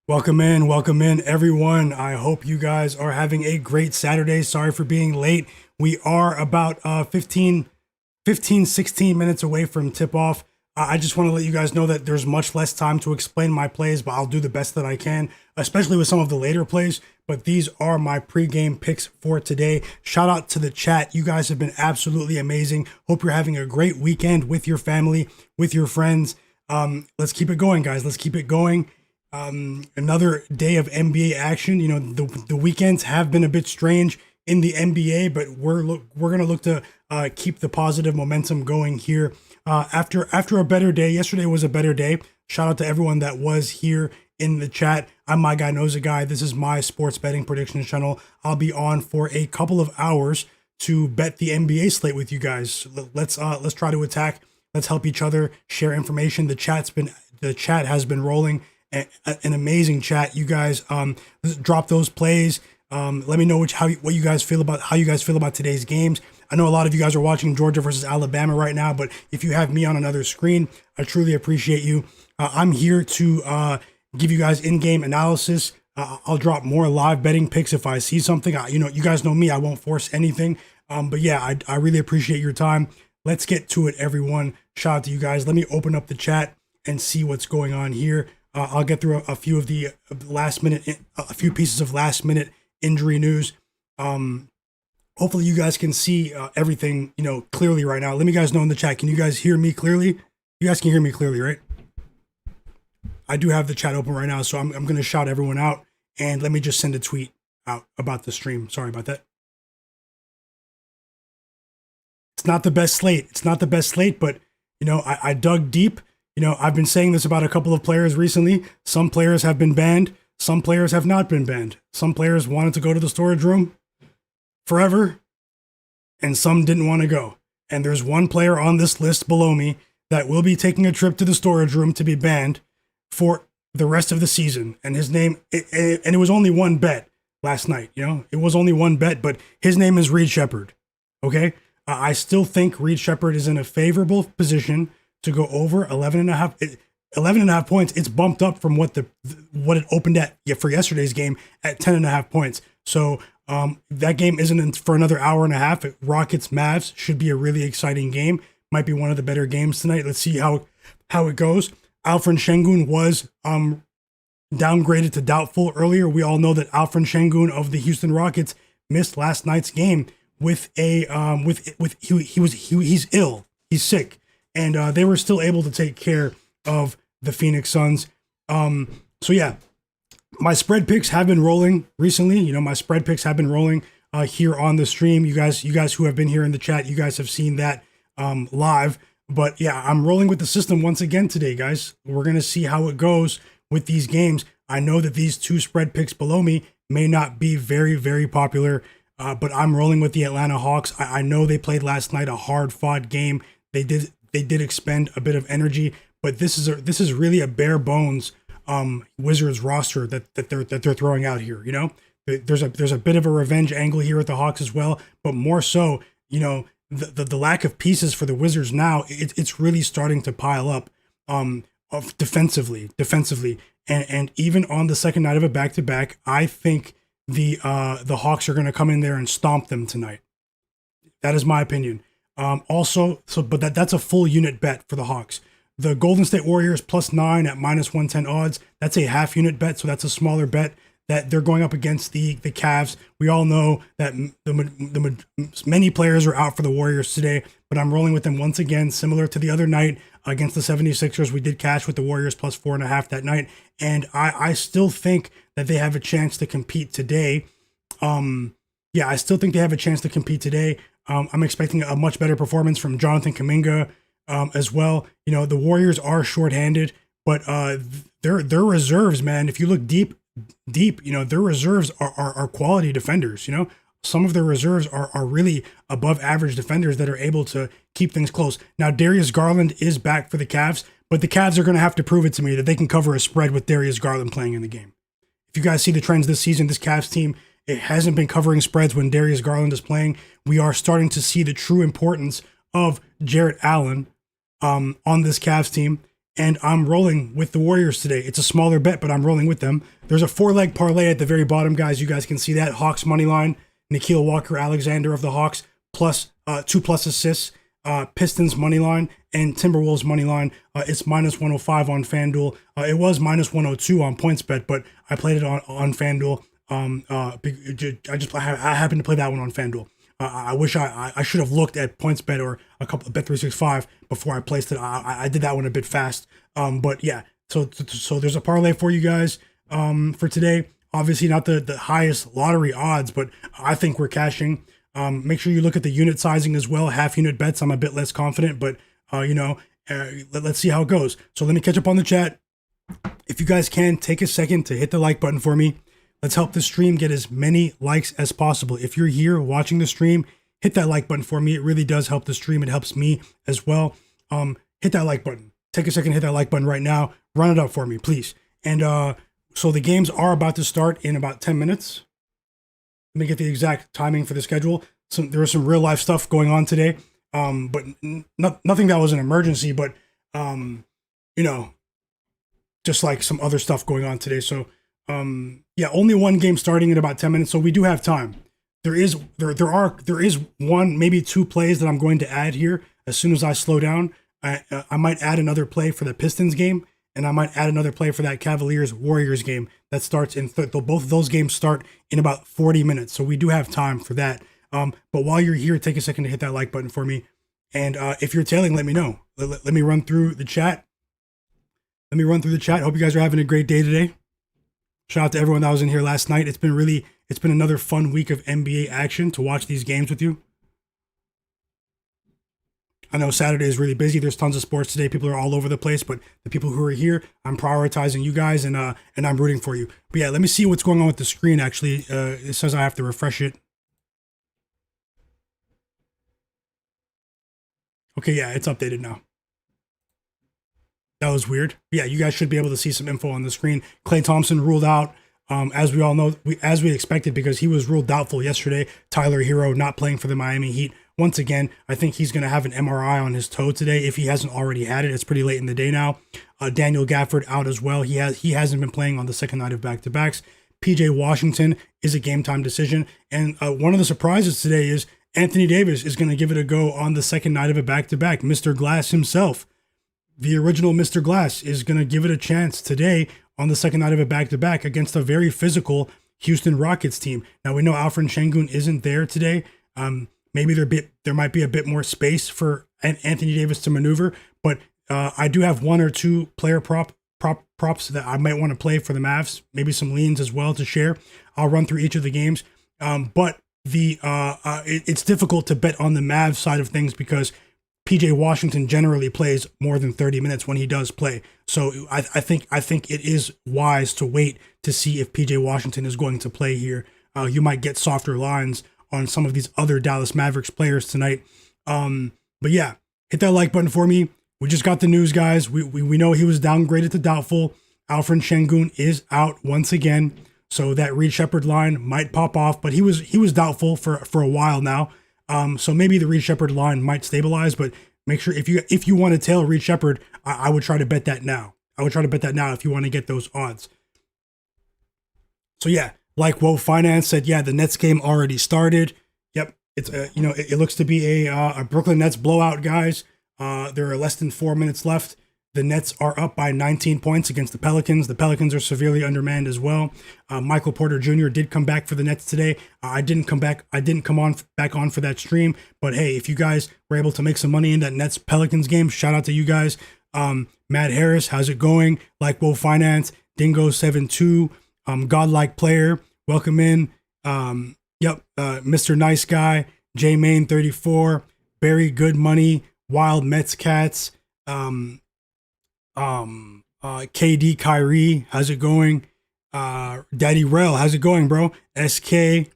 Welcome in, everyone. I hope you guys are having a great Saturday. Sorry for being late. We are about 16 minutes away from tip-off. I just want to let you guys know that there's much less time to explain my plays, but I'll do the best that I can, especially with some of the later plays. But these are my pregame picks for today. Shout out to the chat. You guys have been absolutely amazing. Hope you're having a great weekend with your family, with your friends. Let's keep it going, guys. Let's keep it going. Another day of NBA action. You know, the weekends have been a bit strange in the NBA, but we're gonna look to keep the positive momentum going here. After a better day, yesterday was a better day. Shout out to everyone that was here in the chat. I'm Myguyknowsaguy. This is my sports betting predictions channel. I'll be on for a couple of hours to bet the NBA slate with you guys. Let's try to attack. Let's help each other share information. The chat has been rolling. An amazing chat. You guys drop those plays. Let me know what you guys feel about today's games. I know a lot of you guys are watching Georgia versus Alabama right now, but if you have me on another screen, I truly appreciate you. I'm here to give you guys in-game analysis. I'll drop more live betting picks if I see something. You guys know me. I won't force anything. But yeah, I really appreciate your time. Let's get to it, everyone. Shout out to you guys. Let me open up the chat and see what's going on here. I'll get through a few of the a few pieces of last minute injury news. Hopefully you guys can see everything, clearly right now. Let me guys know in the chat. Can you guys hear me clearly? You guys can hear me clearly, right? I do have the chat open right now, so I'm going to shout everyone out, and let me just send a tweet out about the stream. Sorry about that. It's not the best slate, but I dug deep. I've been saying this about a couple of players recently. Some players have been banned. Some players have not been banned. Some players wanted to go to the storage room forever, and some didn't want to go. And there's one player on this list below me that will be taking a trip to the storage room to be banned for the rest of the season. And his name, and it was only one bet last night. It was only one bet, but his name is Reed Sheppard. Okay? I still think Reed Sheppard is in a favorable position to go over 11 and a half points. It's bumped up from what it opened at for yesterday's game at 10 and a half points. So that game isn't for another hour and a half. Rockets Mavs should be a really exciting game. Might be one of the better games tonight. Let's see how it goes. Alperen Sengun was downgraded to doubtful earlier. We all know that Alperen Sengun of the Houston Rockets missed last night's game with he's ill. He's sick. And they were still able to take care of the Phoenix Suns. So yeah, my spread picks have been rolling recently. My spread picks have been rolling here on the stream. You guys who have been here in the chat, you guys have seen that live. But yeah, I'm rolling with the system once again today, guys. We're going to see how it goes with these games. I know that these two spread picks below me may not be very, very popular, but I'm rolling with the Atlanta Hawks. I know they played last night, a hard-fought game. They did expend a bit of energy, but this is really a bare bones Wizards roster that they're throwing out here. There's a bit of a revenge angle here at the Hawks as well, but more so, the lack of pieces for the Wizards now, it's really starting to pile up of defensively, and even on the second night of a back-to-back, I think the Hawks are going to come in there and stomp them tonight. That is my opinion. But that's a full unit bet for the Hawks. The Golden State Warriors +9 at -110 odds. That's a half unit bet, so that's a smaller bet that they're going up against the Cavs. We all know that many players are out for the Warriors today, but I'm rolling with them once again, similar to the other night against the 76ers. We did cash with the Warriors +4.5 that night, and I still think that they have a chance to compete today. I still think they have a chance to compete today. I'm expecting a much better performance from Jonathan Kuminga as well. The Warriors are shorthanded, but their reserves, man, if you look deep, their reserves are quality defenders. Some of their reserves are really above average defenders that are able to keep things close. Now, Darius Garland is back for the Cavs, but the Cavs are going to have to prove it to me that they can cover a spread with Darius Garland playing in the game. If you guys see the trends this season, this Cavs team, it hasn't been covering spreads when Darius Garland is playing. We are starting to see the true importance of Jarrett Allen on this Cavs team. and I'm rolling with the Warriors today. It's a smaller bet, but I'm rolling with them. There's a 4-leg parlay at the very bottom, guys. You guys can see that. Hawks money line, Nickeil Walker-Alexander of the Hawks, plus 2+ assists. Pistons money line and Timberwolves money line. It's -105 on FanDuel. It was -102 on PointsBet, but I played it on FanDuel. I happened to play that one on FanDuel. I wish I should have looked at PointsBet or a couple of Bet365 before I placed it. I did that one a bit fast. But yeah, so there's a parlay for you guys for today. Obviously not the highest lottery odds, but I think we're cashing. Make sure you look at the unit sizing as well. Half unit bets, I'm a bit less confident, but let's see how it goes. So let me catch up on the chat. If you guys can, take a second to hit the like button for me. Let's help the stream get as many likes as possible. If you're here watching the stream, hit that like button for me. It really does help the stream. It helps me as well. Hit that like button. Take a second, hit that like button right now. Run it up for me, please. And so the games are about to start in about 10 minutes. Let me get the exact timing for the schedule. There was some real life stuff going on today, but nothing that was an emergency, but just like some other stuff going on today. So only one game starting in about 10 minutes, so we do have time. There is one, maybe two plays that I'm going to add here as soon as I slow down. I might add another play for the Pistons game, and I might add another play for that Cavaliers-Warriors game that starts in both of those games start in about 40 minutes, so we do have time for that. But while you're here, take a second to hit that like button for me, and if you're tailing, let me know. Let me run through the chat. Hope you guys are having a great day today. Shout out to everyone that was in here last night. It's been another fun week of NBA action to watch these games with you. I know Saturday is really busy. There's tons of sports today. People are all over the place, but the people who are here, I'm prioritizing you guys and I'm rooting for you. But yeah, let me see what's going on with the screen. Actually, it says I have to refresh it. Okay, yeah, it's updated now. That was weird. Yeah, you guys should be able to see some info on the screen. Klay Thompson ruled out, as we all know, as we expected, because he was ruled doubtful yesterday. Tyler Hero not playing for the Miami Heat. Once again, I think he's going to have an MRI on his toe today if he hasn't already had it. It's pretty late in the day now. Daniel Gafford out as well. He hasn't been playing on the second night of back-to-backs. PJ Washington is a game-time decision. And one of the surprises today is Anthony Davis is going to give it a go on the second night of a back-to-back. Mr. Glass himself, the original Mr. Glass, is going to give it a chance today on the second night of a back-to-back against a very physical Houston Rockets team. Now, we know Alperen Sengun isn't there today. Maybe there might be a bit more space for Anthony Davis to maneuver, but I do have one or two player props that I might want to play for the Mavs. Maybe some leans as well to share. I'll run through each of the games, but it's difficult to bet on the Mavs side of things because PJ Washington generally plays more than 30 minutes when he does play. So I think it is wise to wait to see if PJ Washington is going to play here. You might get softer lines on some of these other Dallas Mavericks players tonight. But yeah, hit that like button for me. We just got the news, guys. We know he was downgraded to doubtful. Alperen Sengun is out once again. So that Reed Shepherd line might pop off, but he was doubtful for a while now. So maybe the Reed Shepherd line might stabilize, but make sure if you want to tail Reed Shepherd, I would try to bet that now. If you want to get those odds. So yeah, like Woe Finance said, yeah, the Nets game already started. Yep, it's it looks to be a Brooklyn Nets blowout, guys. There are less than 4 minutes left. The Nets are up by 19 points against the Pelicans. The Pelicans are severely undermanned as well. Michael Porter Jr. did come back for the Nets today. I didn't come back on for that stream. But hey, if you guys were able to make some money in that Nets Pelicans game, shout out to you guys. Matt Harris, how's it going? Like Woe Finance, Dingo72, Godlike Player, welcome in. Mr. Nice Guy, J Main 34, Barry Good Money, Wild Mets Cats, KD Kyrie, how's it going? Daddy Rel, how's it going, bro? SK,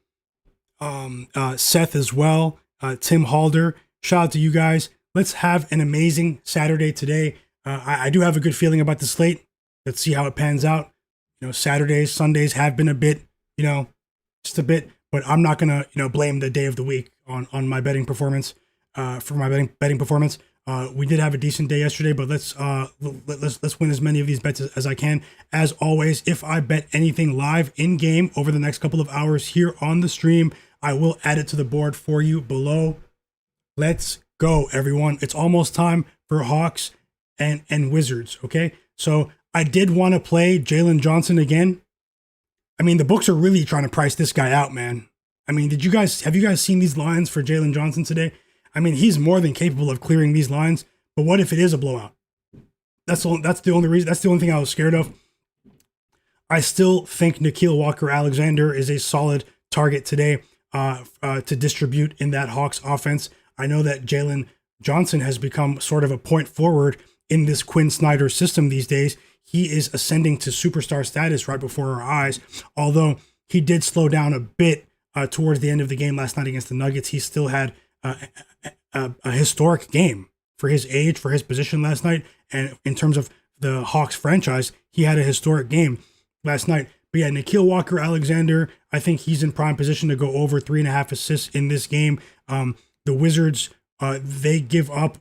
Seth as well, Tim Halder, shout out to you guys. Let's have an amazing Saturday today. I do have a good feeling about the slate. Let's see how it pans out. Saturdays, Sundays have been a bit, just a bit, but I'm not gonna, blame the day of the week on my betting performance, for my betting performance. We did have a decent day yesterday, but let's win as many of these bets as I can. As always, if I bet anything live in game over the next couple of hours here on the stream, I will add it to the board for you below. Let's go, everyone. It's almost time for Hawks and Wizards, okay? So I did want to play Jalen Johnson again. I mean, the books are really trying to price this guy out, man. I mean, have you guys seen these lines for Jalen Johnson today? I mean, he's more than capable of clearing these lines, but what if it is a blowout? That's the only reason. That's the only thing I was scared of. I still think Nickeil Walker-Alexander is a solid target today to distribute in that Hawks offense. I know that Jalen Johnson has become sort of a point forward in this Quinn Snyder system these days. He is ascending to superstar status right before our eyes, although he did slow down a bit towards the end of the game last night against the Nuggets. He still had a historic game for his age, for his position last night. And in terms of the Hawks franchise, he had a historic game last night. But yeah, Nickeil Walker-Alexander, I think he's in prime position to go over 3.5 assists in this game. The Wizards, they give up,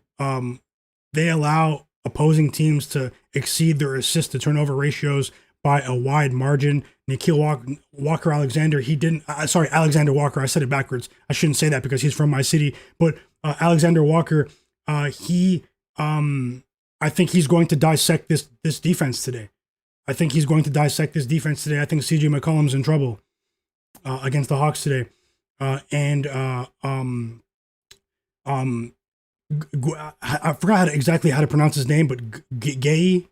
they allow opposing teams to exceed their assist to turnover ratios by a wide margin. Nickeil Walker-Alexander, Alexander Walker, I said it backwards. I shouldn't say that because he's from my city, but Alexander Walker, I think he's going to dissect this defense today. I think CJ McCollum's in trouble against the Hawks today. I forgot exactly how to pronounce his name, but Gueye.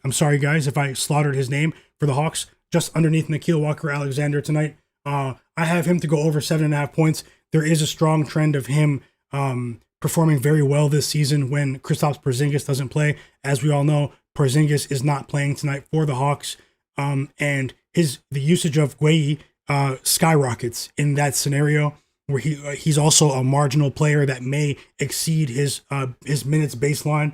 I'm sorry, guys, if I slaughtered his name for the Hawks. Just underneath Nickeil Walker-Alexander tonight. I have him to go over 7.5 points. There is a strong trend of him performing very well this season when Kristaps Porzingis doesn't play. As we all know, Porzingis is not playing tonight for the Hawks, and the usage of Gueye skyrockets in that scenario, where he's also a marginal player that may exceed his minutes baseline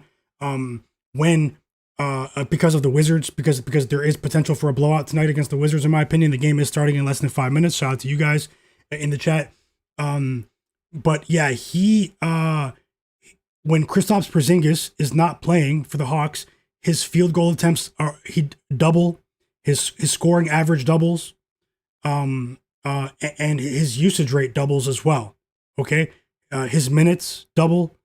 because of the Wizards, because there is potential for a blowout tonight against the Wizards. In my opinion, the game is starting in less than 5 minutes. Shout out to you guys in the chat. But yeah, when Kristaps Porzingis is not playing for the Hawks, his field goal attempts double, his scoring average doubles. And his usage rate doubles as well. Okay. His minutes double.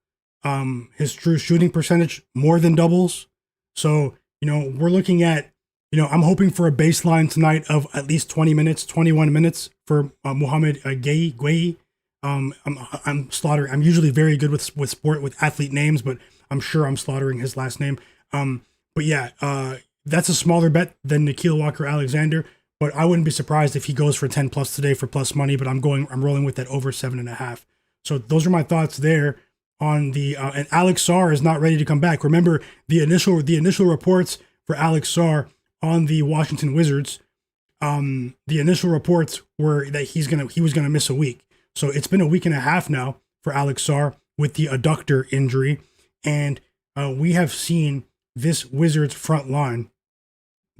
His true shooting percentage more than doubles. So, we're looking at, I'm hoping for a baseline tonight of at least 20 minutes, 21 minutes for Mohamed Gueye. I'm slaughtering. I'm usually very good with athlete names, but I'm sure I'm slaughtering his last name. But yeah, that's a smaller bet than Nickeil Walker-Alexander. But I wouldn't be surprised if he goes for 10 plus today for plus money, but I'm rolling with that over 7.5. So those are my thoughts there on the, and Alex Sarr is not ready to come back. Remember the initial reports for Alex Sarr on the Washington Wizards. The initial reports were that he was going to miss a week. So it's been a week and a half now for Alex Sarr with the adductor injury. And we have seen this Wizards front line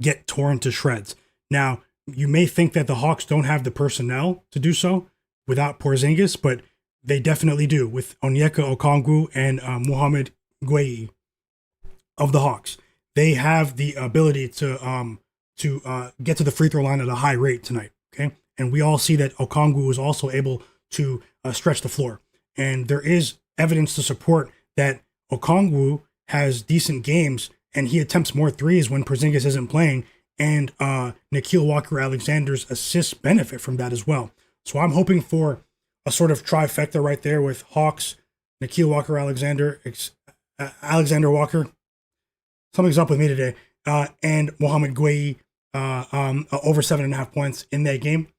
get torn to shreds. Now, you may think that the Hawks don't have the personnel to do so without Porzingis, but they definitely do with Onyeka Okongwu and Mohamed Gueye of the Hawks. They have the ability to get to the free throw line at a high rate tonight. Okay, and we all see that Okongwu is also able to stretch the floor, and there is evidence to support that Okongwu has decent games and he attempts more threes when Porzingis isn't playing. And Nickeil Walker-Alexander's assists benefit from that as well. So I'm hoping for a sort of trifecta right there with Hawks, Nickeil Walker-Alexander, Alexander Walker. Something's up with me today. And Mohamed Gueye over 7.5 points in that game.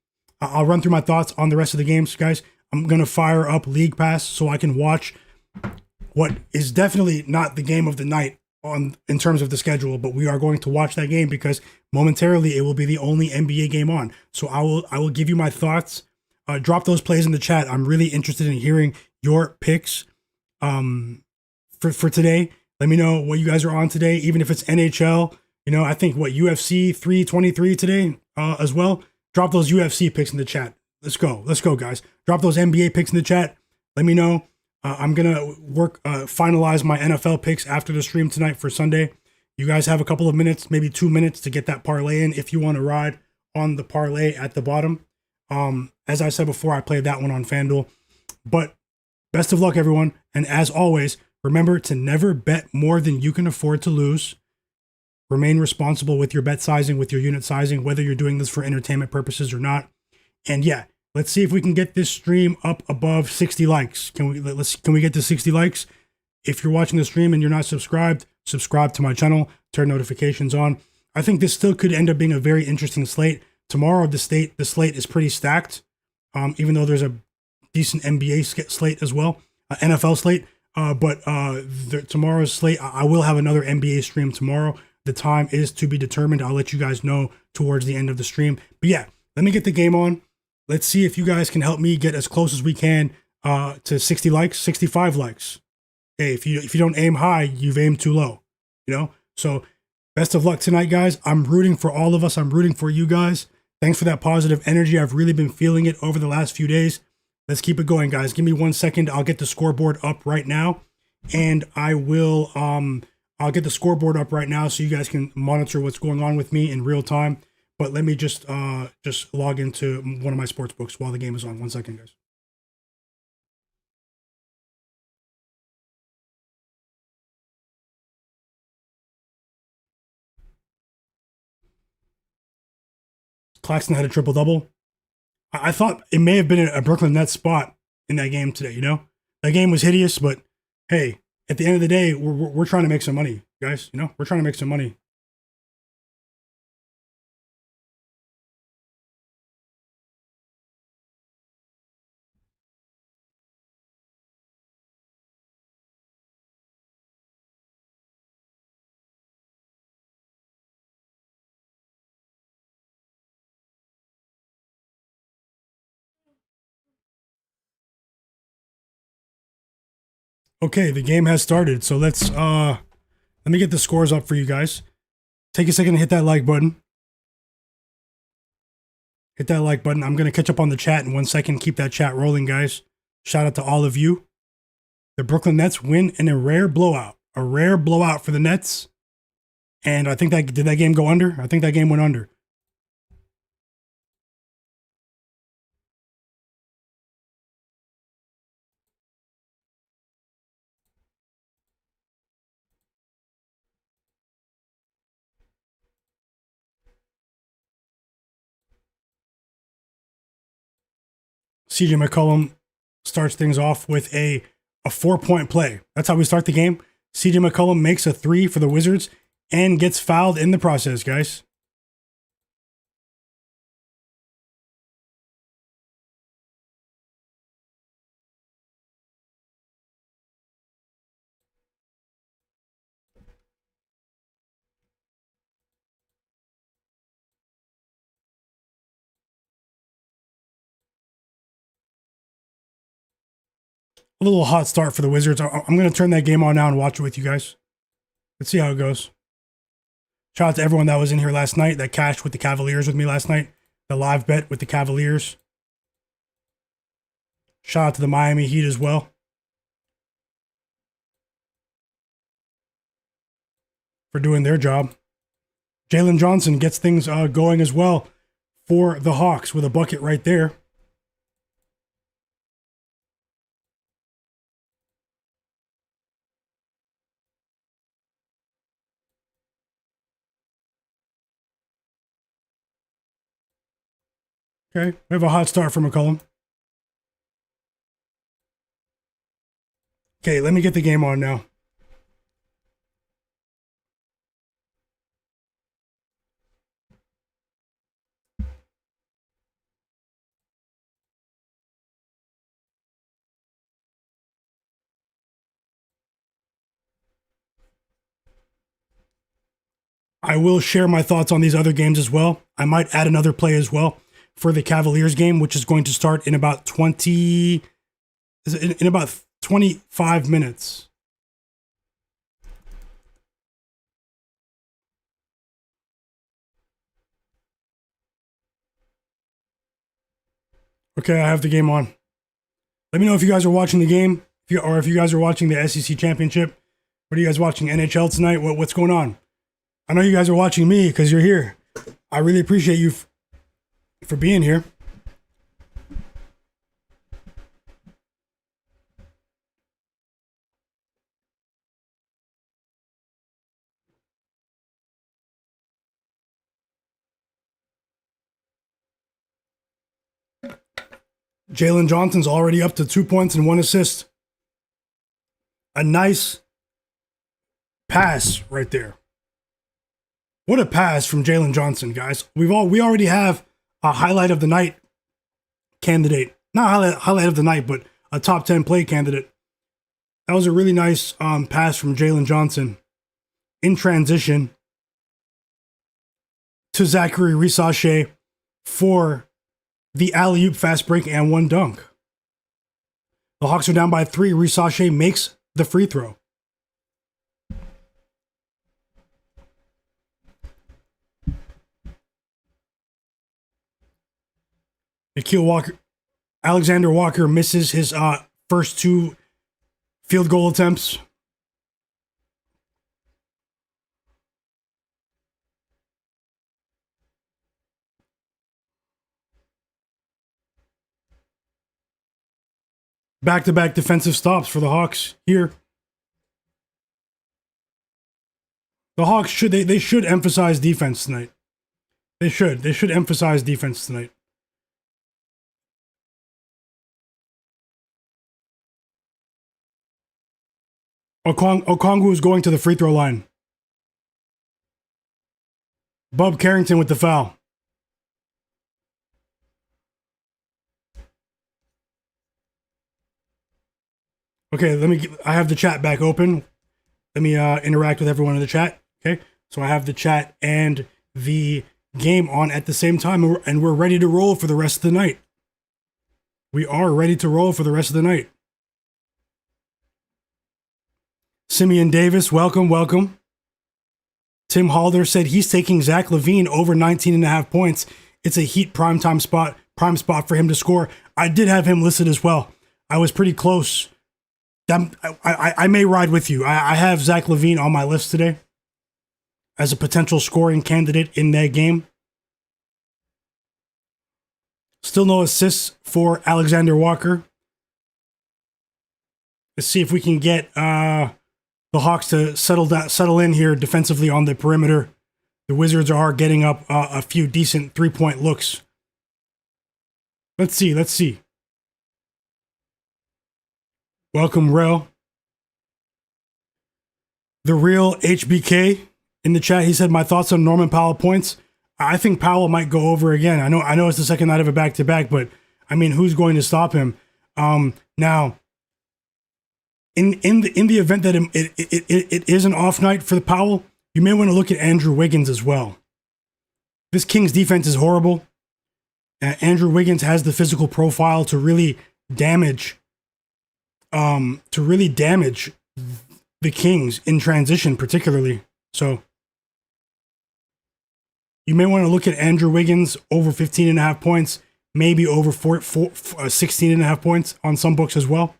I'll run through my thoughts on the rest of the games, guys. I'm going to fire up League Pass so I can watch what is definitely not the game of the night in terms of the schedule, but we are going to watch that game because momentarily it will be the only NBA game on. So I will give you my thoughts. Drop those plays in the chat. I'm really interested in hearing your picks for today. Let me know what you guys are on today, even if it's NHL. I think UFC 323 today as well. Drop those UFC picks in the chat. Let's go, guys. Drop those NBA picks in the chat. Let me know I'm gonna finalize my NFL picks after the stream tonight for Sunday. You guys have a couple of minutes, maybe 2 minutes, to get that parlay in if you want to ride on the parlay at the bottom. As I said before, I played that one on FanDuel. But best of luck, everyone. And as always, remember to never bet more than you can afford to lose. Remain responsible with your bet sizing, with your unit sizing, whether you're doing this for entertainment purposes or not. And yeah, let's see if we can get this stream up above 60 likes. Can we get to 60 likes? If you're watching the stream and you're not subscribed, subscribe to my channel, turn notifications on. I think this still could end up being a very interesting slate. Tomorrow, the slate is pretty stacked, even though there's a decent NBA slate as well, NFL slate. But tomorrow's slate, I will have another NBA stream tomorrow. The time is to be determined. I'll let you guys know towards the end of the stream. But yeah, let me get the game on. Let's see if you guys can help me get as close as we can to 60 likes, 65 likes. Hey, if you don't aim high, you've aimed too low. You know? So best of luck tonight, guys. I'm rooting for all of us. I'm rooting for you guys. Thanks for that positive energy. I've really been feeling it over the last few days. Let's keep it going, guys. Give me 1 second. I'll get the scoreboard up right now. And I will I'll get the scoreboard up right now so you guys can monitor what's going on with me in real time. But let me just log into one of my sports books while the game is on. 1 second, guys. Claxton had a triple-double. I thought it may have been a Brooklyn Nets spot in that game today, you know? That game was hideous, but hey, at the end of the day, we're trying to make some money, guys. You know, we're trying to make some money. Okay, the game has started. So let me get the scores up for you guys. Take a second to hit that like button. Hit that like button. I'm going to catch up on the chat in 1 second. Keep that chat rolling, guys. Shout out to all of you. The Brooklyn Nets win in a rare blowout. A rare blowout for the Nets. And I think did that game go under? I think that game went under. CJ McCollum starts things off with a 4-point play. That's how we start the game. CJ McCollum makes a 3 for the Wizards and gets fouled in the process, guys. A little hot start for the Wizards. I'm going to turn that game on now and watch it with you guys. Let's see how it goes. Shout out to everyone that was in here last night, that cashed with the Cavaliers with me last night. The live bet with the Cavaliers. Shout out to the Miami Heat as well. For doing their job. Jalen Johnson gets things going as well for the Hawks with a bucket right there. Okay, we have a hot start for McCollum. Okay, let me get the game on now. I will share my thoughts on these other games as well. I might add another play as well for the Cavaliers game, which is going to start in about 25 minutes. Okay, I have the game on. Let me know if you guys are watching the game. If if you guys are watching the SEC championship. What are you guys watching? NHL tonight? What's going on? I know you guys are watching me because you're here. I really appreciate you for being here. Jalen Johnson's already up to 2 points and 1 assist. A nice pass right there. What a pass from Jalen Johnson, guys. We already have a highlight of the night candidate. Not highlight of the night, but a top 10 play candidate. That was a really nice pass from Jalen Johnson in transition to Zachary Risache for the alley-oop fast break and 1 dunk. The Hawks are down by 3. Risache makes the free throw. Alexander Walker misses his first 2 field goal attempts. Back-to-back defensive stops for the Hawks here. The Hawks should emphasize defense tonight. They should emphasize defense tonight. Okongwu is going to the free throw line. Bub Carrington with the foul. Okay, I have the chat back open. Let me interact with everyone in the chat. Okay, so I have the chat and the game on at the same time, and we're ready to roll for the rest of the night. We are ready to roll for the rest of the night. Simeon Davis, welcome. Tim Halder said he's taking Zach LaVine over 19.5 points. It's a Heat prime spot for him to score. I did have him listed as well. I was pretty close. I may ride with you. I have Zach LaVine on my list today as a potential scoring candidate in that game. Still no assists for Alexander Walker. Let's see if we can get the Hawks to settle in here defensively on the perimeter. The Wizards are getting up a few decent 3-point looks. Let's see. Welcome, Rel. The real HBK in the chat. He said, my thoughts on Norman Powell points. I think Powell might go over again. I know it's the second night of a back-to-back, but I mean, who's going to stop him? Now, in the event that it is an off night for the Powell, you may want to look at Andrew Wiggins as well. This Kings defense is horrible. Andrew Wiggins has the physical profile to really damage the Kings in transition, particularly. So you may want to look at Andrew Wiggins over 15.5 points, maybe over 16.5 points on some books as well.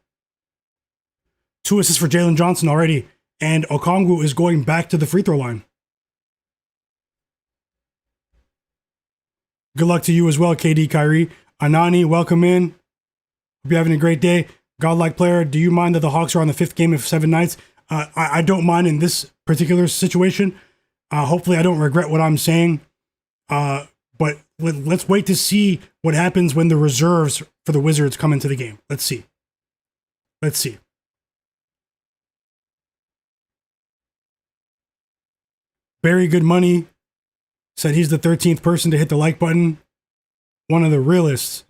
2 assists for Jalen Johnson already, and Okongwu is going back to the free throw line. Good luck to you as well, KD Kyrie. Anani, welcome in. Hope you're having a great day. Godlike player, do you mind that the Hawks are on the 5th game of 7 nights? I don't mind in this particular situation. Hopefully I don't regret what I'm saying. But let's wait to see what happens when the reserves for the Wizards come into the game. Let's see. Barry Good Money said he's the 13th person to hit the like button. One of the realists.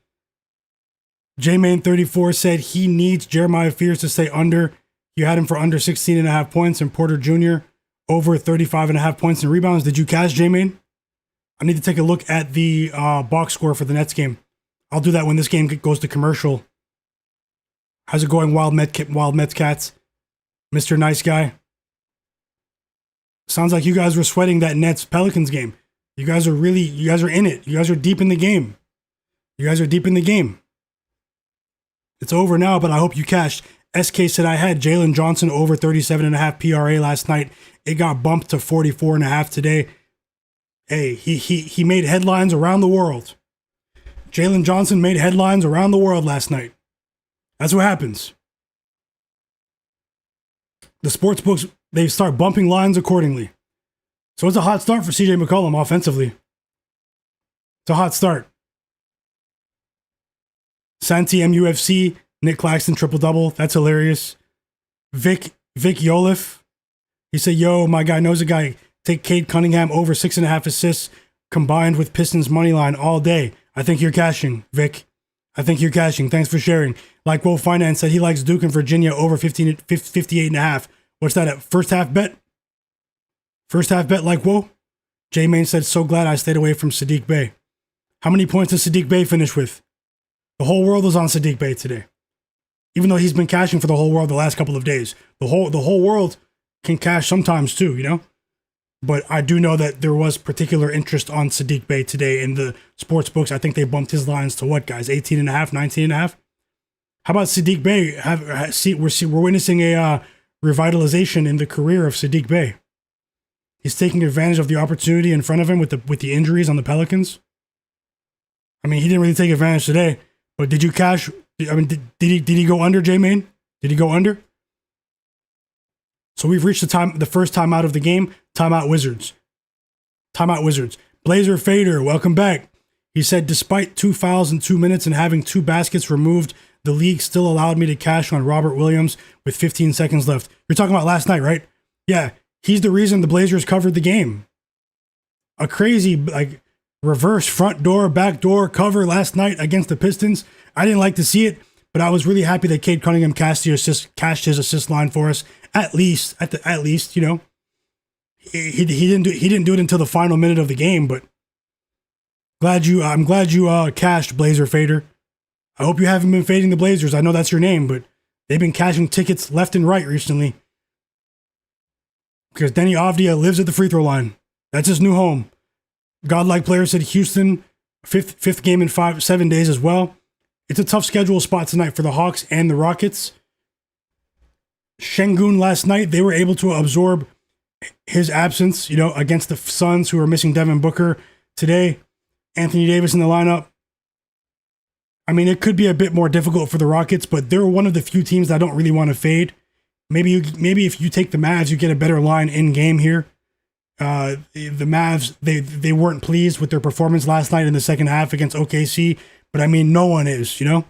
J-Main34 said he needs Jeremiah Fears to stay under. You had him for under 16.5 points, and Porter Jr. over 35.5 points and rebounds. Did you cash J-Main? I need to take a look at the box score for the Nets game. I'll do that when this game goes to commercial. How's it going, Wild Mets Cats? Mr. Nice Guy. Sounds like you guys were sweating that Nets Pelicans game. You guys are in it. You guys are deep in the game. It's over now, but I hope you cashed. SK said I had Jalen Johnson over 37.5 PRA last night. It got bumped to 44.5 today. Hey, he made headlines around the world. Jalen Johnson made headlines around the world last night. That's what happens. The sports books, they start bumping lines accordingly. So it's a hot start for CJ McCollum offensively. It's a hot start. Santi MUFC, Nick Claxton triple-double. That's hilarious. Vic Yolif. He said, yo, Myguyknowsaguy, take Cade Cunningham over 6.5 assists combined with Pistons money line all day. I think you're cashing, Vic. I think you're cashing. Thanks for sharing. Like Will Finance said, he likes Duke and Virginia over 58.5. What's that at? First half bet? First half bet like Whoa? J-Main said, so glad I stayed away from Sadiq Bey. How many points does Sadiq Bey finish with? The whole world was on Sadiq Bey today. Even though he's been cashing for the whole world the last couple of days. The whole world can cash sometimes too, you know? But I do know that there was particular interest on Sadiq Bey today in the sports books. I think they bumped his lines to what, guys? 18.5, 19.5? How about Sadiq Bey? We're witnessing a revitalization in the career of Sadiq Bey. He's taking advantage of the opportunity in front of him with the injuries on the Pelicans. I mean, he didn't really take advantage today, but did you cash? I mean, did he go under, J-Main? Did he go under? So we've reached the first time out of the game. Timeout Wizards. Timeout Wizards. Blazer Fader, welcome back. He said, despite 2 fouls in 2 minutes and having 2 baskets removed, the league still allowed me to cash on Robert Williams with 15 seconds left. You're talking about last night, right? Yeah, he's the reason the Blazers covered the game. A crazy, reverse front door, back door cover last night against the Pistons. I didn't like to see it, but I was really happy that Cade Cunningham cashed his assist line for us. At least, you know. He didn't do it until the final minute of the game, but I'm glad you cashed, Blazer Fader. I hope you haven't been fading the Blazers. I know that's your name, but they've been cashing tickets left and right recently. Because Denny Avdia lives at the free throw line. That's his new home. Godlike player said Houston, fifth game in 7 days as well. It's a tough schedule spot tonight for the Hawks and the Rockets. Sengun last night, they were able to absorb his absence, you know, against the Suns, who are missing Devin Booker. Today, Anthony Davis in the lineup. I mean, it could be a bit more difficult for the Rockets, but they're one of the few teams that I don't really want to fade. Maybe if you take the Mavs, you get a better line in game here. The Mavs, they weren't pleased with their performance last night in the second half against OKC, but I mean, no one is, you know.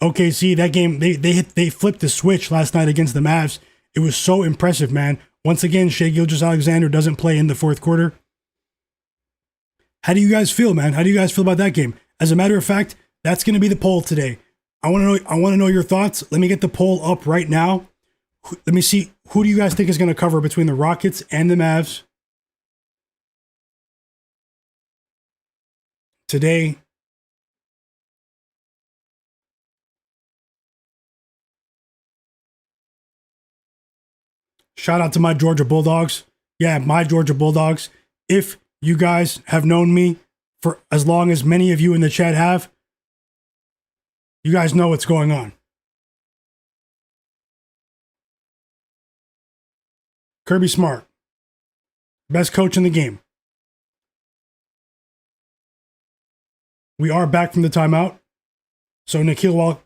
OKC, that game, they flipped the switch last night against the Mavs. It was so impressive, man. Once again, Shai Gilgeous-Alexander doesn't play in the fourth quarter. How do you guys feel, man? How do you guys feel about that game? As a matter of fact, that's going to be the poll today. I want to know your thoughts. Let me get the poll up right now. Let me see, who do you guys think is going to cover between the Rockets and the Mavs today? Shout out to my Georgia Bulldogs. Yeah, my Georgia Bulldogs. If you guys have known me for as long as many of you in the chat have, you guys know what's going on. Kirby Smart, best coach in the game. We are back from the timeout. So Nikhil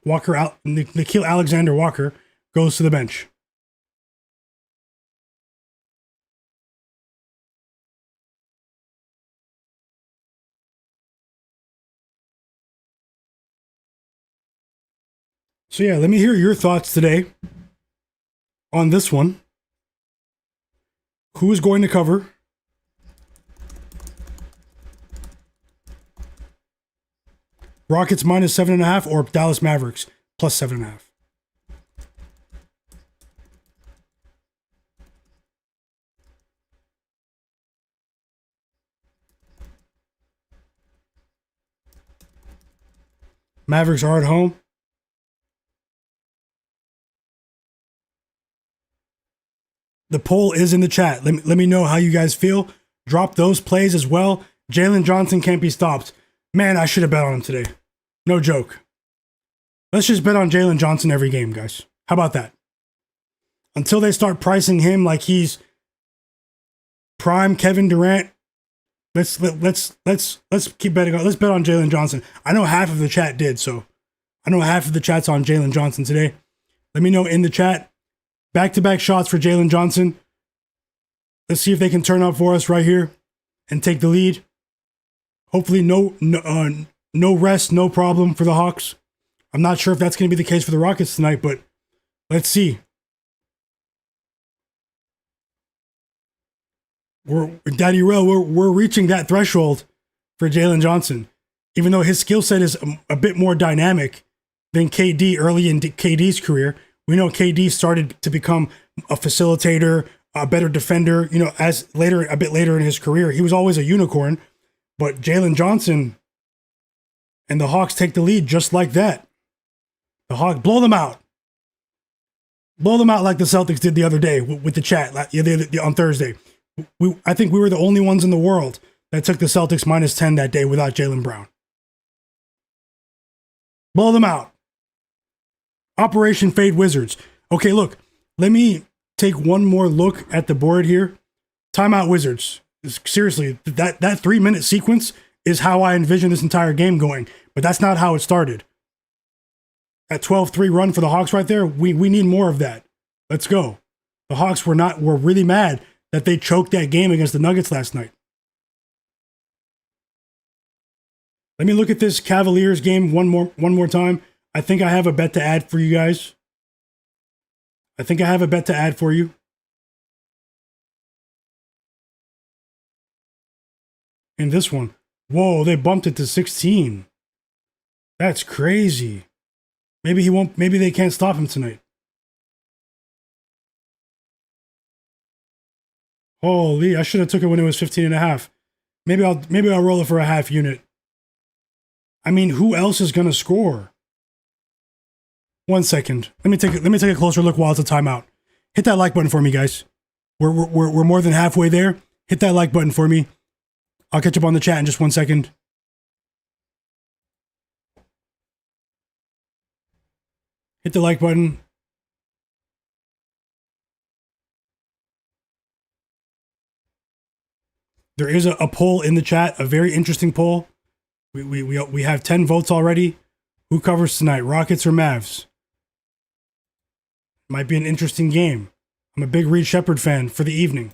Alexander Walker goes to the bench. So yeah, let me hear your thoughts today on this one. Who is going to cover? Rockets minus 7.5 or Dallas Mavericks plus 7.5? Mavericks are at home. The poll is in the chat. Let me know how you guys feel. Drop those plays as well. Jalen Johnson can't be stopped. Man, I should have bet on him today. No joke. Let's just bet on Jalen Johnson every game, guys. How about that? Until they start pricing him like he's prime Kevin Durant, let's keep betting on. Let's bet on Jalen Johnson. I know half of the chat did, so I know half of the chat's on Jalen Johnson today. Let me know in the chat. Back-to-back shots for Jalen Johnson. Let's see if they can turn up for us right here and take the lead. Hopefully, no rest, no problem for the Hawks. I'm not sure if that's going to be the case for the Rockets tonight, but let's see. Daddy Rel, we're reaching that threshold for Jalen Johnson, even though his skill set is a bit more dynamic than KD early in KD's career. We know KD started to become a facilitator, a better defender. You know, a bit later in his career, he was always a unicorn. But Jalen Johnson and the Hawks take the lead just like that. The Hawks blow them out. Blow them out like the Celtics did the other day with the chat on Thursday. I think we were the only ones in the world that took the Celtics -10 that day without Jaylen Brown. Blow them out. Operation Fade Wizards. Okay, look. Let me take one more look at the board here. Timeout Wizards. Seriously, that 3-minute sequence is how I envision this entire game going. But that's not how it started. That 12-3 run for the Hawks right there, we need more of that. Let's go. The Hawks were really mad that they choked that game against the Nuggets last night. Let me look at this Cavaliers game one more time. I think I have a bet to add for you guys. I think I have a bet to add for you. In this one. Whoa, they bumped it to 16. That's crazy. Maybe they can't stop him tonight. Holy, I should have took it when it was 15.5. Maybe I'll roll it for a half unit. I mean, who else is gonna score? 1 second. Let me take a closer look while it's a timeout. Hit that like button for me, guys. We're more than halfway there. Hit that like button for me. I'll catch up on the chat in just 1 second. Hit the like button. There is a poll in the chat, a very interesting poll. We have 10 votes already. Who covers tonight, Rockets or Mavs? Might be an interesting game. I'm a big Reed Shepherd fan for the evening.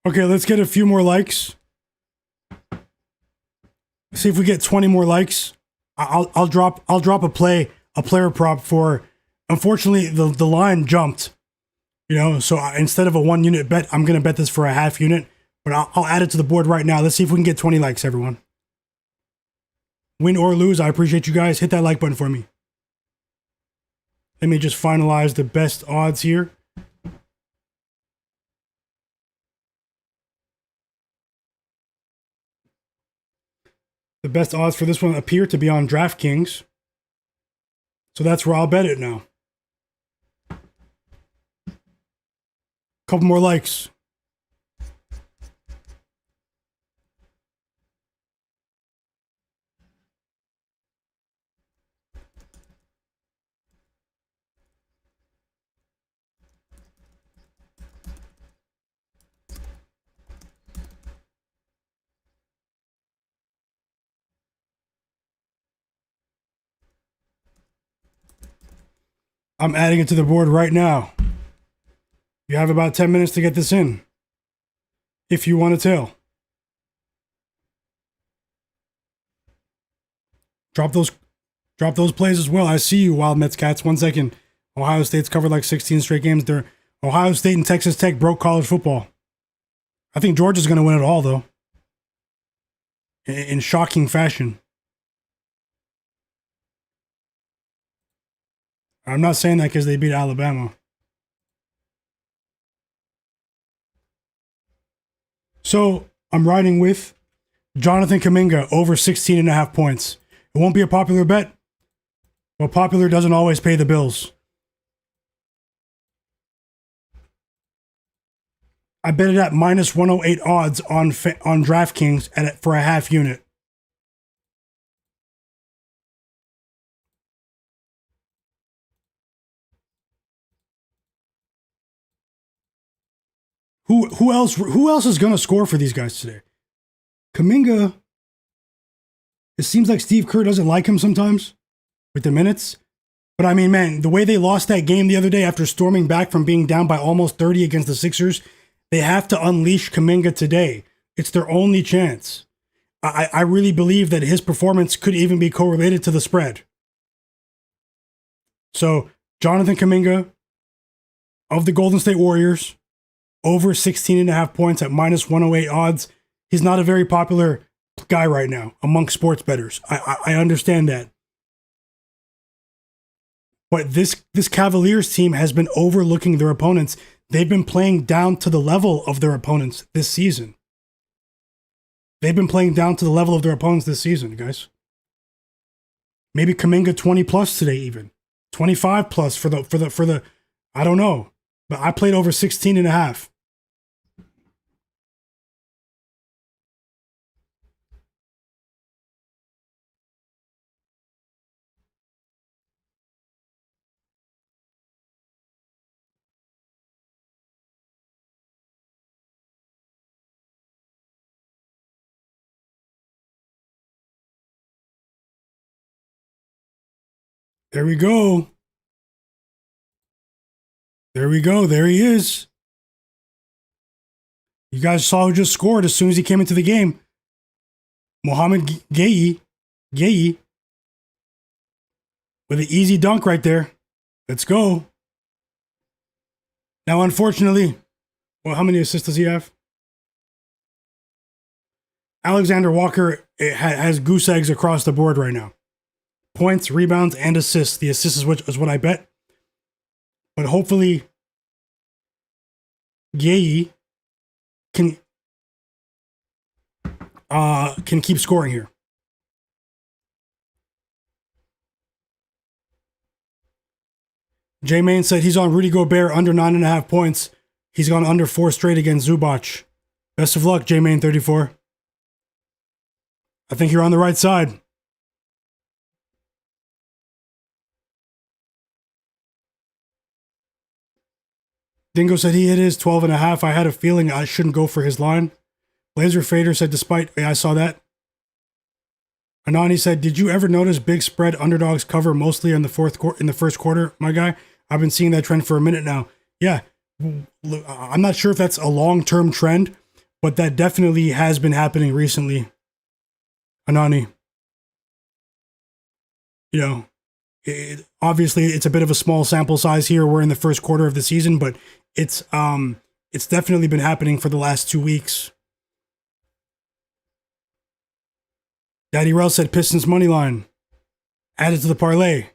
Okay, let's get a few more likes. See if we get 20 more likes. I'll drop a player prop for. Unfortunately, the line jumped. You know, so instead of a 1 unit bet, I'm gonna bet this for a half unit. But I'll add it to the board right now. Let's see if we can get 20 likes, everyone. Win or lose, I appreciate you guys. Hit that like button for me. Let me just finalize the best odds here. The best odds for this one appear to be on DraftKings. So that's where I'll bet it now. Couple more likes. I'm adding it to the board right now. You have about 10 minutes to get this in. If you want to tell. Drop those plays as well. I see you, Wild Mets Cats. 1 second. Ohio State's covered like 16 straight games. Ohio State and Texas Tech broke college football. I think Georgia's going to win it all, though. In shocking fashion. I'm not saying that because they beat Alabama. So I'm riding with Jonathan Kuminga over 16.5 points. It won't be a popular bet, but popular doesn't always pay the bills. I bet it at minus 108 odds on DraftKings for a half unit. Who else is going to score for these guys today? Kuminga. It seems like Steve Kerr doesn't like him sometimes with the minutes. But I mean, man, the way they lost that game the other day after storming back from being down by almost 30 against the Sixers, they have to unleash Kuminga today. It's their only chance. I really believe that his performance could even be correlated to the spread. So, Jonathan Kuminga of the Golden State Warriors, over 16.5 points at minus 108 odds. He's not a very popular guy right now among sports bettors. I understand that. But this Cavaliers team has been overlooking their opponents. They've been playing down to the level of their opponents this season. They've been playing down to the level of their opponents this season, guys. Maybe Kuminga 20 plus today even. 25 plus for the I don't know. But I played over 16.5. There we go. There we go. There he is. You guys saw who just scored as soon as he came into the game. Mohamed Gaye with an easy dunk right there. Let's go. Now, unfortunately, well, how many assists does he have? Alexander Walker has goose eggs across the board right now. Points, rebounds, and assists. The assists is what I bet. But hopefully, Gaye can keep scoring here. J-Main said he's on Rudy Gobert under 9.5 points. He's gone under 4 straight against Zubac. Best of luck, J-Main 34. I think you're on the right side. Dingo said he hit his 12.5. I had a feeling I shouldn't go for his line. Laser Fader said I saw that. Anani said, did you ever notice big spread underdogs cover mostly in the first quarter, my guy? I've been seeing that trend for a minute now. Yeah, I'm not sure if that's a long-term trend, but that definitely has been happening recently. Anani. You know, obviously it's a bit of a small sample size here. We're in the first quarter of the season, but it's definitely been happening for the last 2 weeks. Daddy Rel said Pistons money line. Added to the parlay.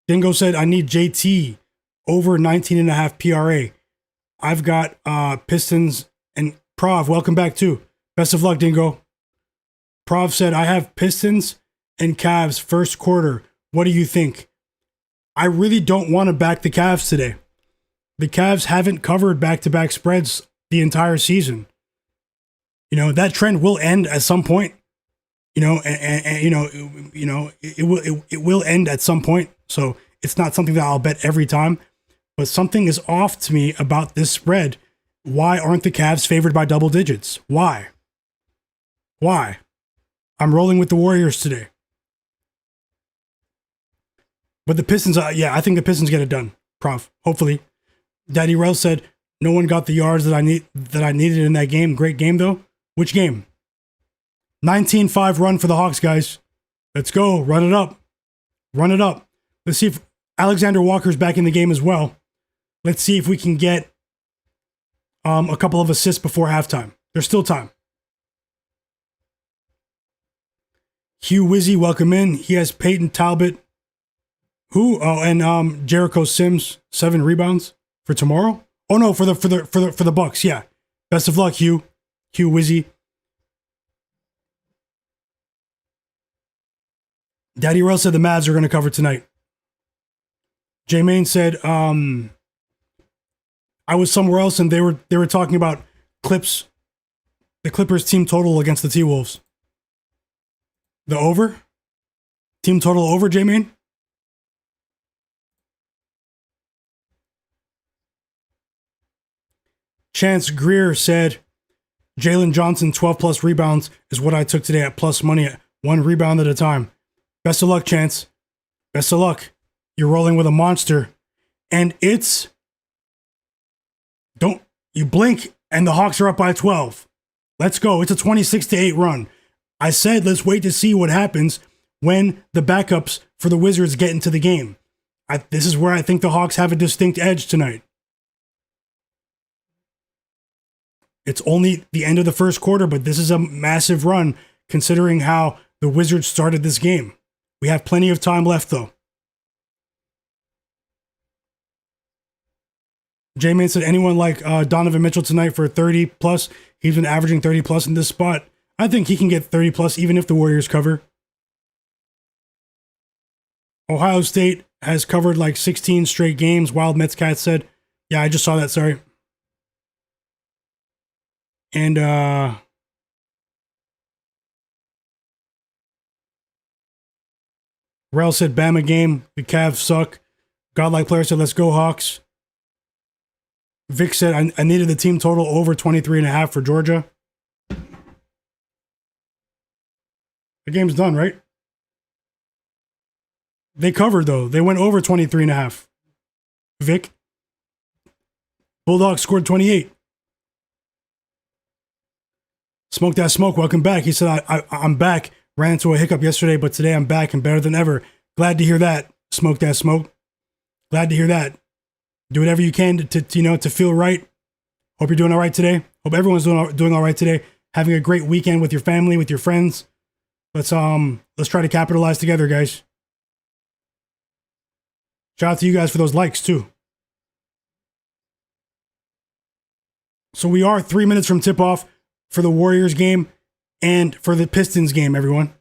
Dingo said I need JT over 19.5 PRA. I've got Pistons and Prov. Welcome back too. Best of luck, Dingo. Prov said I have Pistons and Cavs first quarter. What do you think? I really don't want to back the Cavs today. The Cavs haven't covered back-to-back spreads the entire season. You know, that trend will end at some point. You know, and it will end at some point. So it's not something that I'll bet every time. But something is off to me about this spread. Why aren't the Cavs favored by double digits? Why? I'm rolling with the Warriors today. But the Pistons, yeah, I think the Pistons get it done. Prof. Hopefully. Daddy Rel said no one got the yards that I needed in that game. Great game though. Which game? 19-5 run for the Hawks, guys. Let's go. Run it up. Run it up. Let's see if Alexander Walker's back in the game as well. Let's see if we can get a couple of assists before halftime. There's still time. Hugh Wizzy, welcome in. He has Peyton Talbot. Who? Oh, and Jericho Sims, 7 rebounds for tomorrow. Oh no, for the Bucks. Yeah. Best of luck, Hugh. Hugh Wizzy. Daddy Rel said the Mavs are going to cover tonight. J Main said, I was somewhere else and they were talking about the Clippers team total against the T-Wolves. The over? Team total over, J Main? Chance Greer said, Jalen Johnson 12 plus rebounds is what I took today at plus money at 1 rebound at a time. Best of luck, Chance. Best of luck. You're rolling with a monster. And don't you blink and the Hawks are up by 12. Let's go. It's a 26-8 run. I said let's wait to see what happens when the backups for the Wizards get into the game. This is where I think the Hawks have a distinct edge tonight. It's only the end of the first quarter, but this is a massive run considering how the Wizards started this game. We have plenty of time left, though. J-Man said, anyone like Donovan Mitchell tonight for 30 plus? He's been averaging 30 plus in this spot. I think he can get 30 plus even if the Warriors cover. Ohio State has covered like 16 straight games. Wild Mets Cat said, yeah, I just saw that, sorry. And Rel said, Bama game. The Cavs suck. Godlike player said, let's go Hawks. Vic said, I needed the team total over 23.5 for Georgia. The game's done, right? They covered, though. They went over 23.5. Vic. Bulldogs scored 28. Smoke that smoke. Welcome back. He said, I'm back. Ran into a hiccup yesterday, but today I'm back and better than ever. Glad to hear that. Smoke that smoke. Glad to hear that. Do whatever you can to feel right. Hope you're doing all right today. Hope everyone's doing all right today. Having a great weekend with your family, with your friends. Let's try to capitalize together, guys. Shout out to you guys for those likes too. So we are 3 minutes from tip off for the Warriors game and for the Pistons game, everyone.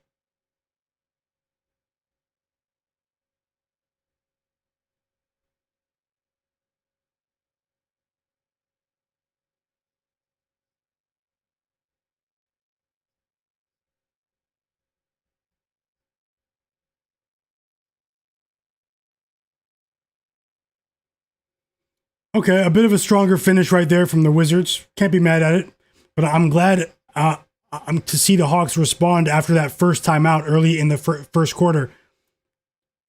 Okay, a bit of a stronger finish right there from the Wizards. Can't be mad at it. But I'm glad I'm to see the Hawks respond after that first timeout early in the first quarter.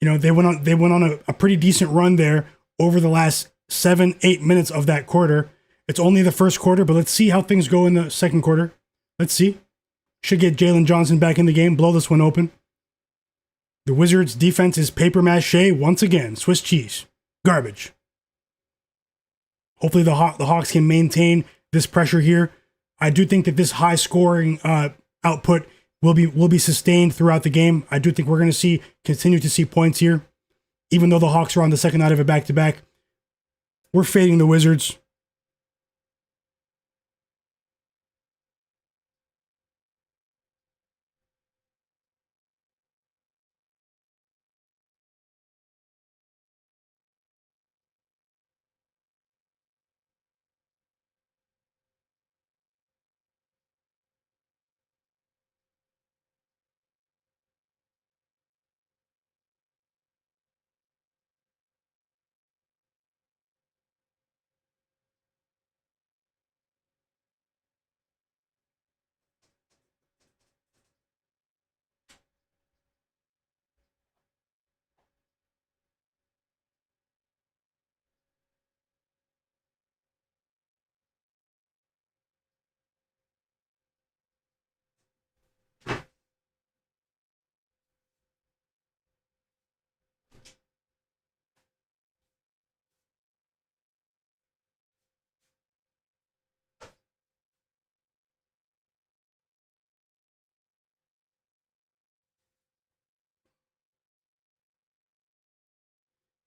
You know, they went on a pretty decent run there over the last 7-8 minutes of that quarter. It's only the first quarter, but let's see how things go in the second quarter. Let's see. Should get Jalen Johnson back in the game, blow this one open. The Wizards' defense is paper mache once again. Swiss cheese. Garbage. Hopefully the Hawks can maintain this pressure here. I do think that this high scoring output will be sustained throughout the game. I do think we're going to continue to see points here. Even though the Hawks are on the second night of a back-to-back, we're fading the Wizards.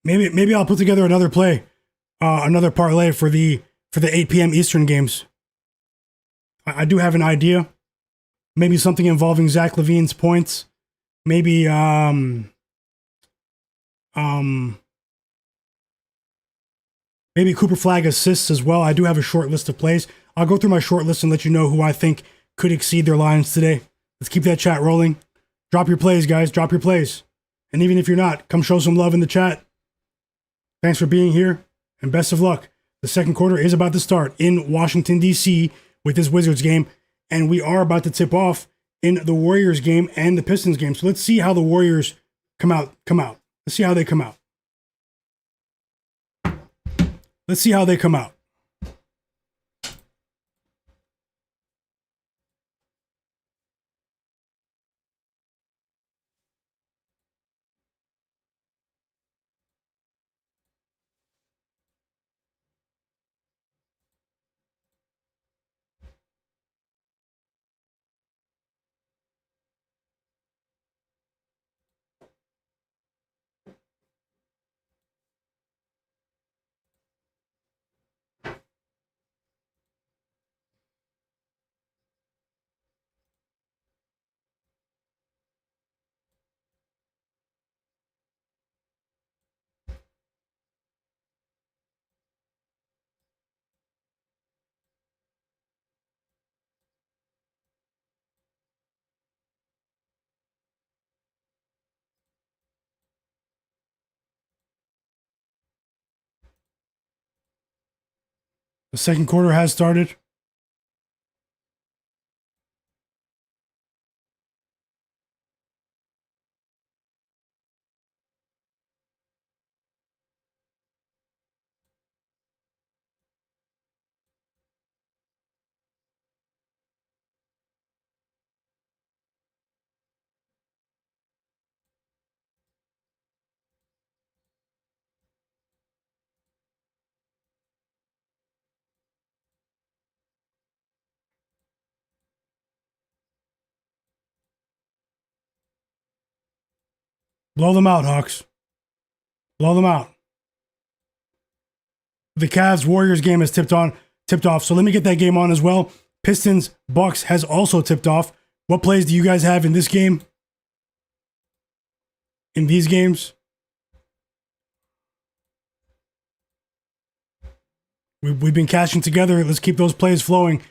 Maybe I'll put together another play, another parlay for the 8 p.m. Eastern games. I do have an idea. Maybe something involving Zach LaVine's points. Maybe maybe Cooper Flagg assists as well. I do have a short list of plays. I'll go through my short list and let you know who I think could exceed their lines today. Let's keep that chat rolling. Drop your plays, guys. Drop your plays. And even if you're not, come show some love in the chat. Thanks for being here, and best of luck. The second quarter is about to start in Washington, D.C. with this Wizards game, and we are about to tip off in the Warriors game and the Pistons game. So let's see how the Warriors come out. Let's see how they come out. Let's see how they come out. The second quarter has started. Blow them out, Hawks. Blow them out. The Cavs Warriors game has tipped off. So let me get that game on as well. Pistons Bucks has also tipped off. What plays do you guys have in this game? In these games? We've been cashing together. Let's keep those plays flowing.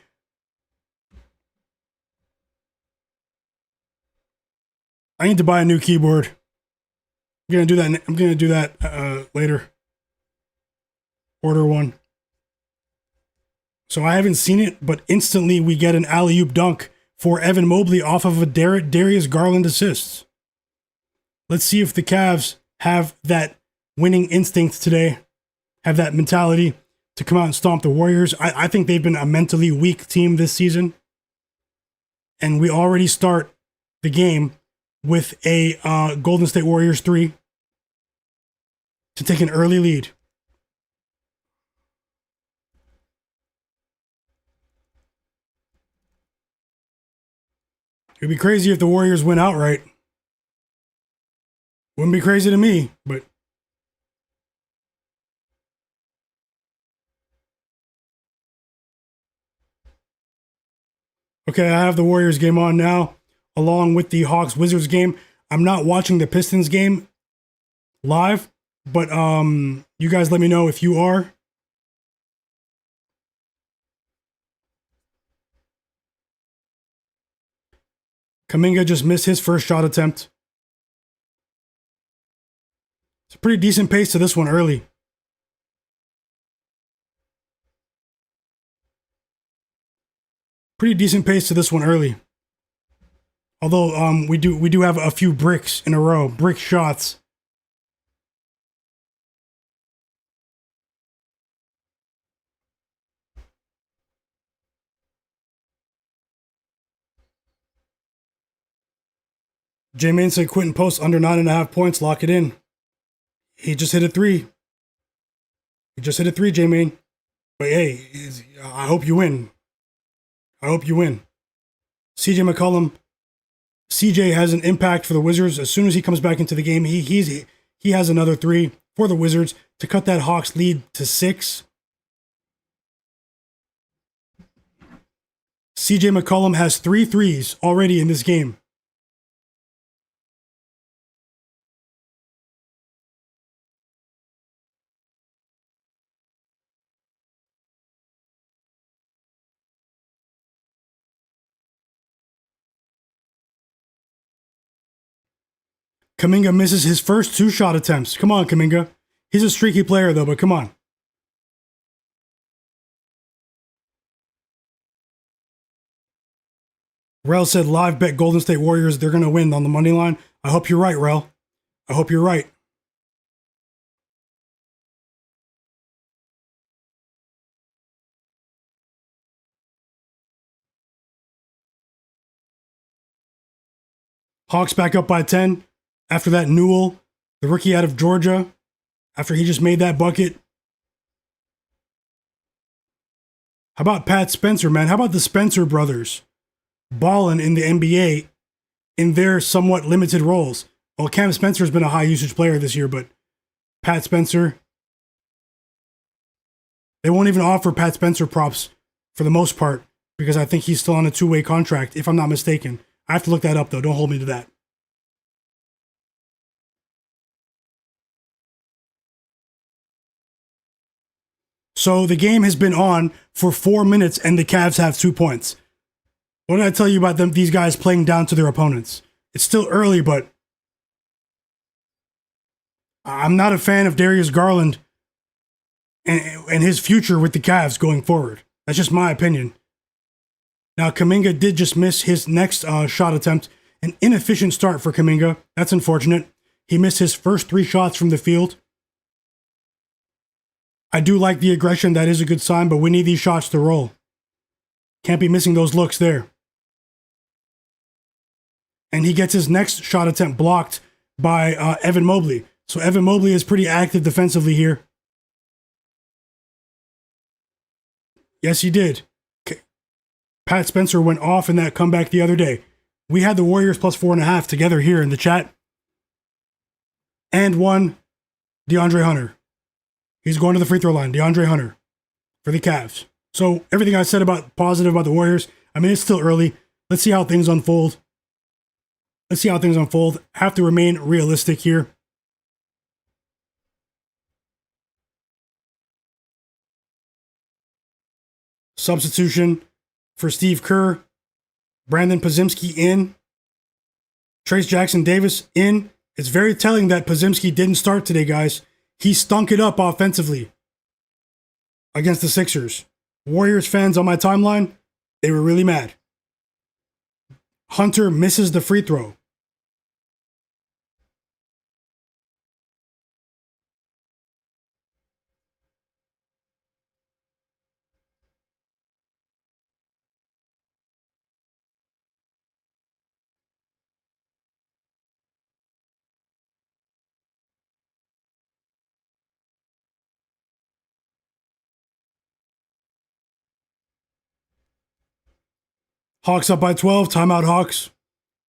I need to buy a new keyboard. I'm gonna do that later. Order one. So I haven't seen it, but instantly we get an alley-oop dunk for Evan Mobley off of a Darius Garland assist. Let's see if the Cavs have that winning instinct today, have that mentality to come out and stomp the Warriors. I think they've been a mentally weak team this season. And we already start the game with a Golden State Warriors 3 to take an early lead. It'd be crazy if the Warriors win outright. Wouldn't be crazy to me, but okay, I have the Warriors game on now, along with the Hawks Wizards game. I'm not watching the Pistons game live, but you guys let me know if you are. Kuminga just missed his first shot attempt. It's a pretty decent pace to this one early. Pretty decent pace to this one early. Although we do have a few bricks in a row, brick shots. J-Man said Quentin Post under 9.5 points, lock it in. He just hit a 3. He just hit a 3, J-Man. But hey, I hope you win. I hope you win. CJ McCollum. CJ has an impact for the Wizards. As soon as he comes back into the game, he has another 3 for the Wizards to cut that Hawks lead to 6. CJ McCollum has 3 threes already in this game. Kuminga misses his first 2 shot attempts. Come on, Kuminga. He's a streaky player, though, but come on. Rel said live bet Golden State Warriors, they're going to win on the money line. I hope you're right, Rel. I hope you're right. Hawks back up by 10. After that, Newell, the rookie out of Georgia, after he just made that bucket. How about Pat Spencer, man? How about the Spencer brothers balling in the NBA in their somewhat limited roles? Well, Cam Spencer's been a high usage player this year, but Pat Spencer, they won't even offer Pat Spencer props for the most part because I think he's still on a 2-way contract, if I'm not mistaken. I have to look that up, though. Don't hold me to that. So the game has been on for 4 minutes and the Cavs have 2 points. What did I tell you about these guys playing down to their opponents? It's still early, but I'm not a fan of Darius Garland and his future with the Cavs going forward. That's just my opinion. Now, Kuminga did just miss his next shot attempt. An inefficient start for Kuminga. That's unfortunate. He missed his first 3 shots from the field. I do like the aggression. That is a good sign, but we need these shots to roll. Can't be missing those looks there. And he gets his next shot attempt blocked by Evan Mobley. So Evan Mobley is pretty active defensively here. Yes, he did. Pat Spencer went off in that comeback the other day. We had the Warriors plus 4.5 together here in the chat. And one, DeAndre Hunter. He's going to the free throw line, DeAndre Hunter, for the Cavs. So everything I said about positive about the Warriors, I mean, it's still early. Let's see how things unfold. Have to remain realistic here. Substitution for Steve Kerr. Brandon Podziemski in. Trace Jackson Davis in. It's very telling that Podziemski didn't start today, guys. He stunk it up offensively against the Sixers. Warriors fans on my timeline, they were really mad. Hunter misses the free throw. Hawks up by 12. Timeout, Hawks.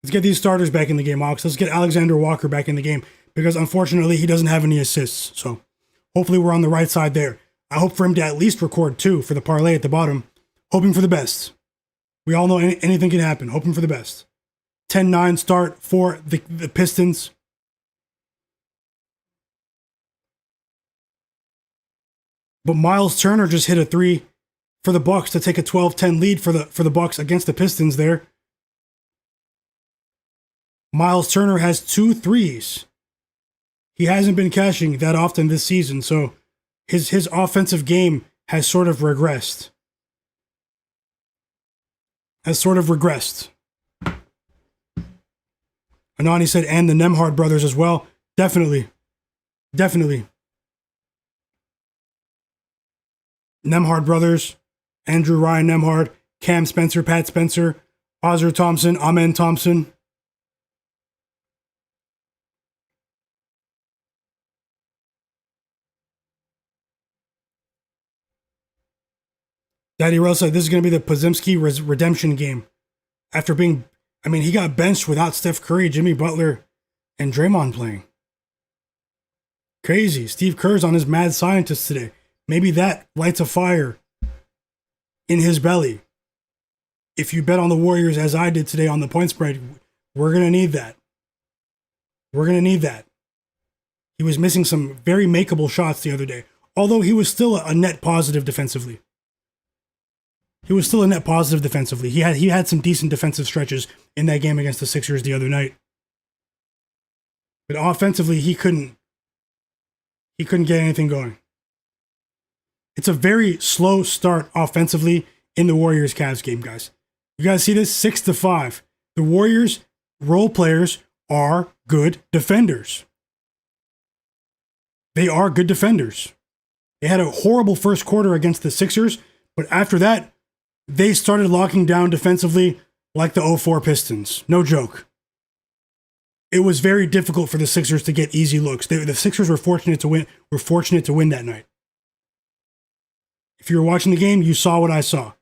Let's get these starters back in the game, Hawks. Let's get Alexander Walker back in the game because unfortunately he doesn't have any assists. So hopefully we're on the right side there. I hope for him to at least record 2 for the parlay at the bottom. Hoping for the best. We all know anything can happen. Hoping for the best. 10-9 start for the Pistons. But Miles Turner just hit a 3 for the Bucks to take a 12-10 lead for the Bucks against the Pistons there. Miles Turner has 2 threes. He hasn't been cashing that often this season, so his offensive game has sort of regressed. Anani said, and the Nembhard brothers as well. Definitely. Nembhard brothers. Andrew Ryan Nembhard, Cam Spencer, Pat Spencer, Ozzer Thompson, Amen Thompson. Daddy Rell said this is going to be the Podziemski redemption game. After being, he got benched without Steph Curry, Jimmy Butler, and Draymond playing. Crazy. Steve Kerr's on his mad scientist today. Maybe that lights a fire in his belly. If you bet on the Warriors as I did today on the point spread, we're going to need that. We're going to need that. He was missing some very makeable shots the other day, although he was still a net positive defensively. He had some decent defensive stretches in that game against the Sixers the other night. But offensively, he couldn't get anything going. It's a very slow start offensively in the Warriors-Cavs game, guys. You guys see this? 6-5. The Warriors role players are good defenders. They are good defenders. They had a horrible first quarter against the Sixers, but after that, they started locking down defensively like the 04 Pistons. No joke. It was very difficult for the Sixers to get easy looks. The Sixers were fortunate to win that night. If you were watching the game, you saw what I saw.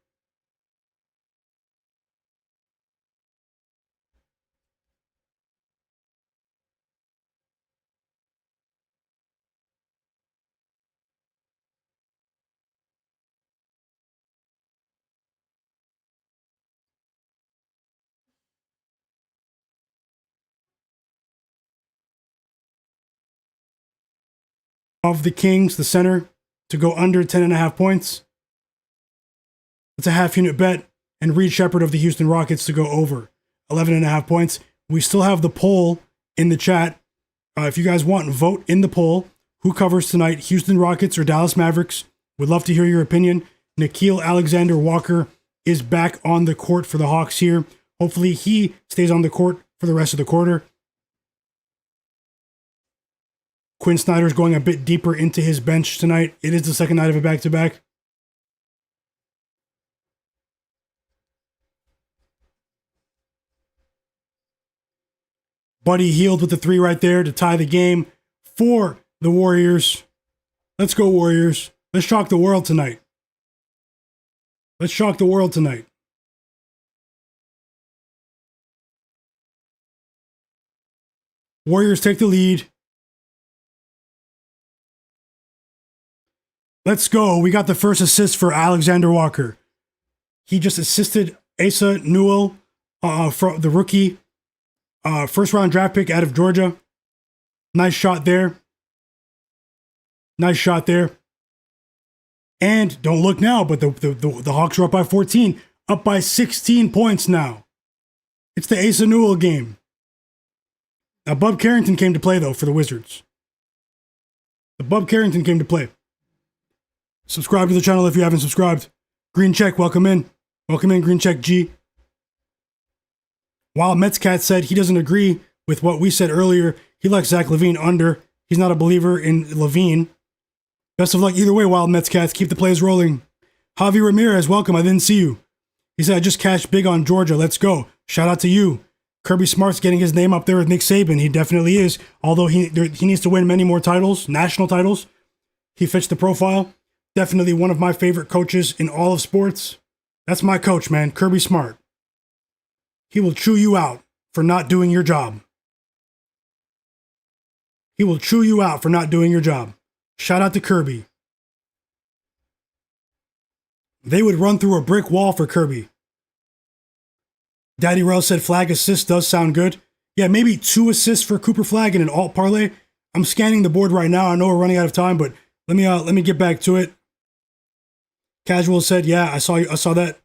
Of the Kings, the center, to go under 10.5 points. It's a half unit bet. And Reed Shepherd of the Houston Rockets to go over 11.5 points. We still have the poll in the chat. If you guys want, vote in the poll. Who covers tonight, Houston Rockets or Dallas Mavericks? Would love to hear your opinion. Nickeil Alexander-Walker is back on the court for the Hawks here. Hopefully he stays on the court for the rest of the quarter. Quinn Snyder's going a bit deeper into his bench tonight. It is the second night of a back-to-back. Buddy Hield with the 3 right there to tie the game for the Warriors. Let's go, Warriors. Let's shock the world tonight. Let's shock the world tonight. Warriors take the lead. Let's go. We got the first assist for Alexander Walker. He just assisted Asa Newell, from the rookie, first round draft pick out of Georgia. Nice shot there. Nice shot there. And don't look now, but the Hawks are up by 14, up by 16 points now. It's the Asa Newell game. Now, Bub Carrington came to play, though, for the Wizards. Bub Carrington came to play. Subscribe to the channel if you haven't subscribed. Green Check, welcome in. Welcome in, Green Check G. While Metscat said he doesn't agree with what we said earlier, he likes Zach LaVine under. He's not a believer in LaVine. Best of luck either way, Wild Metscats. Keep the plays rolling. Javi Ramirez, welcome. I didn't see you. He said, I just cashed big on Georgia. Let's go. Shout out to you. Kirby Smart's getting his name up there with Nick Saban. He definitely is. Although he needs to win many more titles, national titles. He fits the profile. Definitely one of my favorite coaches in all of sports. That's my coach, man. Kirby Smart. He will chew you out for not doing your job. He will chew you out for not doing your job. Shout out to Kirby. They would run through a brick wall for Kirby. Daddy Rel said Flagg assist does sound good. Yeah, maybe 2 assists for Cooper Flagg in an alt parlay. I'm scanning the board right now. I know we're running out of time, but let me get back to it. Casual said, yeah, I saw that.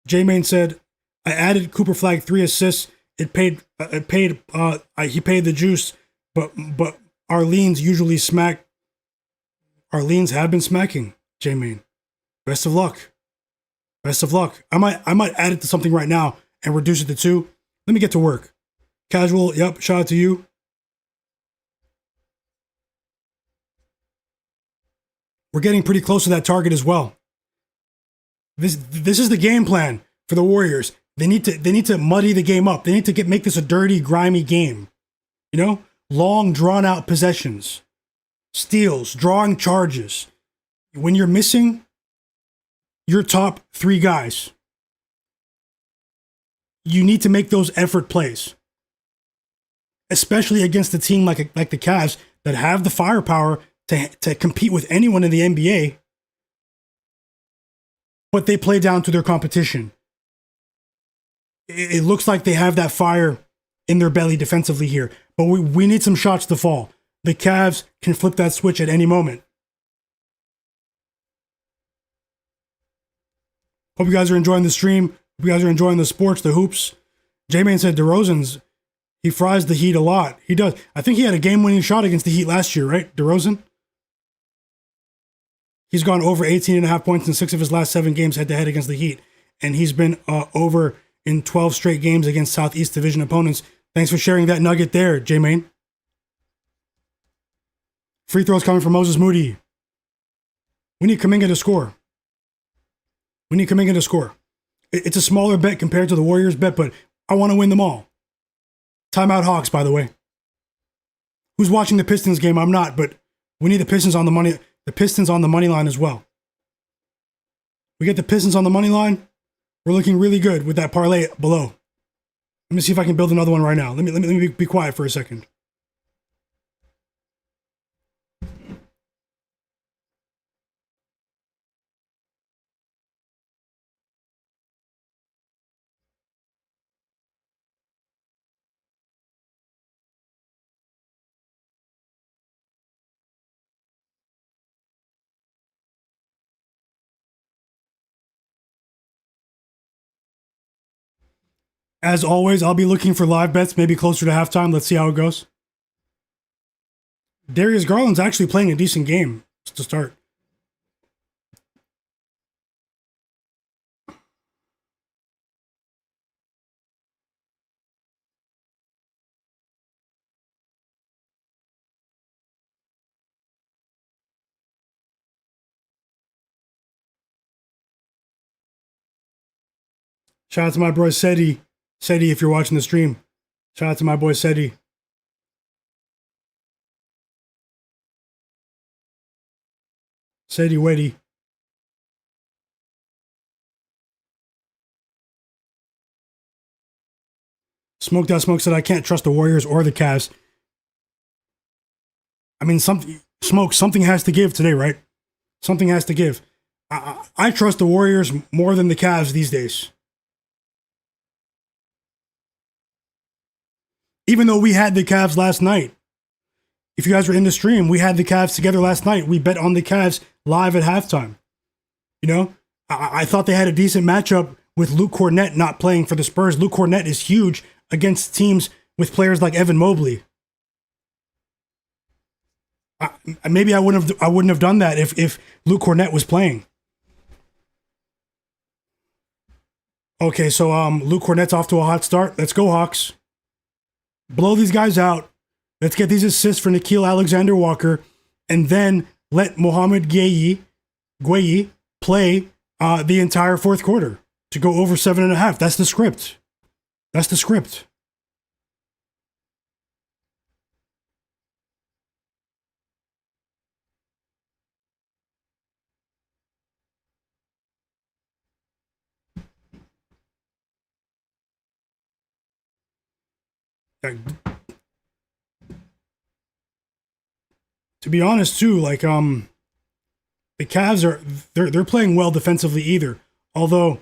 J-Main said, I added Cooper Flagg 3 assists. He paid the juice, but Arlene's usually smack. Arlene's have been smacking, J-Main. Best of luck. Best of luck. I might add it to something right now and reduce it to 2. Let me get to work. Casual, yep, shout out to you. We're getting pretty close to that target as well. This is the game plan for the Warriors. They need to muddy the game up. They need to make this a dirty, grimy game. You know? Long, drawn-out possessions. Steals, drawing charges. When you're missing your top 3 guys, you need to make those effort plays. Especially against a team like the Cavs that have the firepower to compete with anyone in the NBA, but they play down to their competition. It looks like they have that fire in their belly defensively here, but we need some shots to fall. The Cavs can flip that switch at any moment. Hope you guys are enjoying the stream. Hope you guys are enjoying the sports, the hoops. J-Man said DeRozan's, he fries the Heat a lot. He does. I think he had a game-winning shot against the Heat last year, right? DeRozan? He's gone over 18.5 points in 6 of his last 7 games head-to-head against the Heat. And he's been over in 12 straight games against Southeast Division opponents. Thanks for sharing that nugget there, J-Man. Free throws coming from Moses Moody. We need Kuminga to score. We need Kuminga to score. It's a smaller bet compared to the Warriors bet, but I want to win them all. Timeout Hawks, by the way. Who's watching the Pistons game? I'm not, but we need the Pistons on the money. The Pistons on the money line as well. We get the Pistons on the money line. We're looking really good with that parlay below. Let me see if I can build another one right now. Let me be quiet for a second. As always, I'll be looking for live bets, maybe closer to halftime. Let's see how it goes. Darius Garland's actually playing a decent game to start. Shout out to my boy Seti. Seti, if you're watching the stream. Shout out to my boy Seti. Seti Weddy. Smoke That Smoke said, I can't trust the Warriors or the Cavs. I mean, something has to give today, right? Something has to give. I trust the Warriors more than the Cavs these days. Even though we had the Cavs last night. If you guys were in the stream, we had the Cavs together last night. We bet on the Cavs live at halftime. You know, I thought they had a decent matchup with Luke Kornet not playing for the Spurs. Luke Kornet is huge against teams with players like Evan Mobley. Maybe I wouldn't have done that if Luke Kornet was playing. Okay, so Luke Kornet's off to a hot start. Let's go, Hawks. Blow these guys out. Let's get these assists for Nickeil Alexander-Walker, and then let Mohamed Gueye play the entire fourth quarter to go over 7.5. That's the script. That's the script. To be honest, too, like the Cavs they're playing well defensively either. Although,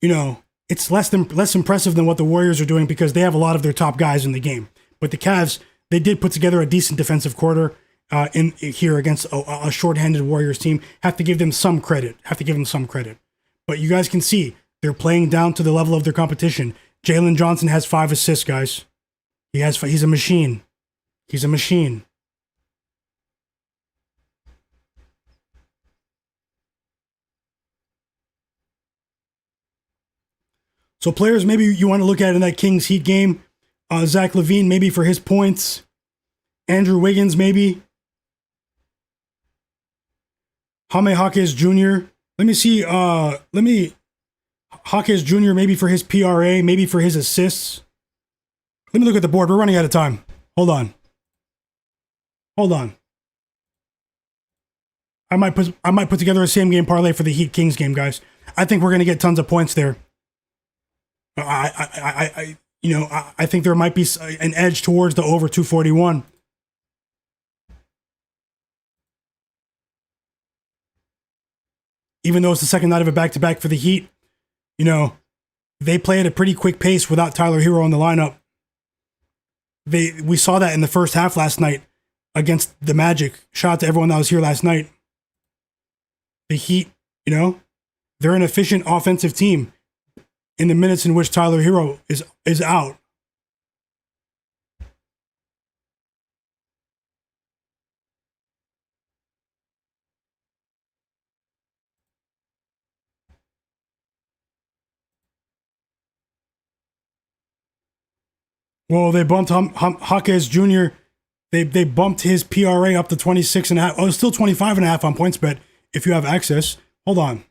you know, it's less impressive than what the Warriors are doing because they have a lot of their top guys in the game. But the Cavs, they did put together a decent defensive quarter in here against a shorthanded Warriors team. Have to give them some credit. But you guys can see they're playing down to the level of their competition. Jalen Johnson has 5 assists, guys. He's a machine. He's a machine. So players maybe you want to look at in that Kings Heat game. Zach LaVine maybe for his points. Andrew Wiggins maybe. Jaime Jaquez Jr. Let me see. Jaquez Jr. maybe for his PRA, maybe for his assists. Let me look at the board. We're running out of time. Hold on. I might put together a same game parlay for the Heat Kings game, guys. I think we're gonna get tons of points there. I think there might be an edge towards the over 241. even though it's the second night of a back-to-back for the Heat, you know, they play at a pretty quick pace without Tyler Hero in the lineup. We saw that in the first half last night against the Magic. Shout out to everyone that was here last night. The Heat, you know, they're an efficient offensive team in the minutes in which Tyler Hero is out. Well, they bumped Jaquez Jr. They bumped his PRA up to 26.5. Oh, it's still 25.5 on PointsBet if you have access. Hold on.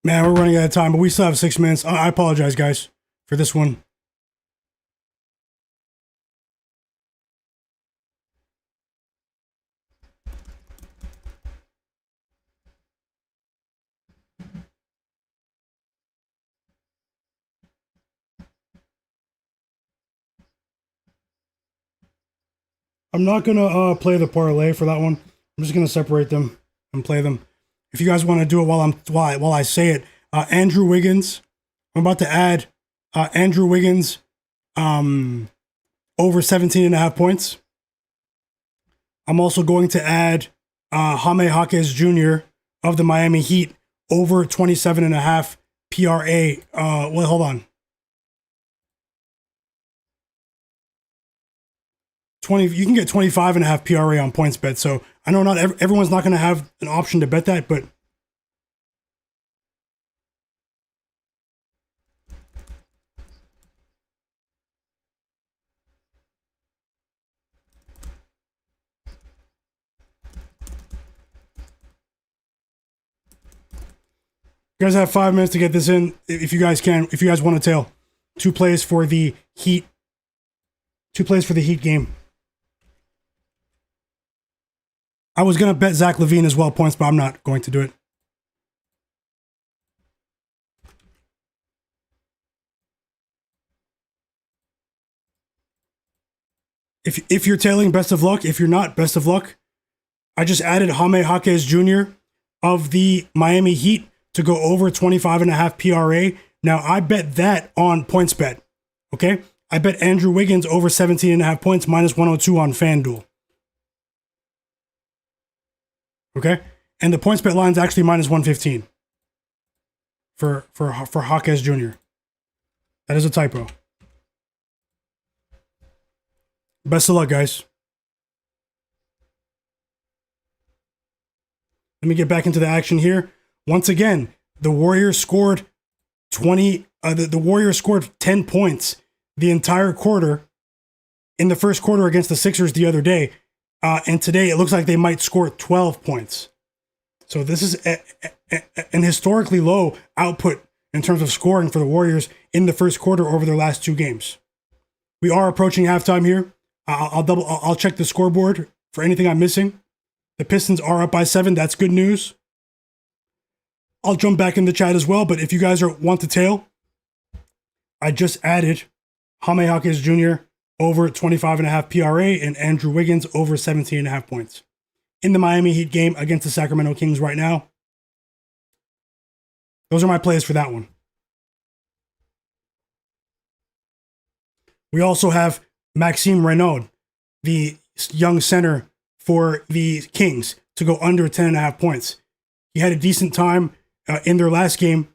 Man, we're running out of time, but we still have 6 minutes. I apologize, guys, for this one. I'm not going to play the parlay for that one. I'm just going to separate them and play them. If you guys want to do it while I say it, Andrew Wiggins. I'm about to add Andrew Wiggins over 17.5 points. I'm also going to add Jaime Jaquez Jr. of the Miami Heat over 27.5 PRA. Well, hold on. 20. You can get 25.5 PRA on points bet. So I know not everyone's not going to have an option to bet that, but you guys have 5 minutes to get this in. If you guys can, if you guys want to tail, 2 plays for the Heat. 2 plays for the Heat game. I was going to bet Zach LaVine as well points, but I'm not going to do it. If you're tailing, best of luck. If you're not, best of luck. I just added Jaime Jaquez Jr. of the Miami Heat to go over 25.5 PRA. Now, I bet that on points bet. Okay? I bet Andrew Wiggins over 17.5 points, minus 102 on FanDuel. Okay? And the points bet line is actually minus 115 for Jaquez Jr. That is a typo. Best of luck, guys. Let me get back into the action here. Once again, the Warriors scored 20. The Warriors scored 10 points the entire quarter in the first quarter against the Sixers the other day, and today it looks like they might score 12 points. So this is an historically low output in terms of scoring for the Warriors in the first quarter over their last 2 games. We are approaching halftime here. I'll check the scoreboard for anything I'm missing. The Pistons are up by 7. That's good news. I'll jump back in the chat as well, but if you guys want to tail, I just added Jaime Jaquez Jr. over 25.5 PRA and Andrew Wiggins over 17.5 points in the Miami Heat game against the Sacramento Kings right now. Those are my plays for that one. We also have Maxime Renaud, the young center for the Kings, to go under 10.5 points. He had a decent time in their last game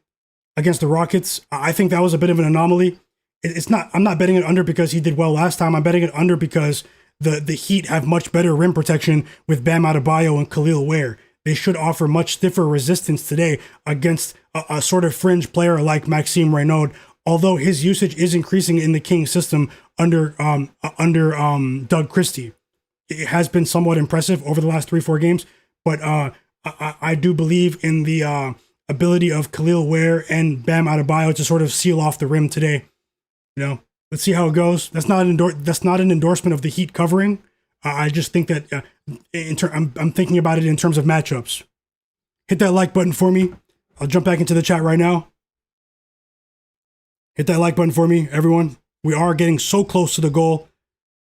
against the Rockets. I think that was a bit of an anomaly. I'm not betting it under because he did well last time. I'm betting it under because the Heat have much better rim protection with Bam Adebayo and Khalil Ware. They should offer much stiffer resistance today against a sort of fringe player like Maxime Renaud, although his usage is increasing in the Kings system under Doug Christie. It has been somewhat impressive over the last 3-4 games, but I do believe in the ability of Khalil Ware and Bam Adebayo to sort of seal off the rim today. You know, let's see how it goes. That's not an endorsement of the Heat covering. I just think that I'm thinking about it in terms of matchups. Hit that like button for me. I'll jump back into the chat right now. Hit that like button for me, everyone. We are getting so close to the goal.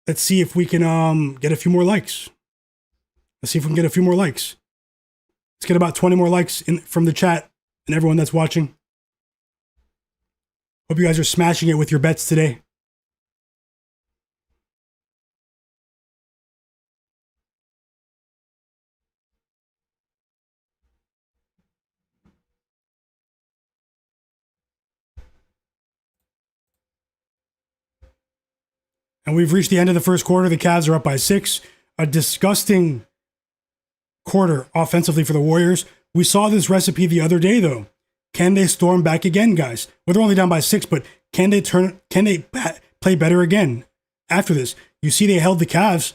Let's see if we can get a few more likes. Let's get about 20 more likes from the chat and everyone that's watching. Hope you guys are smashing it with your bets today. And we've reached the end of the first quarter. The Cavs are up by 6. A disgusting quarter offensively for the Warriors. We saw this recipe the other day, though. Can they storm back again, guys? Well, they're only down by 6, but can they play better again after this? You see they held the Cavs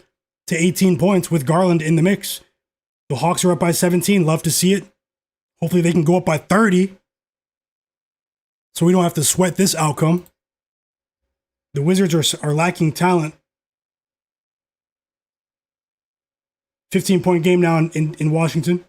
to 18 points with Garland in the mix. The Hawks are up by 17. Love to see it. Hopefully they can go up by 30 so we don't have to sweat this outcome. The Wizards are lacking talent. 15-point game now in Washington.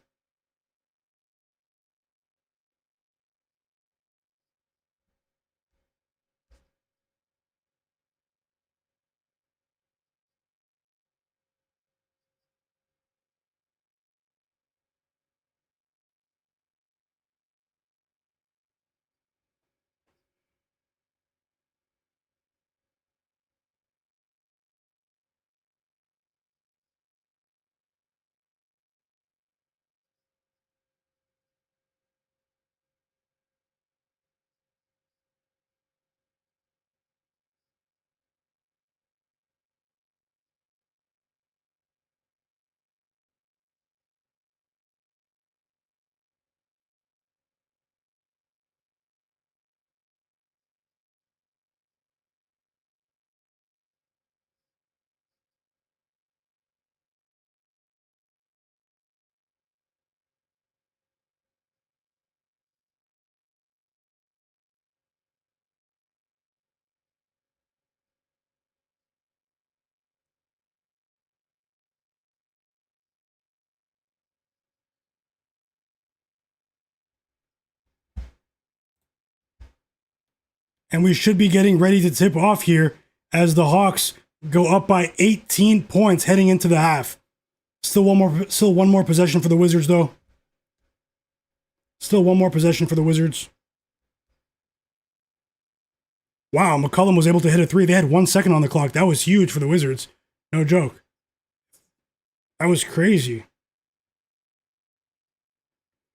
And we should be getting ready to tip off here as the Hawks go up by 18 points heading into the half. Still one more possession for the Wizards, though. Still one more possession for the Wizards. Wow, McCollum was able to hit a three. They had 1 second on the clock. That was huge for the Wizards. No joke. That was crazy.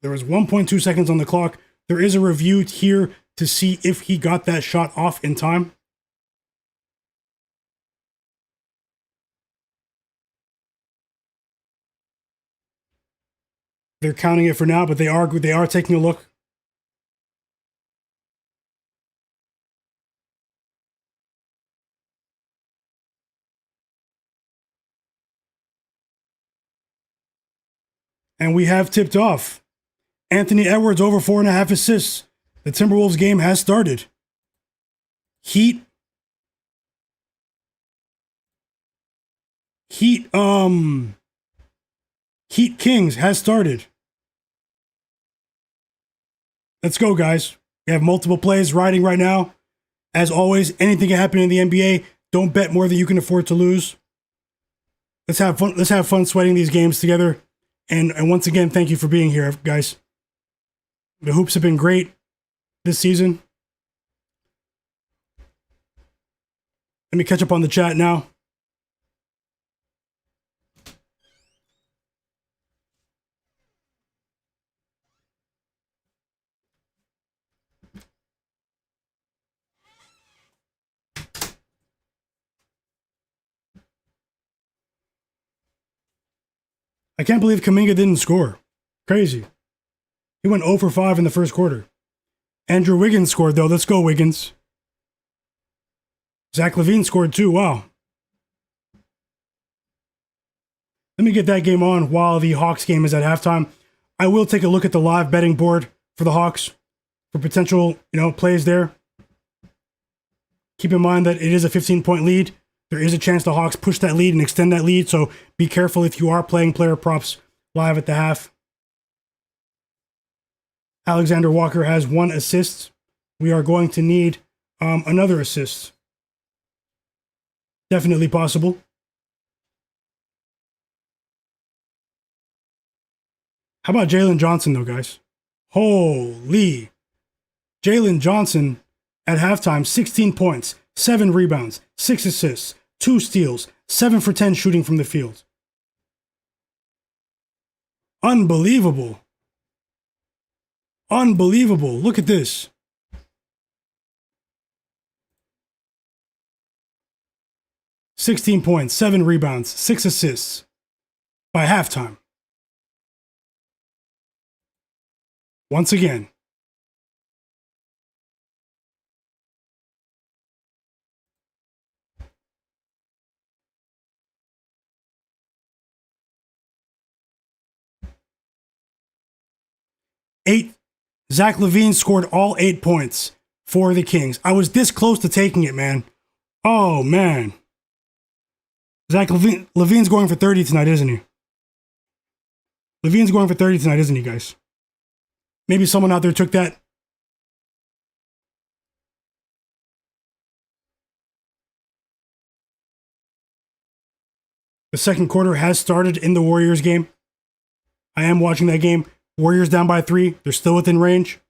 There was 1.2 seconds on the clock. There is a review here to see if he got that shot off in time. They're counting it for now, but they are taking a look. And we have tipped off. Anthony Edwards over 4.5 assists. The Timberwolves game has started. Heat Kings has started. Let's go, guys. We have multiple plays riding right now. As always, anything can happen in the NBA. Don't bet more than you can afford to lose. Let's have fun. Let's have fun sweating these games together. And once again, thank you for being here, guys. The hoops have been great this season. Let me catch up on the chat now. I can't believe Kuminga didn't score. Crazy. He went 0 for 5 in the first quarter. Andrew Wiggins scored, though. Let's go, Wiggins. Zach LaVine scored too. Wow. Let me get that game on while the Hawks game is at halftime. I will take a look at the live betting board for the Hawks for potential, plays there. Keep in mind that it is a 15-point lead. There is a chance the Hawks push that lead and extend that lead, so be careful if you are playing player props live at the half. Alexander Walker has 1 assist. We are going to need another assist. Definitely possible. How about Jalen Johnson, though, guys? Holy. Jalen Johnson at halftime, 16 points, 7 rebounds, 6 assists, 2 steals, 7 for 10 shooting from the field. Unbelievable. Unbelievable. Look at this. "16 points, 7 rebounds, 6 assists by halftime. Once again. Zach LaVine scored all 8 points for the Kings. I was this close to taking it, man. Oh, man. Zach LaVine's going for 30 tonight, isn't he? LaVine's going for 30 tonight, isn't he, guys? Maybe someone out there took that. The second quarter has started in the Warriors game. I am watching that game. Warriors down by 3. They're still within range.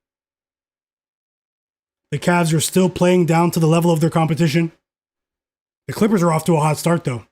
The Cavs are still playing down to the level of their competition. The Clippers are off to a hot start, though.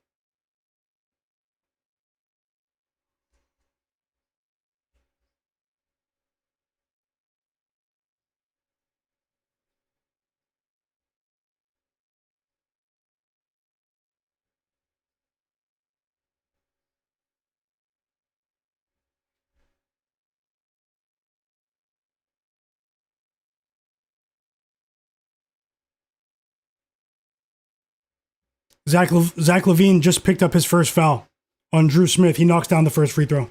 Zach LaVine just picked up his first foul on Drew Smith. He knocks down the first free throw.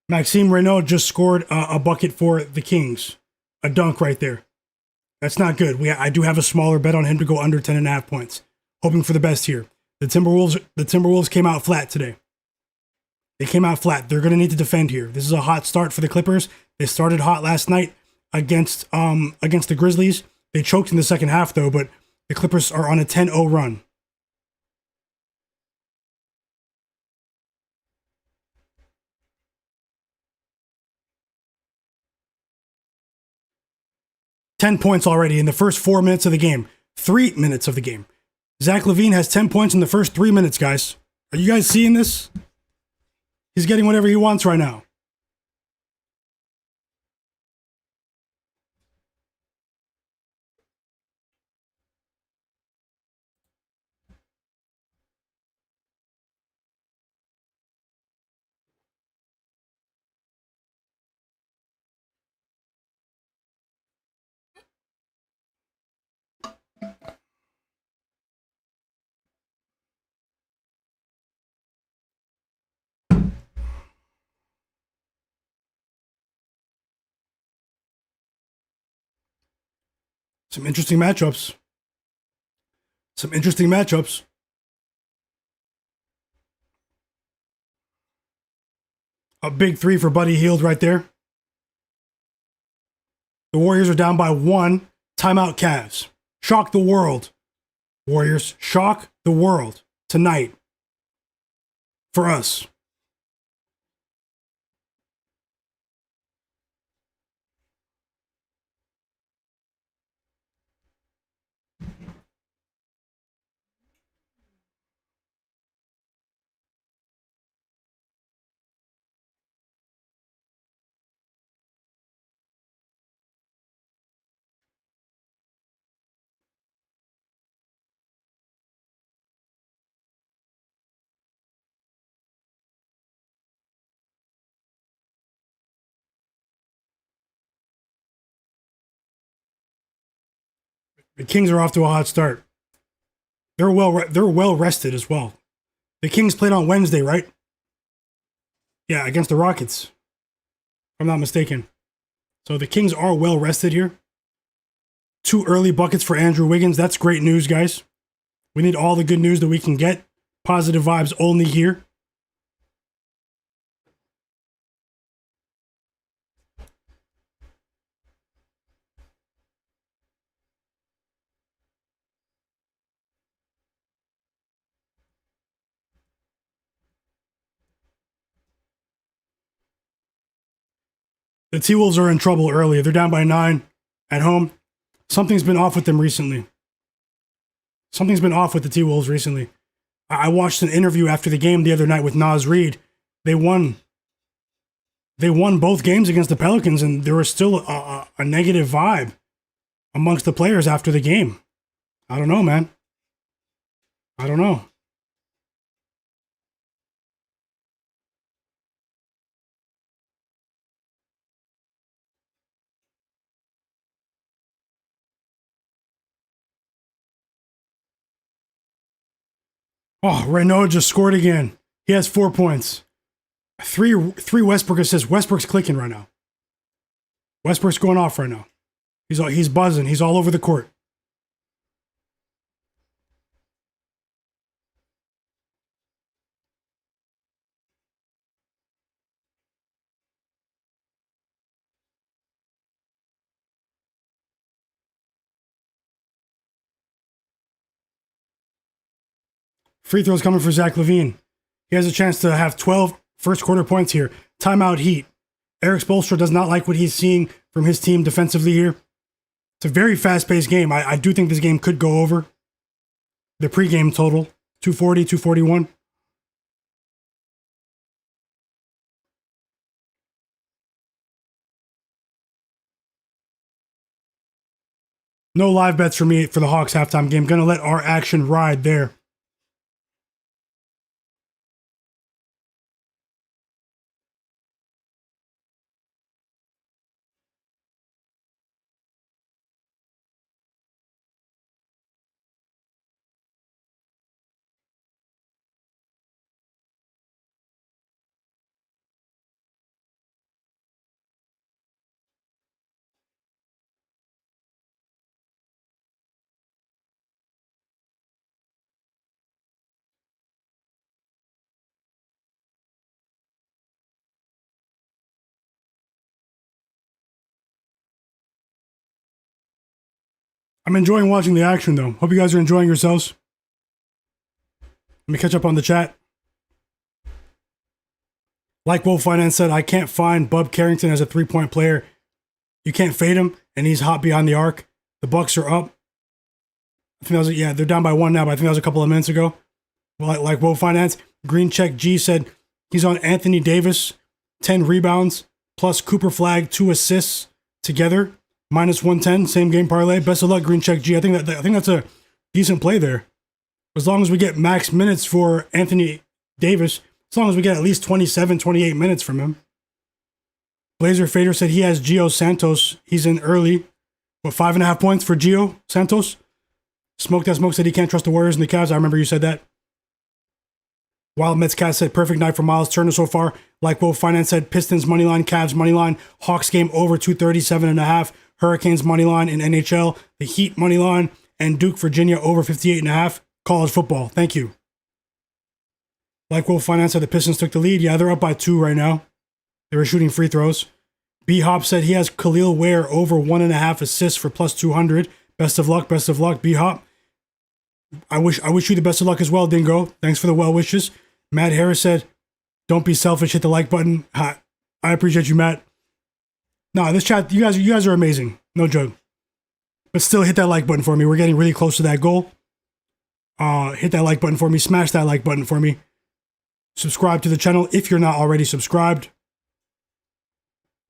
Maxime Renaud just scored a bucket for the Kings. A dunk right there. That's not good. I do have a smaller bet on him to go under 10.5 points. Hoping for the best here. The Timberwolves came out flat today. They came out flat. They're going to need to defend here. This is a hot start for the Clippers. They started hot last night against the Grizzlies. They choked in the second half though, but the Clippers are on a 10-0 run. Ten points already in the first 4 minutes of the game. 3 minutes of the game. Zach LaVine has 10 points in the first 3 minutes, guys. Are you guys seeing this? He's getting whatever he wants right now. Some interesting matchups. A big three for Buddy Hield right there. The Warriors are down by 1. Timeout Cavs. Shock the world. Warriors, shock the world tonight for us. The Kings are off to a hot start. They're well rested as well. The Kings played on Wednesday, right? Yeah, against the Rockets, if I'm not mistaken. So the Kings are well rested here. 2 early buckets for Andrew Wiggins. That's great news, guys. We need all the good news that we can get. Positive vibes only here. The T-Wolves are in trouble early. They're down by 9 at home. Something's been off with them recently. Something's been off with the T-Wolves recently. I watched an interview after the game the other night with Naz Reid. They won both games against the Pelicans, and there was still a negative vibe amongst the players after the game. I don't know, man. I don't know. Oh, Renaud just scored again. He has 4 points. Three Westbrook assists. Westbrook's clicking right now. Westbrook's going off right now. He's buzzing. He's all over the court. Free throws coming for Zach LaVine. He has a chance to have 12 first quarter points here. Timeout Heat. Eric Spoelstra does not like what he's seeing from his team defensively here. It's a very fast-paced game. I do think this game could go over the pregame total, 240, 241. No live bets for me for the Hawks halftime game. Gonna let our action ride there. I'm enjoying watching the action, though. Hope you guys are enjoying yourselves. Let me catch up on the chat. Like Wolf Finance said, I can't find Bub Carrington as a three-point player. You can't fade him, and he's hot beyond the arc. The Bucks are up. I think that was, yeah, they're down by 1 now, but I think that was a couple of minutes ago. Like Wolf Finance, Green Check G said he's on Anthony Davis, 10 rebounds, plus Cooper Flagg, 2 assists together, minus 110, same game parlay. Best of luck, Green Check G. I think that's a decent play there. As long as we get max minutes for Anthony Davis, as long as we get at least 27, 28 minutes from him. Blazer Fader said he has Gio Santos. He's in early. What, 5.5 points for Gio Santos? Smoke That Smoke said he can't trust the Warriors and the Cavs. I remember you said that. Wild Mets Cat said perfect night for Miles Turner so far. Like Wolf Finance said, Pistons moneyline, Cavs moneyline, Hawks game over 237.5, Hurricanes moneyline in NHL, the Heat moneyline, and Duke Virginia over 58.5. College football. Thank you. Like Wolf Finance said, the Pistons took the lead. Yeah, they're up by 2 right now. They were shooting free throws. B Hop said he has Khalil Ware over 1.5 assists for plus 200. Best of luck, B Hop. I wish you the best of luck as well, Dingo. Thanks for the well wishes. Matt Harris said, "Don't be selfish. Hit the like button." I appreciate you, Matt. Nah, this chat, you guys are amazing. No joke. But still, hit that like button for me. We're getting really close to that goal. Hit that like button for me. Smash that like button for me. Subscribe to the channel if you're not already subscribed.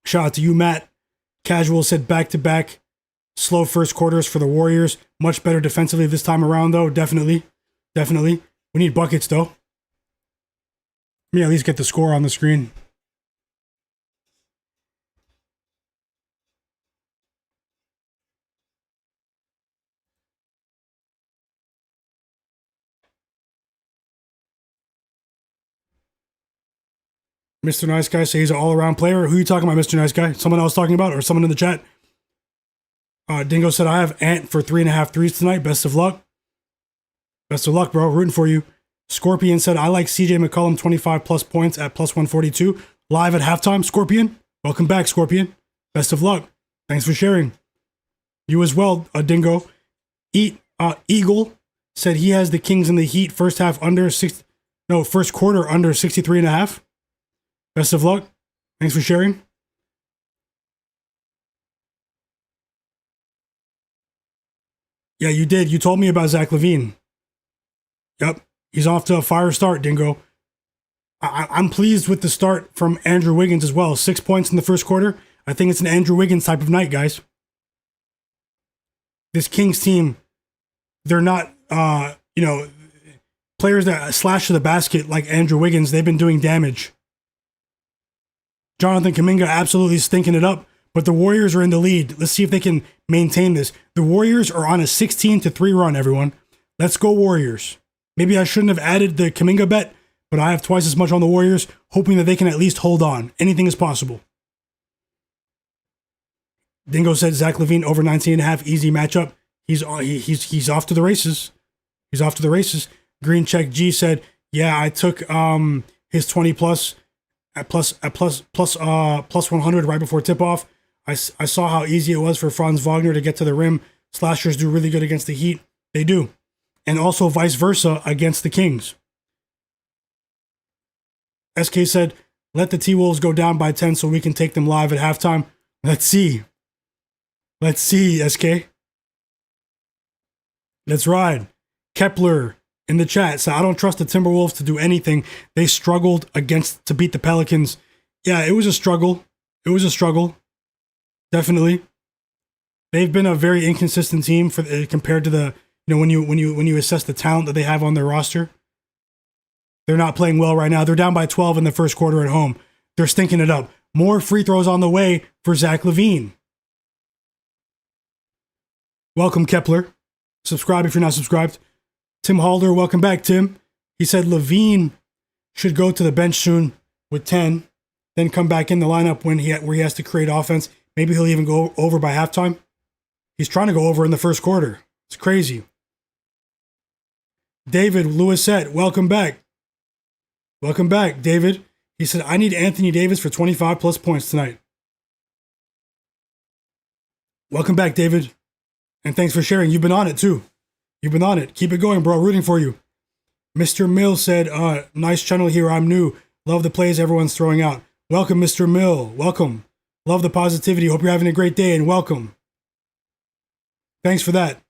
Shout out to you, Matt. Casual said back-to-back slow first quarters for the Warriors. Much better defensively this time around, though. Definitely. We need buckets, though. Let me at least get the score on the screen. Mr. Nice Guy says he's an all-around player. Who are you talking about, Mr. Nice Guy? Someone else talking about, or someone in the chat? Dingo said, I have Ant for 3.5 threes tonight. Best of luck. Best of luck, bro. Rooting for you. Scorpion said, I like CJ McCollum 25 plus points at plus 142. Live at halftime, Scorpion. Welcome back, Scorpion. Best of luck. Thanks for sharing. You as well, Dingo. Eagle said he has the Kings and the Heat first quarter under 63.5. Best of luck. Thanks for sharing. Yeah, you did. You told me about Zach LaVine. Yep. He's off to a fire start, Dingo. I'm pleased with the start from Andrew Wiggins as well. 6 points in the first quarter. I think it's an Andrew Wiggins type of night, guys. This Kings team, they're not, players that slash to the basket like Andrew Wiggins. They've been doing damage. Jonathan Kuminga absolutely stinking it up, but the Warriors are in the lead. Let's see if they can maintain this. The Warriors are on a 16-3 run, everyone. Let's go Warriors. Maybe I shouldn't have added the Kuminga bet, but I have twice as much on the Warriors, hoping that they can at least hold on. Anything is possible. Dingo said Zach LaVine over 19.5, easy matchup. He's off to the races. He's off to the races. Green Check G said, yeah, I took his 20 plus at plus 100 right before tip off. I saw how easy it was for Franz Wagner to get to the rim. Slashers do really good against the Heat. They do. And also vice versa against the Kings. SK said, let the T-Wolves go down by 10 so we can take them live at halftime. Let's see. Let's see, SK. Let's ride. Kepler in the chat said, I don't trust the Timberwolves to do anything. They struggled to beat the Pelicans. Yeah, it was a struggle. Definitely. They've been a very inconsistent team compared to the, when you assess the talent that they have on their roster. They're not playing well right now. They're down by 12 in the first quarter at home. They're stinking it up. More free throws on the way for Zach LaVine. Welcome, Kepler. Subscribe if you're not subscribed. Tim Halder, welcome back, Tim. He said LaVine should go to the bench soon with 10, then come back in the lineup where he has to create offense. Maybe he'll even go over by halftime. He's trying to go over in the first quarter. It's crazy. David Lewisette, welcome back. Welcome back, David. He said, I need Anthony Davis for 25 plus points tonight. Welcome back, David. And thanks for sharing. You've been on it too. You've been on it. Keep it going, bro. Rooting for you. Mr. Mill said, nice channel here. I'm new. Love the plays everyone's throwing out. Welcome, Mr. Mill. Welcome. Love the positivity. Hope you're having a great day and welcome. Thanks for that.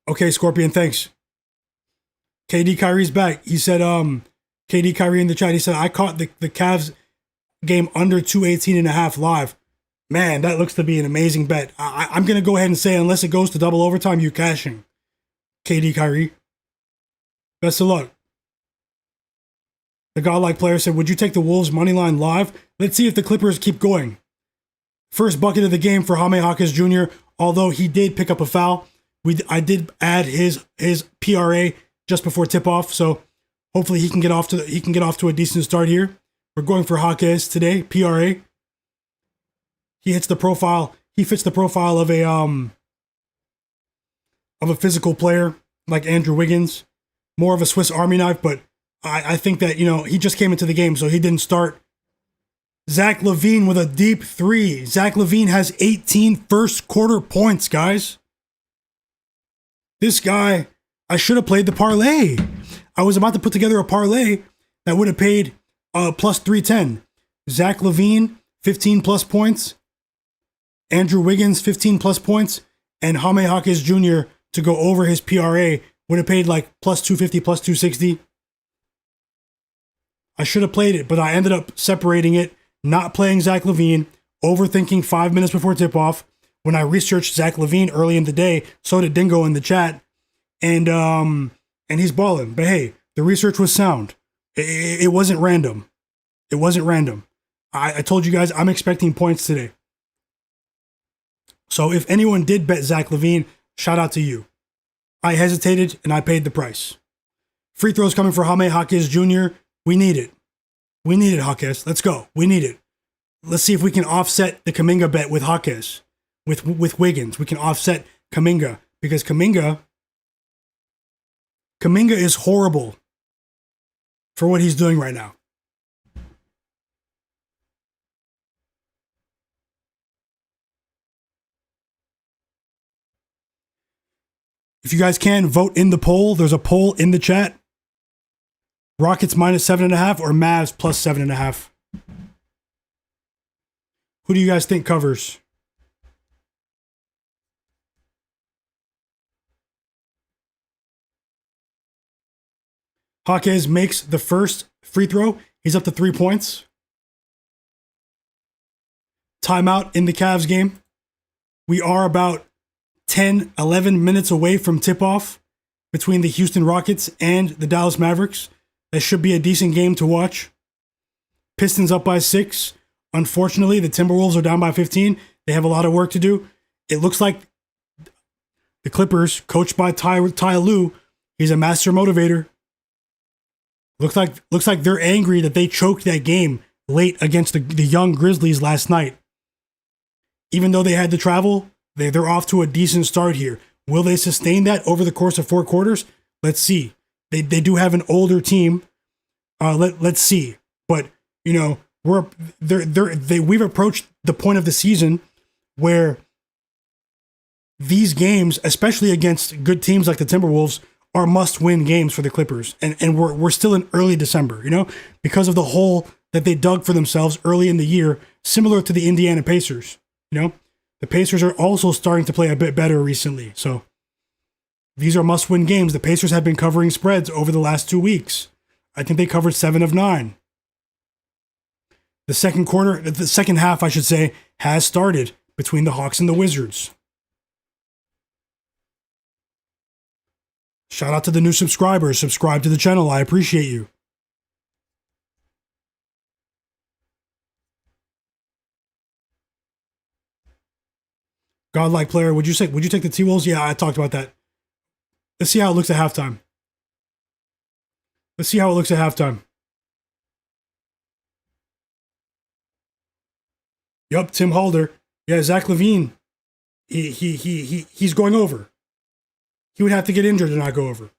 Okay, Scorpion, thanks. KD Kyrie's back. He said, KD Kyrie in the chat, he said, I caught the Cavs game under 218.5 live. Man, that looks to be an amazing bet. I'm going to go ahead and say, unless it goes to double overtime, you cashing. KD Kyrie. Best of luck. The godlike player said, would you take the Wolves money line live? Let's see if the Clippers keep going. First bucket of the game for Jaime Jaquez Jr., although he did pick up a foul. I did add his PRA just before tip-off, so hopefully he can get off to a decent start here. We're going for Jaquez today, PRA. He hits the profile. He fits the profile of a physical player like Andrew Wiggins, more of a Swiss Army knife. But I think that he just came into the game, so he didn't start. Zach LaVine with a deep three. Zach LaVine has 18 first quarter points, guys. This guy, I should have played the parlay. I was about to put together a parlay that would have paid plus 310. Zach LaVine, 15 plus points. Andrew Wiggins, 15 plus points. And Jaime Jaquez Jr. to go over his PRA would have paid like plus 250, plus 260. I should have played it, but I ended up separating it, not playing Zach LaVine, overthinking 5 minutes before tip-off. When I researched Zach LaVine early in the day, so did Dingo in the chat. And he's balling. But hey, the research was sound. It wasn't random. It wasn't random. I told you guys I'm expecting points today. So if anyone did bet Zach LaVine, shout out to you. I hesitated and I paid the price. Free throws coming for Jaime Jaquez Jr. We need it. We need it, Jaquez. Let's go. We need it. Let's see if we can offset the Kuminga bet with Jaquez. With Wiggins. We can offset Kuminga. Because Kuminga is horrible for what he's doing right now. If you guys can, vote in the poll. There's a poll in the chat. Rockets minus 7.5 or Mavs plus 7.5. Who do you guys think covers? Jaquez makes the first free throw. He's up to 3 points. Timeout in the Cavs game. We are about 10, 11 minutes away from tip-off between the Houston Rockets and the Dallas Mavericks. That should be a decent game to watch. Pistons up by 6. Unfortunately, the Timberwolves are down by 15. They have a lot of work to do. It looks like the Clippers, coached by Ty Lue, he's a master motivator. Looks like they're angry that they choked that game late against the young Grizzlies last night. Even though they had to travel, they're off to a decent start here. Will they sustain that over the course of 4 quarters? Let's see. They do have an older team. Let's see. But we've approached the point of the season where these games, especially against good teams like the Timberwolves, are must-win games for the Clippers. And we're still in early December, because of the hole that they dug for themselves early in the year, similar to the Indiana Pacers. The Pacers are also starting to play a bit better recently. So these are must-win games. The Pacers have been covering spreads over the last 2 weeks. I think they covered 7 of 9. The second half, I should say, has started between the Hawks and the Wizards. Shout out to the new subscribers. Subscribe to the channel. I appreciate you. Godlike player, would you take the T-Wolves? Yeah, I talked about that. Let's see how it looks at halftime. Yup, Tim Halder. Yeah, Zach LaVine. He's going over. He would have to get injured to not go over.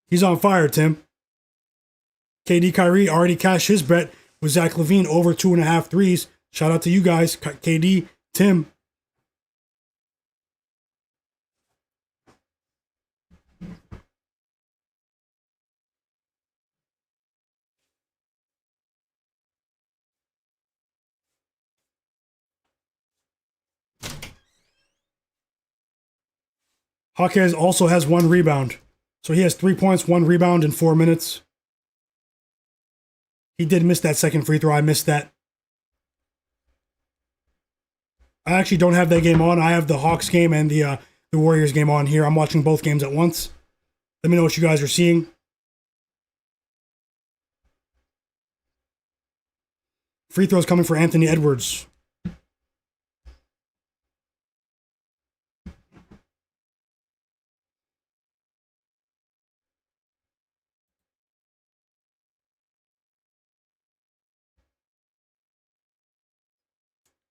He's on fire, Tim. KD Kyrie already cashed his bet with Zach LaVine over 2.5 threes. Shout out to you guys, KD, Tim. Hawkes also has 1 rebound. So he has 3 points, 1 rebound in 4 minutes. He did miss that second free throw. I missed that. I actually don't have that game on. I have the Hawks game and the Warriors game on here. I'm watching both games at once. Let me know what you guys are seeing. Free throws coming for Anthony Edwards.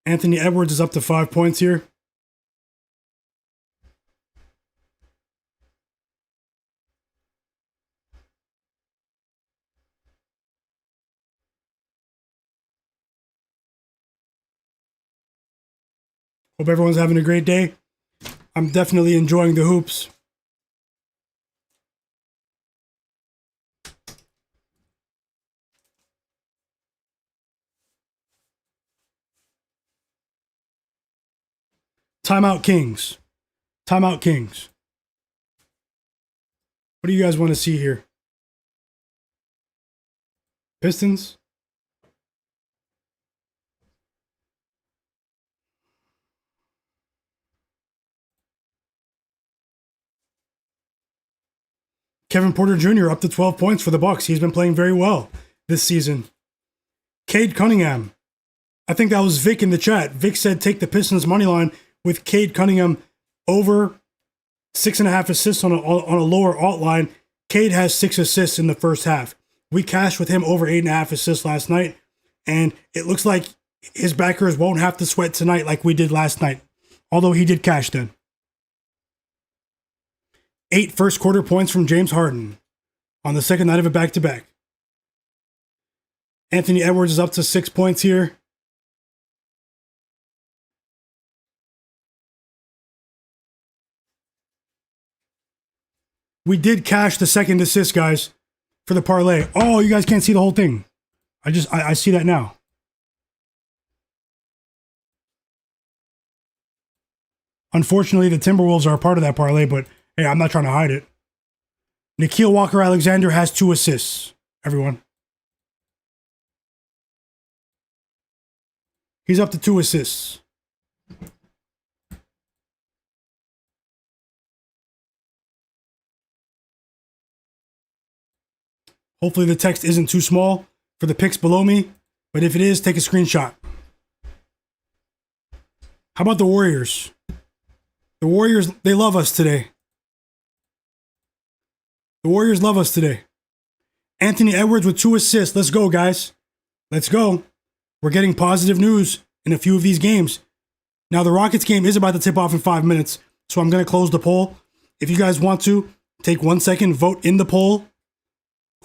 Anthony Edwards is up to 5 points here. Hope everyone's having a great day. I'm definitely enjoying the hoops. Timeout Kings. Timeout Kings. What do you guys want to see here? Pistons? Kevin Porter Jr. up to 12 points for the Bucks. He's been playing very well this season. Cade Cunningham. I think that was Vic in the chat. Vic said take the Pistons money line with Cade Cunningham over 6.5 assists on a lower alt line. Cade has 6 assists in the first half. We cashed with him over 8.5 assists last night, and it looks like his backers won't have to sweat tonight like we did last night, although he did cash then. 8 first quarter points from James Harden on the second night of a back-to-back. Anthony Edwards is up to 6 points here. We did cash the second assist, guys, for the parlay. Oh, you guys can't see the whole thing. I see that now. Unfortunately, the Timberwolves are a part of that parlay, but hey, I'm not trying to hide it. Nickeil Walker-Alexander has 2 assists, everyone. He's up to 2 assists. Hopefully the text isn't too small for the picks below me, but if it is, take a screenshot. How about the Warriors? The Warriors, they love us today. The Warriors love us today. Anthony Edwards with 2 assists. Let's go, guys. Let's go. We're getting positive news in a few of these games. Now, the Rockets game is about to tip off in 5 minutes, so I'm going to close the poll. If you guys want to, take 1 second, vote in the poll.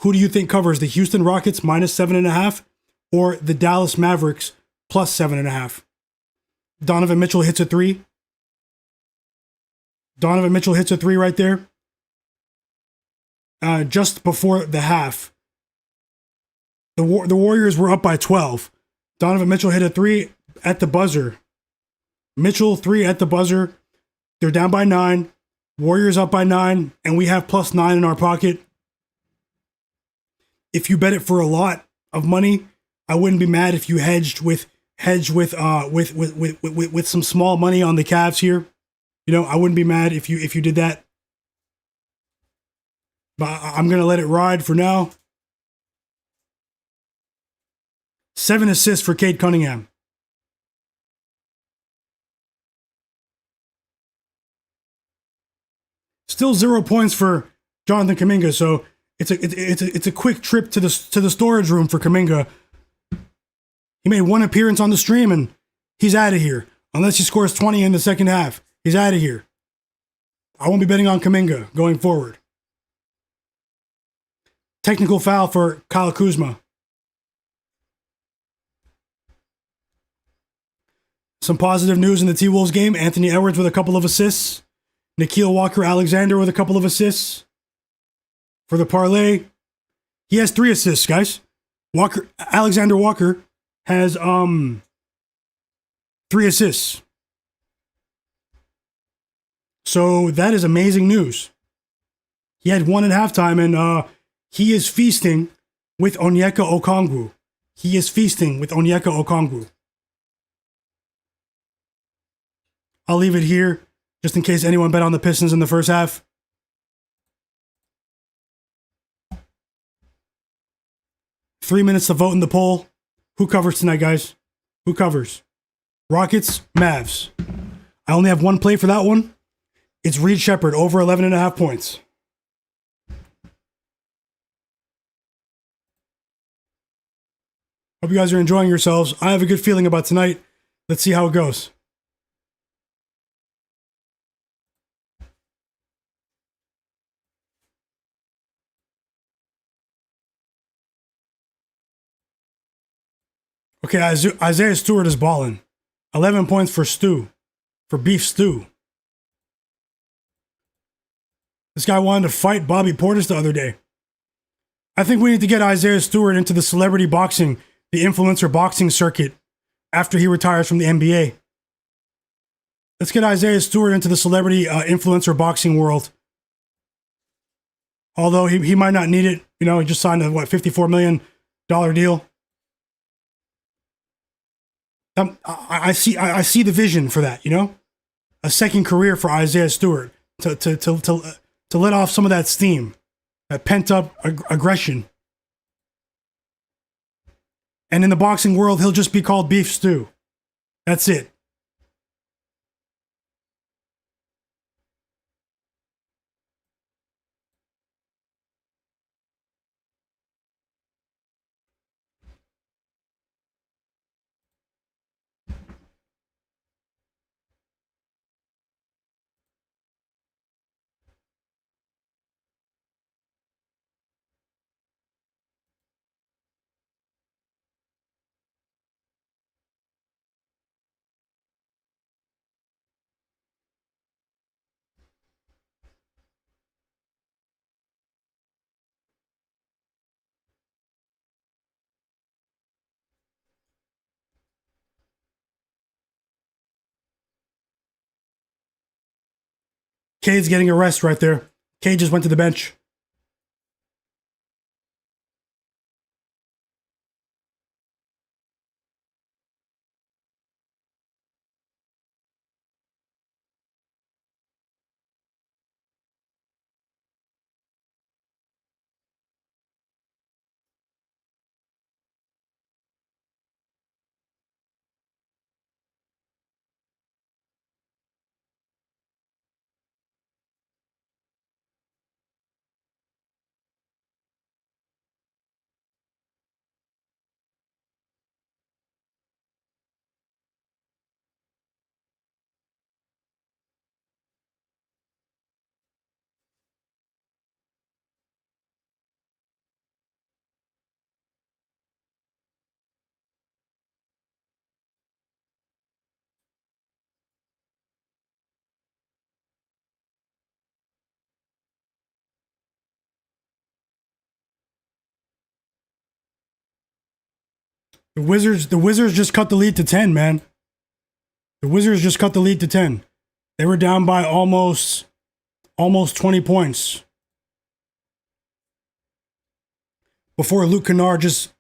Who do you think covers, the Houston Rockets minus 7.5 or the Dallas Mavericks plus 7.5? Donovan Mitchell hits a 3. Donovan Mitchell hits a 3 right there. Just before the half, the Warriors were up by 12. Donovan Mitchell hit a 3 at the buzzer. Mitchell 3 at the buzzer. They're down by 9. Warriors up by 9, and we have plus 9 in our pocket. If you bet it for a lot of money, I wouldn't be mad if you hedged with some small money on the Cavs here. You know, I wouldn't be mad if you did that. But I'm gonna let it ride for now. 7 assists for Cade Cunningham. Still 0 points for Jonathan Kuminga, so it's a quick trip to the storage room for Kuminga. He made 1 appearance on the stream and he's out of here. Unless he scores 20 in the second half, he's out of here. I won't be betting on Kuminga going forward. Technical foul for Kyle Kuzma. Some positive news in the T-Wolves game. Anthony Edwards with a couple of assists. Nickeil Walker-Alexander with a couple of assists. For the parlay, he has 3 assists, guys. Alexander Walker has 3 assists. So that is amazing news. He had one at halftime, and he is feasting with Onyeka Okongwu. He is feasting with Onyeka Okongwu. I'll leave it here, just in case anyone bet on the Pistons in the first half. Three minutes to vote in the poll. Who covers tonight, guys? Who covers? Rockets, Mavs. I only have one play for that one. It's Reed Shepherd, over 11.5 points. Hope you guys are enjoying yourselves. I have a good feeling about tonight. Let's see how it goes. Okay, Isaiah Stewart is balling. 11 points for Beef Stew. This guy wanted to fight Bobby Portis the other day. I think we need to get Isaiah Stewart into the celebrity boxing, the influencer boxing circuit after he retires from the NBA. Let's get Isaiah Stewart into the celebrity influencer boxing world. Although he might not need it. You know, he just signed a, $54 million deal. I see the vision for that, you know? A second career for Isaiah Stewart to let off some of that steam, that pent-up aggression. And in the boxing world, he'll just be called Beef Stew. That's it. Cade's getting a rest right there. Cade just went to the bench. The Wizards just cut the lead to 10, man. The Wizards just cut the lead to 10. They were down by almost 20 points. Before Luke Kennard just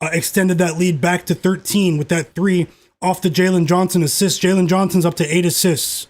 extended that lead back to 13 with that 3 off the Jalen Johnson assist. Jalen Johnson's up to 8 assists.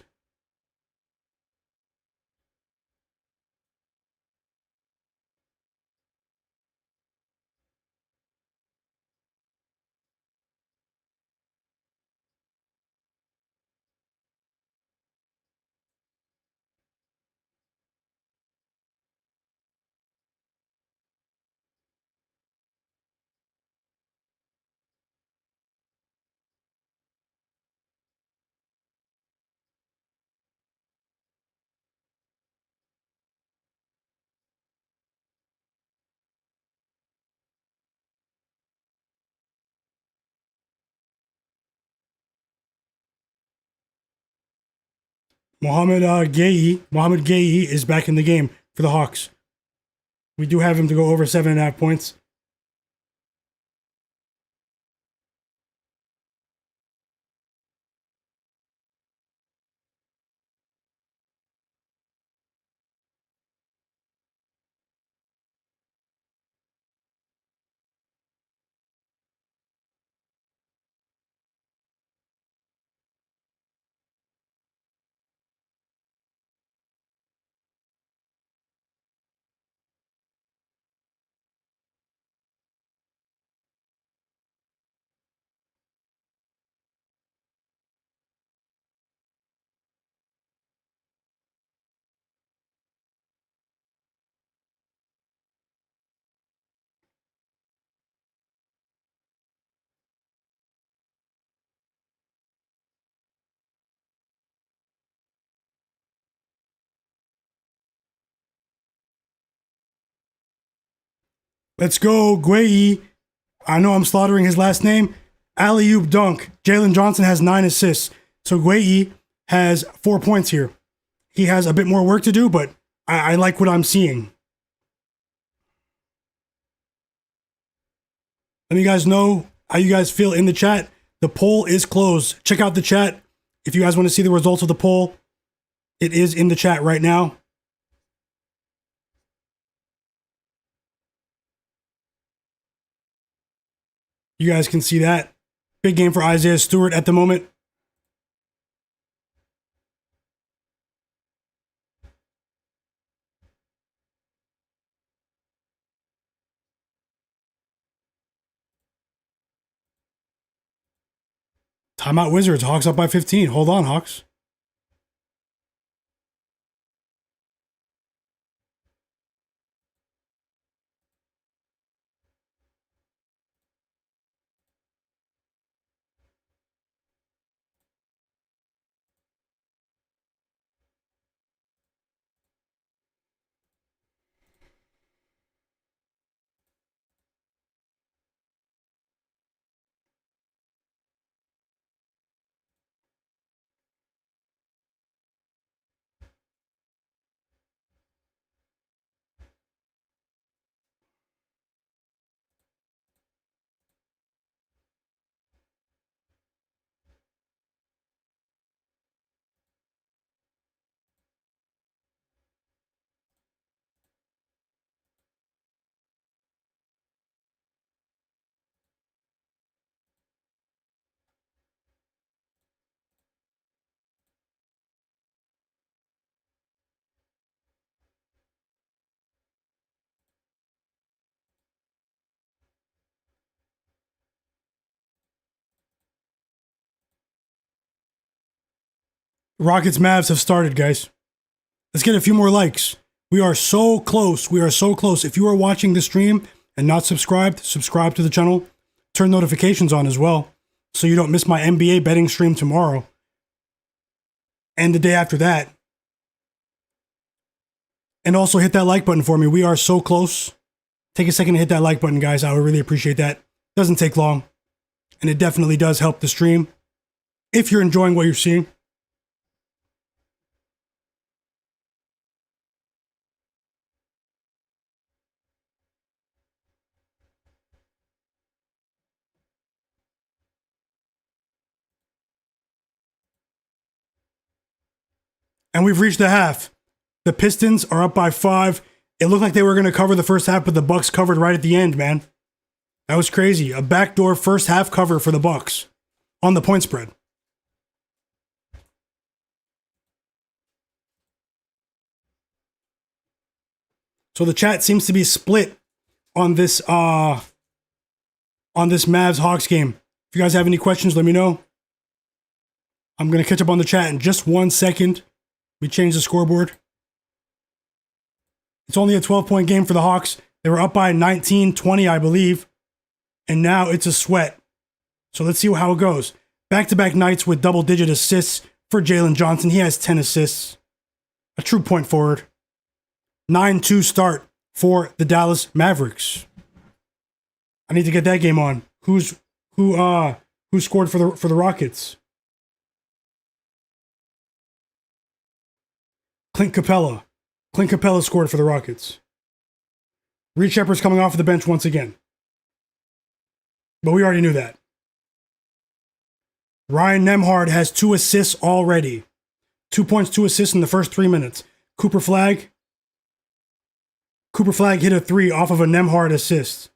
Mohamed Gaye is back in the game for the Hawks. We do have him to go over 7.5 points. Let's go, Gueye. I know I'm slaughtering his last name. Alley-oop dunk. Jalen Johnson has 9 assists. So Gueye has 4 points here. He has a bit more work to do, but I like what I'm seeing. Let me guys know how you guys feel in the chat. The poll is closed. Check out the chat. If you guys want to see the results of the poll, it is in the chat right now. You guys can see that. Big game for Isaiah Stewart at the moment. Timeout Wizards. Hawks up by 15. Hold on, Hawks. Rockets Mavs have started, guys. Let's get a few more likes. We are so close. We are so close. If you are watching the stream and not subscribed, subscribe to the channel. Turn notifications on as well, so you don't miss my NBA betting stream tomorrow and the day after that. And also hit that like button for me. We are so close. Take a second to hit that like button, guys. I would really appreciate that. Doesn't take long. And it definitely does help the stream if you're enjoying what you're seeing. And we've reached the half. The Pistons are up by 5. It looked like they were going to cover the first half, but the Bucks covered right at the end, man. That was crazy. A backdoor first half cover for the Bucks on the point spread. So the chat seems to be split on this Mavs Hawks game. If you guys have any questions, let me know. I'm going to catch up on the chat in just 1 second. We change the scoreboard. It's only a 12-point game for the Hawks. They were up by 19-20, I believe. And now it's a sweat. So let's see how it goes. Back-to-back nights with double-digit assists for Jalen Johnson. He has 10 assists. A true point forward. 9-2 start for the Dallas Mavericks. I need to get that game on. Who scored for the Rockets? Clint Capella. Clint Capella scored for the Rockets. Reed Shepard's coming off of the bench once again. But we already knew that. Ryan Nembhard has 2 assists already. 2 points, 2 assists in the first 3 minutes. Cooper Flagg hit a 3 off of a Nembhard assist.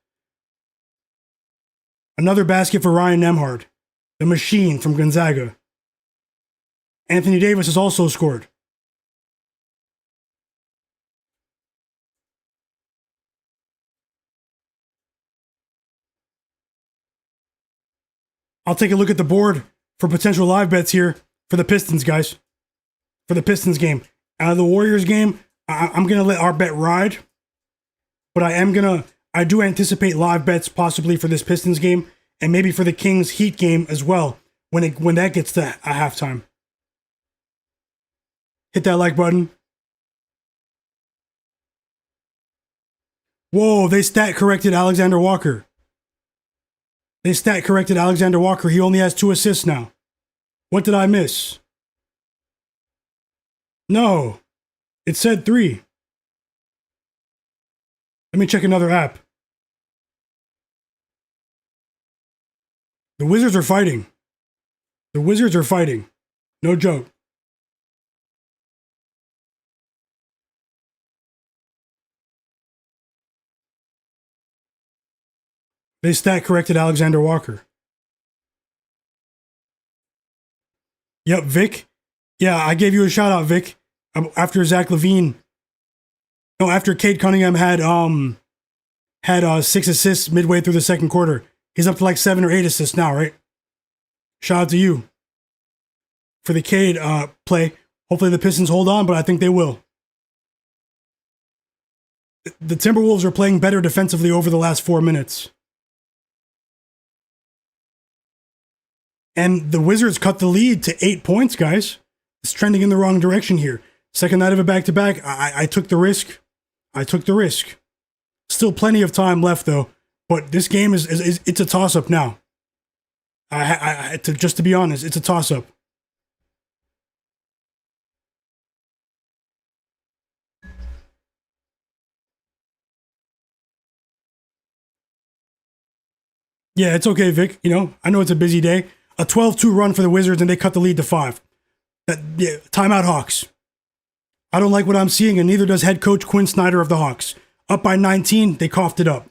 Another basket for Ryan Nembhard, the machine from Gonzaga. Anthony Davis has also scored. I'll take a look at the board for potential live bets here for the Pistons, guys. For the Pistons game. Out of the Warriors game, I'm going to let our bet ride. But I do anticipate live bets possibly for this Pistons game and maybe for the Kings Heat game as well when that gets to a halftime. Hit that like button. Whoa, they stat corrected Alexander Walker. They stat corrected Alexander Walker. He only has 2 assists now. What did I miss? No, it said 3. Let me check another app. The Wizards are fighting. The Wizards are fighting. No joke. They stat corrected Alexander Walker. Yep, Vic. Yeah, I gave you a shout out, Vic. After Zach LaVine. No, after Cade Cunningham had 6 assists midway through the second quarter. He's up to like 7 or 8 assists now, right? Shout out to you for the Cade play. Hopefully the Pistons hold on, but I think they will. The Timberwolves are playing better defensively over the last 4 minutes. And the Wizards cut the lead to 8 points, guys. It's trending in the wrong direction here. Second night of a back-to-back. I took the risk. I took the risk. Still plenty of time left, though. But this game is it's a toss-up now. Just to be honest, it's a toss-up. Yeah, it's okay, Vic. You know, I know it's a busy day. A 12-2 run for the Wizards, and they cut the lead to 5. Timeout, Hawks. I don't like what I'm seeing, and neither does head coach Quinn Snyder of the Hawks. Up by 19, they coughed it up.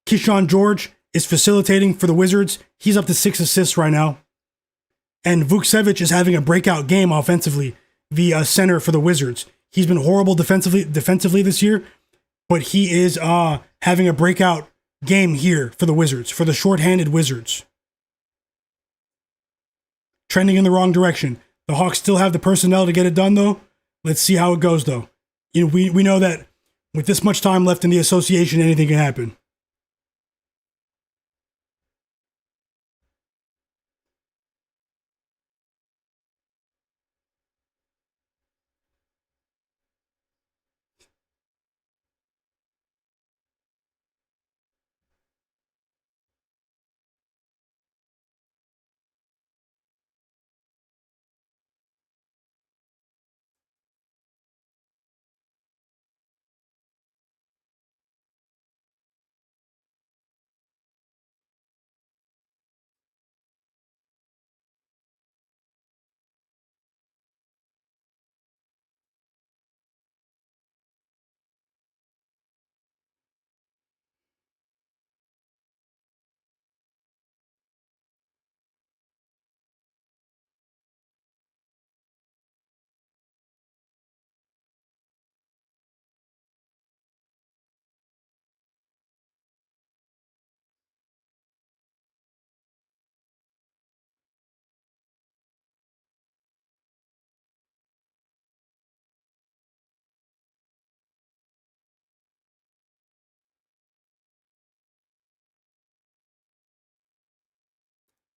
Keyshawn George is facilitating for the Wizards. He's up to 6 assists right now. And Vucevic is having a breakout game offensively, the center for the Wizards. He's been horrible defensively this year, but he is having a breakout game here for the Wizards, for the shorthanded Wizards. Trending in the wrong direction. The Hawks still have the personnel to get it done, though. Let's see how it goes, though. You know, we know that with this much time left in the association, anything can happen.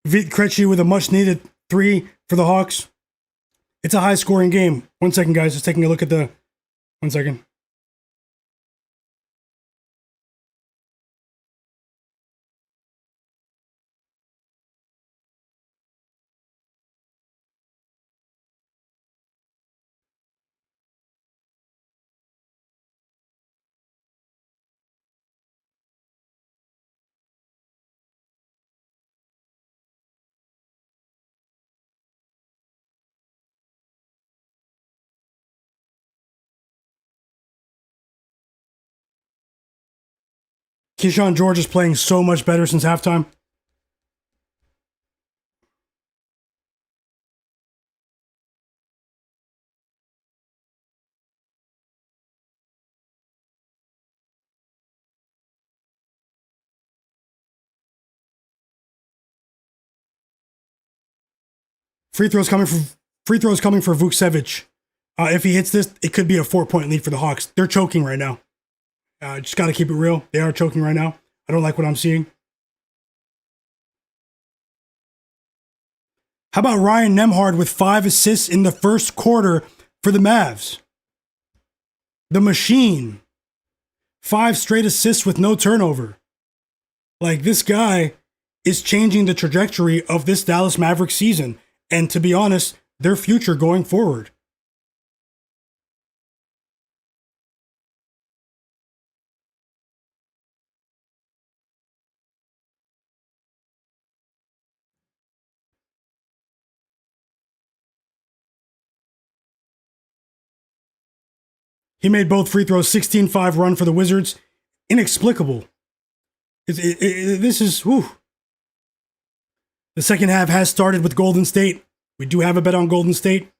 Vit Krejci with a much-needed 3 for the Hawks. It's a high-scoring game. 1 second, guys. Just taking a look at the... 1 second. Keyshawn George is playing so much better since halftime. Free throws coming for Vucevic. If he hits this, it could be a 4-point lead for the Hawks. They're choking right now. Just got to keep it real. They are choking right now. I don't like what I'm seeing. How about Ryan Nembhard with 5 assists in the first quarter for the Mavs? The machine. 5 straight assists with no turnover. Like, this guy is changing the trajectory of this Dallas Mavericks season. And to be honest, their future going forward. He made both free throws, 16-5 run for the Wizards. Inexplicable. This is, whew. The second half has started with Golden State. We do have a bet on Golden State.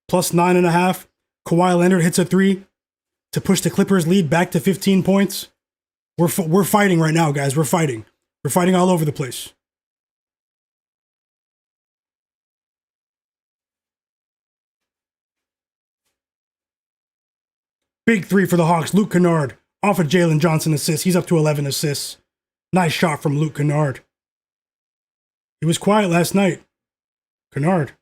Plus 9.5. Kawhi Leonard hits a 3 to push the Clippers lead back to 15 points. We're fighting right now, guys. We're fighting. We're fighting all over the place. Big 3 for the Hawks. Luke Kennard off a Jalen Johnson assist. He's up to 11 assists. Nice shot from Luke Kennard. He was quiet last night. Kennard.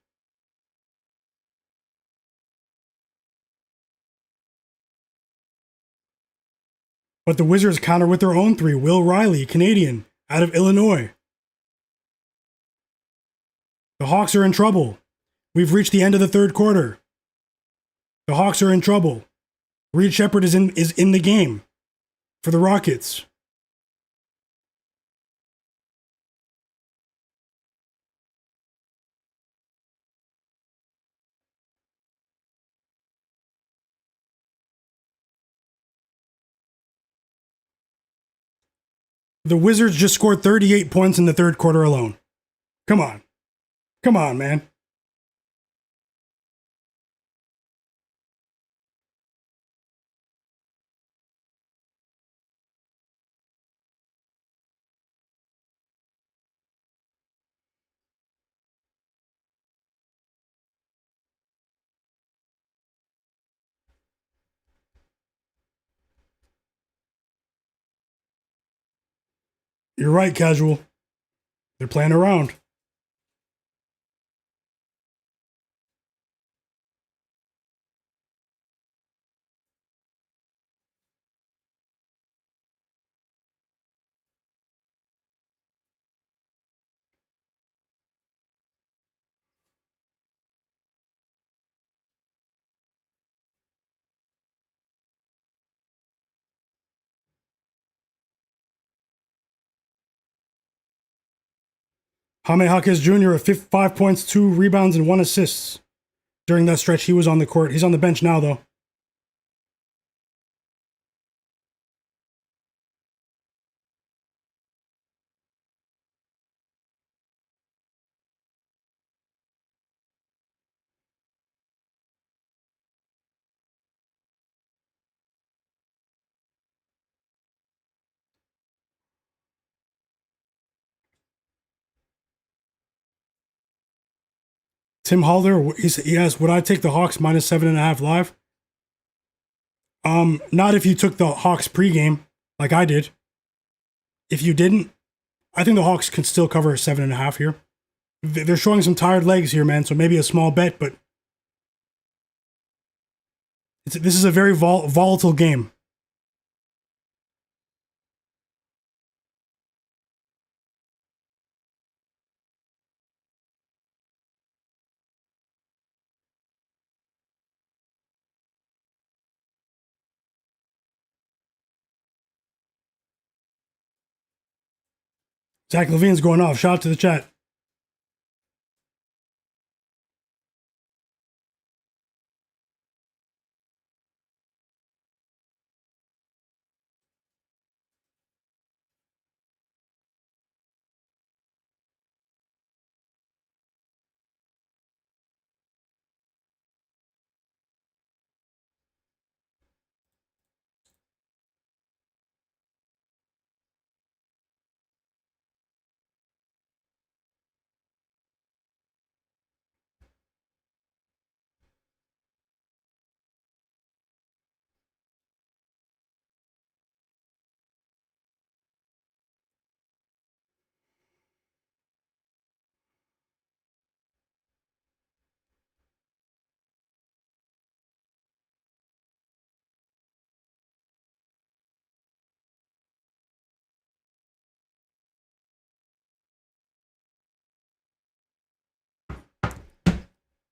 But the Wizards counter with their own 3. Will Riley, Canadian, out of Illinois. The Hawks are in trouble. We've reached the end of the third quarter. The Hawks are in trouble. Reed Shepherd is in the game for the Rockets. The Wizards just scored 38 points in the third quarter alone. Come on. Come on, man. You're right, Casual. They're playing around. Jaime Jaquez Jr. at 5 points, 2 rebounds, and 1 assist. During that stretch, he was on the court. He's on the bench now, though. Tim Halder, he asked, would I take the Hawks minus 7.5 live? Not if you took the Hawks pregame, like I did. If you didn't, I think the Hawks can still cover 7.5 here. They're showing some tired legs here, man, so maybe a small bet, but this is a very volatile game. Zach LaVine's going off. Shout out to the chat.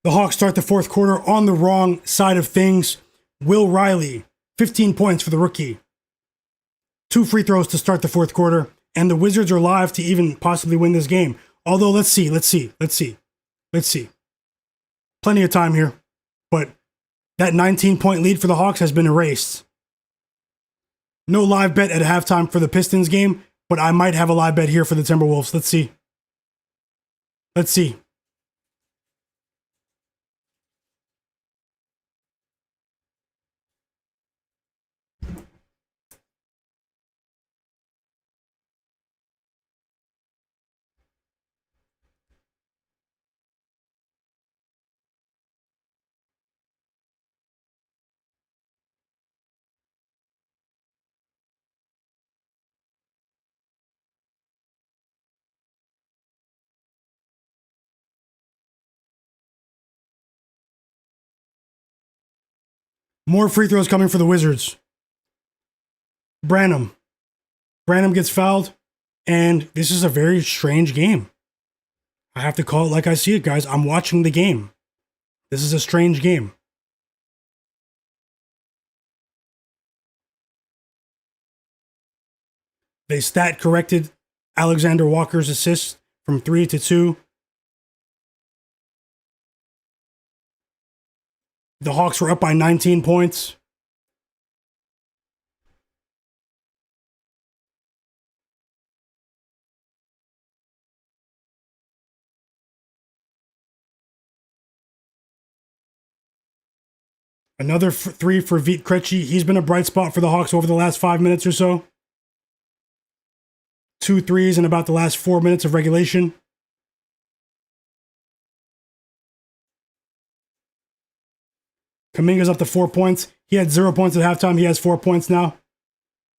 The Hawks start the fourth quarter on the wrong side of things. Will Riley, 15 points for the rookie. 2 free throws to start the fourth quarter, and the Wizards are live to even possibly win this game. Although, let's see. Plenty of time here, but that 19-point lead for the Hawks has been erased. No live bet at halftime for the Pistons game, but I might have a live bet here for the Timberwolves. Let's see. More free throws coming for the Wizards. Branham gets fouled, and this is a very strange game. I have to call it like I see it, guys. I'm watching the game. This is a strange game. They stat corrected Alexander Walker's assist from 3 to 2. The Hawks were up by 19 points. Another 3 for Vit Krejci. He's been a bright spot for the Hawks over the last 5 minutes or so. 2 threes in about the last 4 minutes of regulation. Kuminga's up to 4 points. He had 0 points at halftime. He has 4 points now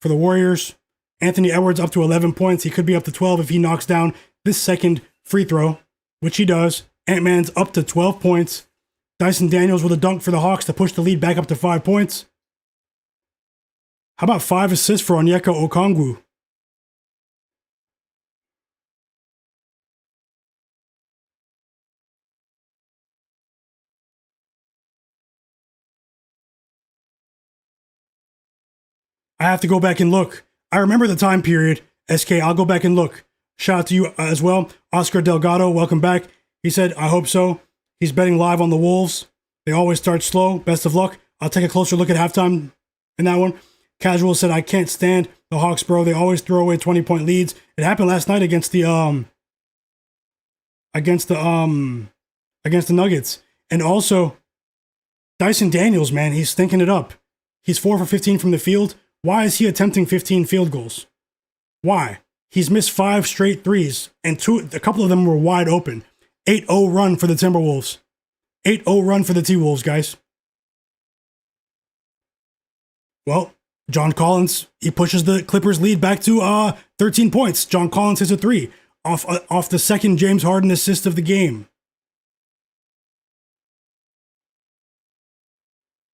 for the Warriors. Anthony Edwards up to 11 points. He could be up to 12 if he knocks down this second free throw, which he does. Ant-Man's up to 12 points. Dyson Daniels with a dunk for the Hawks to push the lead back up to 5 points. How about 5 assists for Onyeka Okongwu? I have to go back and look. I remember the time period. SK, I'll go back and look. Shout out to you as well. Oscar Delgado, welcome back. He said, I hope so. He's betting live on the Wolves. They always start slow. Best of luck. I'll take a closer look at halftime in that one. Casual said, I can't stand the Hawks, bro. They always throw away 20-point leads. It happened last night against the Nuggets. And also, Dyson Daniels, man, he's stinking it up. He's 4 for 15 from the field. Why is he attempting 15 field goals? Why? He's missed 5 straight threes, and a couple of them were wide open. 8-0 run for the Timberwolves. 8-0 run for the T-Wolves, guys. Well, John Collins, he pushes the Clippers lead back to 13 points. John Collins hits a 3 off the second James Harden assist of the game.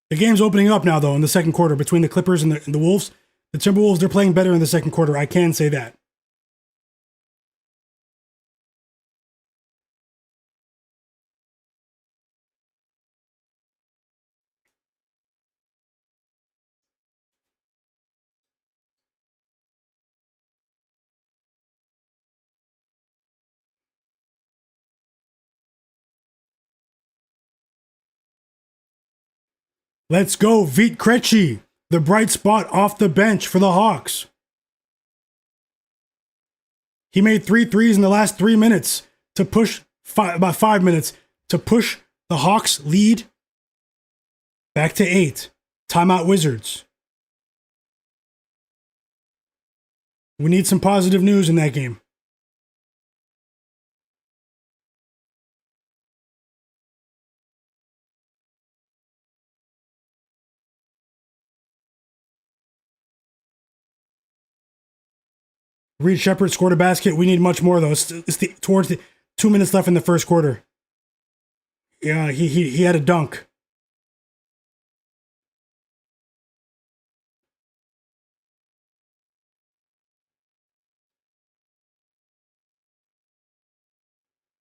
The game's opening up now, though, in the second quarter between the Clippers and the Wolves. The Timberwolves, they're playing better in the second quarter. I can say that. Let's go, Vit Krejci, the bright spot off the bench for the Hawks. He made 3 threes in the last 3 minutes to push, about 5 minutes, to push the Hawks lead back to 8. Timeout Wizards. We need some positive news in that game. Reed Shepherd scored a basket. We need much more, though. It's towards the 2 minutes left in the first quarter. Yeah, he had a dunk.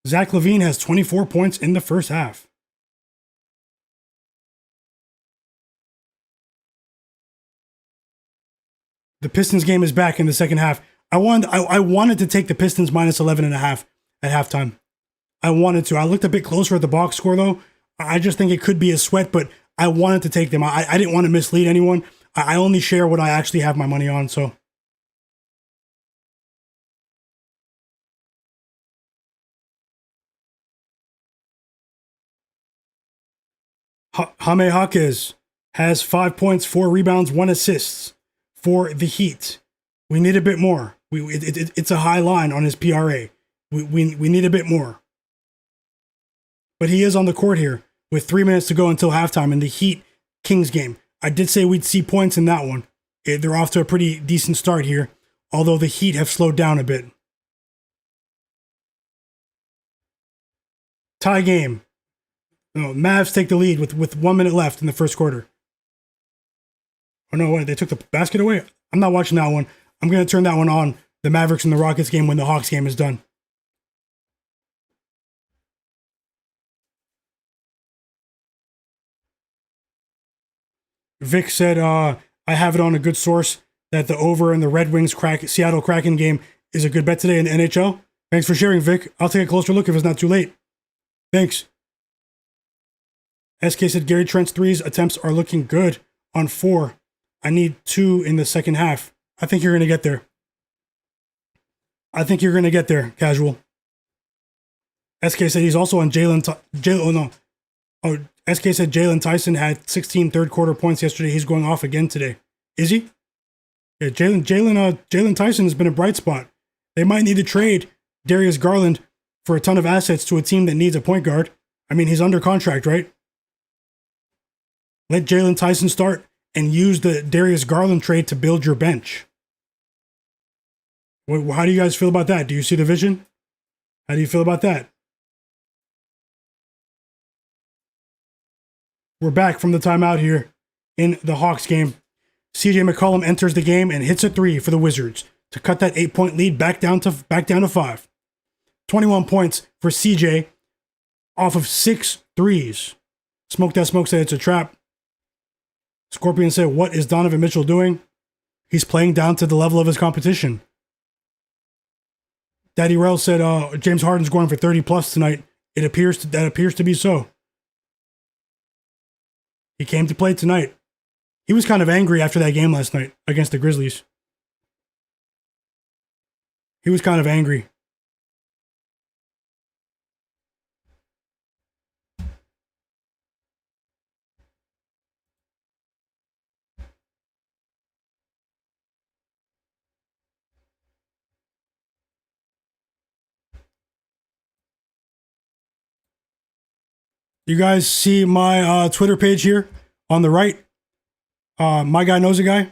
Zach LaVine has 24 points in the first half. The Pistons game is back in the second half. I wanted to take the Pistons minus 11.5 at halftime. I wanted to. I looked a bit closer at the box score, though. I just think it could be a sweat, but I wanted to take them. I didn't want to mislead anyone. I only share what I actually have my money on, so. Jaime Jaquez has 5 points, 4 rebounds, 1 assist for the Heat. We need a bit more. It's a high line on his PRA. We need a bit more. But he is on the court here with 3 minutes to go until halftime in the Heat-Kings game. I did say we'd see points in that one. They're off to a pretty decent start here, although the Heat have slowed down a bit. Tie game. No, Mavs take the lead with 1 minute left in the first quarter. Oh no, wait, they took the basket away? I'm not watching that one. I'm going to turn that one on. The Mavericks and the Rockets game when the Hawks game is done. Vic said, I have it on a good source that the over in the Red Wings Seattle Kraken game is a good bet today in the NHL. Thanks for sharing, Vic. I'll take a closer look if it's not too late. Thanks. SK said Gary Trent's 3s attempts are looking good on 4. I need 2 in the second half. I think you're going to get there. Casual. SK said he's also on SK said Jalen Tyson had 16 third quarter points yesterday. He's going off again today. Is he? Yeah, Jalen Tyson has been a bright spot. They might need to trade Darius Garland for a ton of assets to a team that needs a point guard. I mean, he's under contract, right? Let Jalen Tyson start and use the Darius Garland trade to build your bench. How do you guys feel about that? Do you see the vision? How do you feel about that? We're back from the timeout here in the Hawks game. CJ McCollum enters the game and hits a 3 for the Wizards to cut that 8-point lead back down to 5. 21 points for CJ off of 6 threes. Smoke That Smoke said it's a trap. Scorpion said, what is Donovan Mitchell doing? He's playing down to the level of his competition. Daddy Rel said James Harden's going for 30 plus tonight. That appears to be so. He came to play tonight. He was kind of angry after that game last night against the Grizzlies. He was kind of angry. You guys see my Twitter page here on the right? Myguyknowsaguy.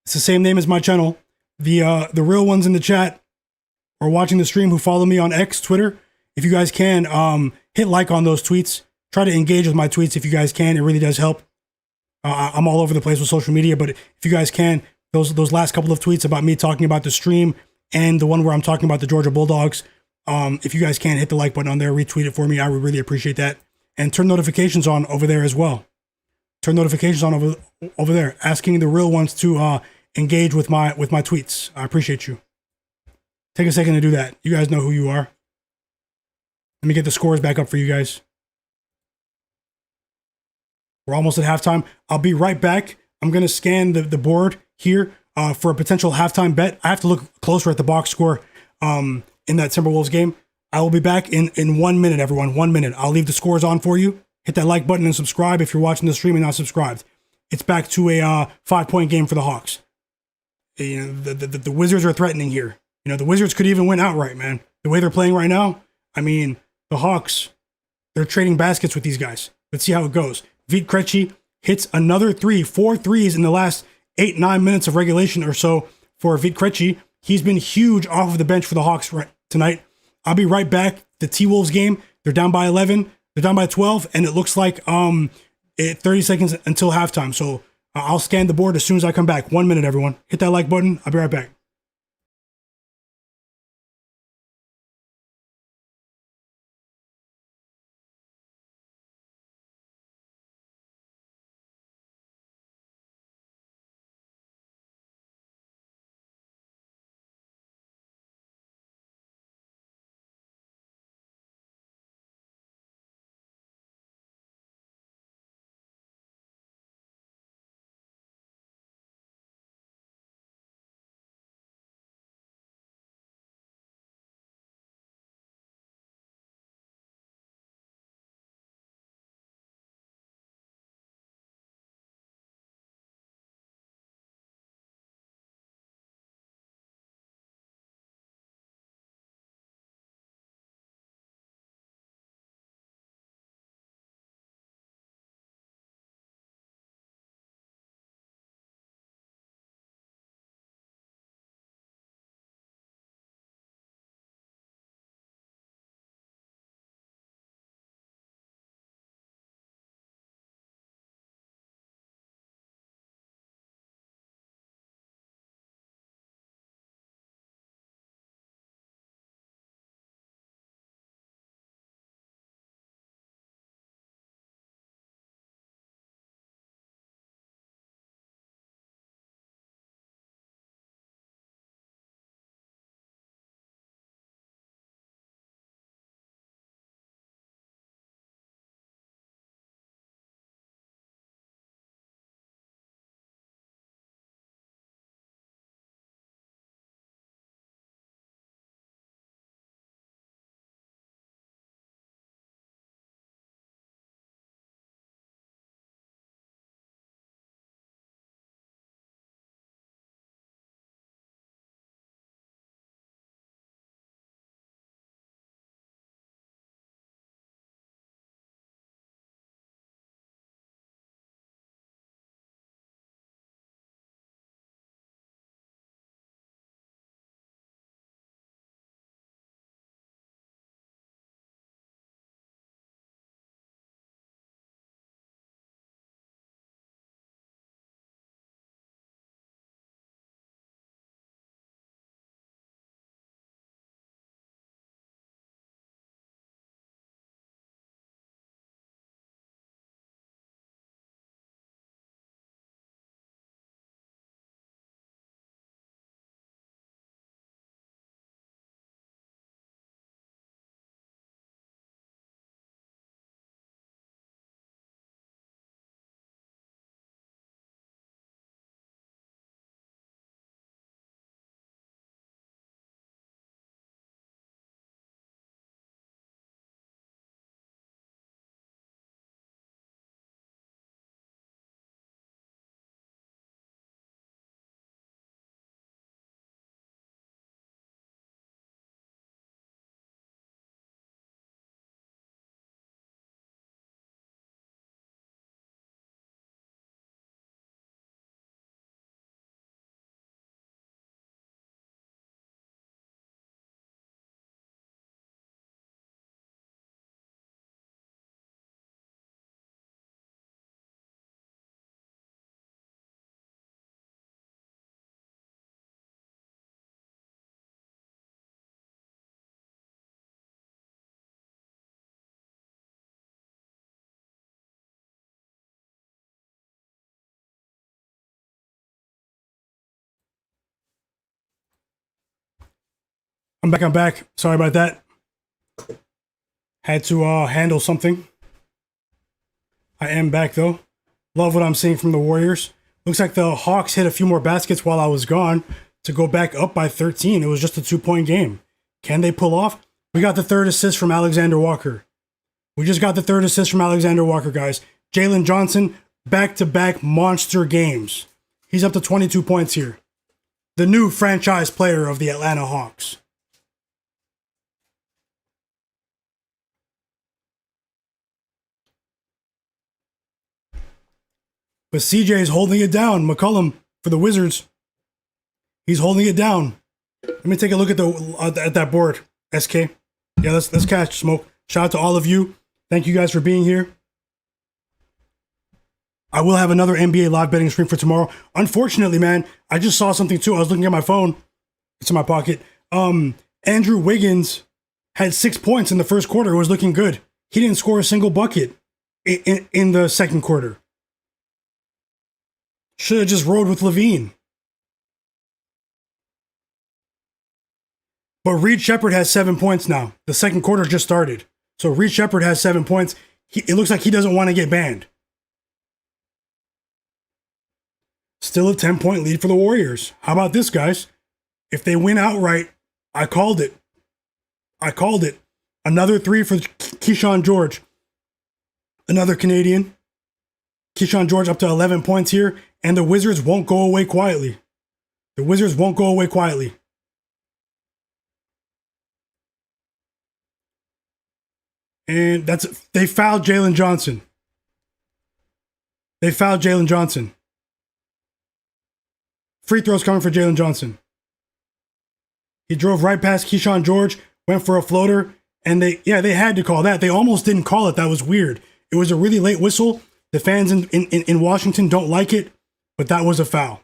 It's the same name as my channel. The real ones in the chat or watching the stream who follow me on X, Twitter, if you guys can, hit like on those tweets. Try to engage with my tweets if you guys can. It really does help. I'm all over the place with social media, but if you guys can, those last couple of tweets about me talking about the stream and the one where I'm talking about the Georgia Bulldogs, if you guys can, hit the like button on there, retweet it for me. I would really appreciate that. And turn notifications on over there as well. Turn notifications on over there, asking the real ones to engage with my tweets. I appreciate you. Take a second to do that. You guys know who you are. Let me get the scores back up for you guys. We're almost at halftime. I'll be right back. I'm going to scan the board here for a potential halftime bet. I have to look closer at the box score in that Timberwolves game. I will be back in 1 minute, everyone. 1 minute. I'll leave the scores on for you. Hit that like button and subscribe if you're watching the stream and not subscribed. It's back to a 5-point game for the Hawks. You know, the Wizards are threatening here. You know, the Wizards could even win outright, man. The way they're playing right now, I mean, the Hawks, they're trading baskets with these guys. Let's see how it goes. Vit Krejci hits another 4 threes in the last 8-9 minutes of regulation or so for Vit Krejci. He's been huge off of the bench for the Hawks tonight. I'll be right back. The T-Wolves game, they're down by 11. They're down by 12, and it looks like 30 seconds until halftime. So I'll scan the board as soon as I come back. 1 minute, everyone. Hit that like button. I'll be right back. I'm back. I'm back. Sorry about that. Had to handle something. I am back though. Love what I'm seeing from the Warriors. Looks like the Hawks hit a few more baskets while I was gone to go back up by 13. It was just a 2-point game. Can they pull off? We got the third assist from Alexander Walker. We just got the third assist from Alexander Walker, guys. Jalen Johnson, back-to-back monster games. He's up to 22 points here. The new franchise player of the Atlanta Hawks. But CJ is holding it down. McCollum for the Wizards. He's holding it down. Let me take a look at that board, SK. Yeah, let's catch smoke. Shout out to all of you. Thank you guys for being here. I will have another NBA live betting stream for tomorrow. Unfortunately, man, I just saw something too. I was looking at my phone. It's in my pocket. Andrew Wiggins had 6 points in the first quarter. It was looking good. He didn't score a single bucket in the second quarter. Should have just rode with Levine. But Reed Shepherd has 7 points now. The second quarter just started. So Reed Shepherd has 7 points. It looks like he doesn't want to get banned. Still a 10-point lead for the Warriors. How about this, guys? If they win outright, I called it. Another 3 for Keyshawn George. Another Canadian. Keyshawn George up to 11 points here. And the Wizards won't go away quietly. And they fouled Jalen Johnson. Free throws coming for Jalen Johnson. He drove right past Keyshawn George, went for a floater, and they had to call that. They almost didn't call it. That was weird. It was a really late whistle. The fans in Washington don't like it, but that was a foul.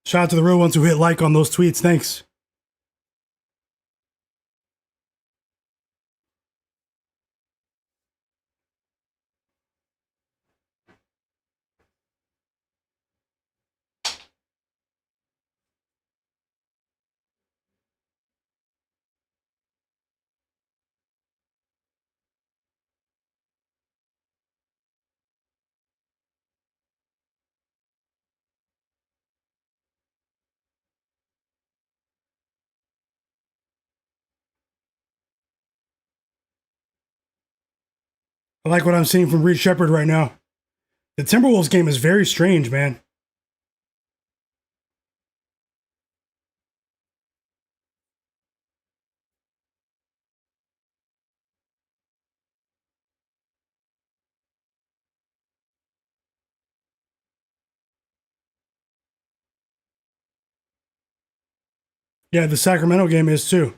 Shout out to the real ones who hit like on those tweets. Thanks. I like what I'm seeing from Reed Shepherd right now. The Timberwolves game is very strange, man. Yeah, the Sacramento game is too.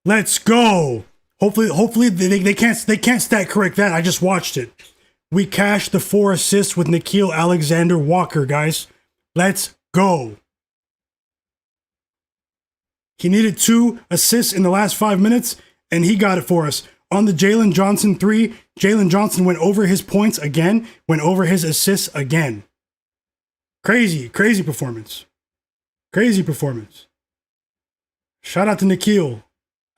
Let's go. Hopefully they can't stat correct that. I just watched it. We cashed the 4 assists with Nickeil Alexander-Walker, guys. Let's go. He needed 2 assists in the last 5 minutes, and he got it for us. On the Jalen Johnson 3, Jalen Johnson went over his points again, went over his assists again. Crazy performance. Shout out to Nickeil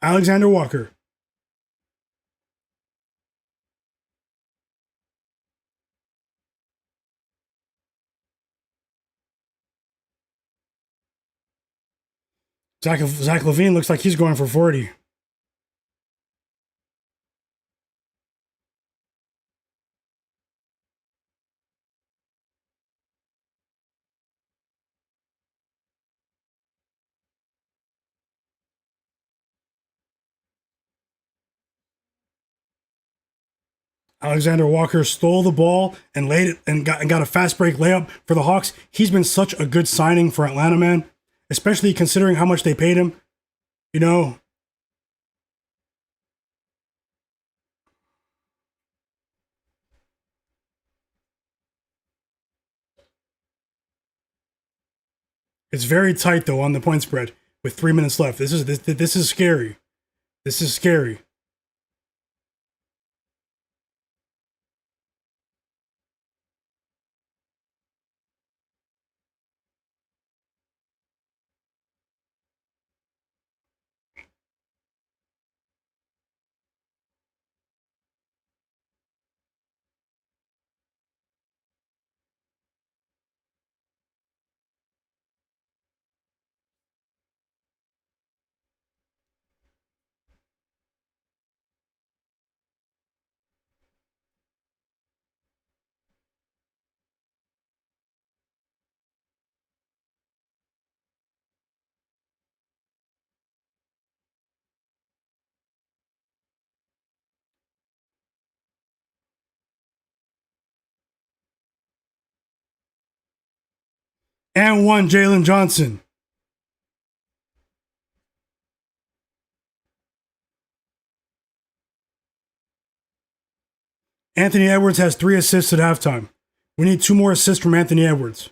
Alexander-Walker. Zach LaVine looks like he's going for 40. Alexander Walker stole the ball and laid it and got a fast break layup for the Hawks. He's been such a good signing for Atlanta, man, especially considering how much they paid him. You know, it's very tight though on the point spread with 3 minutes left. This is scary. This is scary. And one, Jalen Johnson. Anthony Edwards has 3 assists at halftime. We need 2 more assists from Anthony Edwards.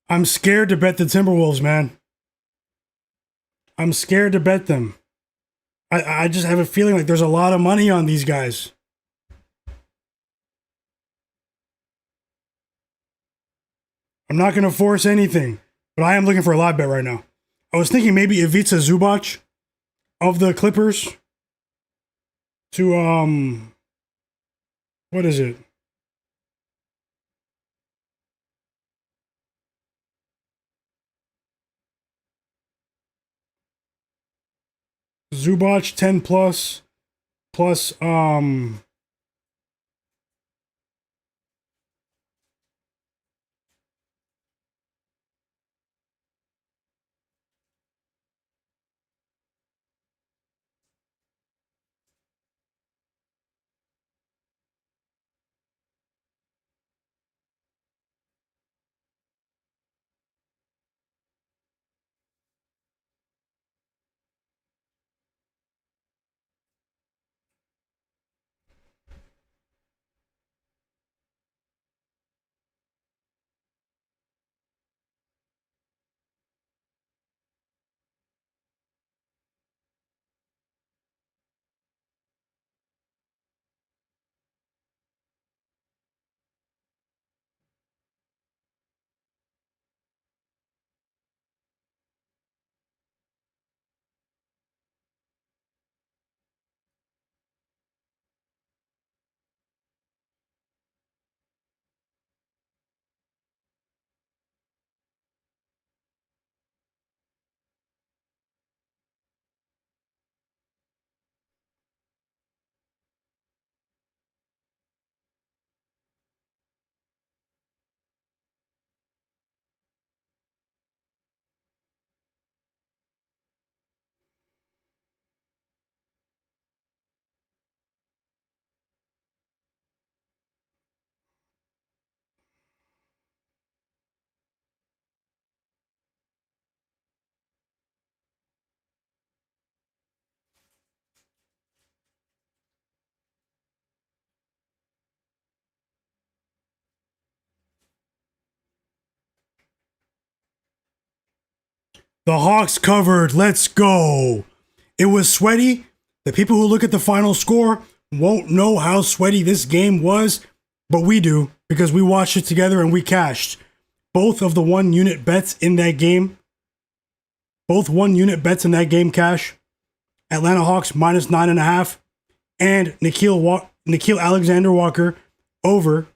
I'm scared to bet the Timberwolves, man. I'm scared to bet them. I just have a feeling like there's a lot of money on these guys. I'm not going to force anything, but I am looking for a live bet right now. I was thinking maybe Ivica Zubac of the Clippers to what is it? Zubac 10 plus The Hawks covered. Let's go. It was sweaty. The people who look at the final score won't know how sweaty this game was, but we do because we watched it together and we cashed. Both of the 1 unit bets in that game. Both 1 unit bets in that game cash. Atlanta Hawks minus 9.5 and Nickeil Alexander-Walker over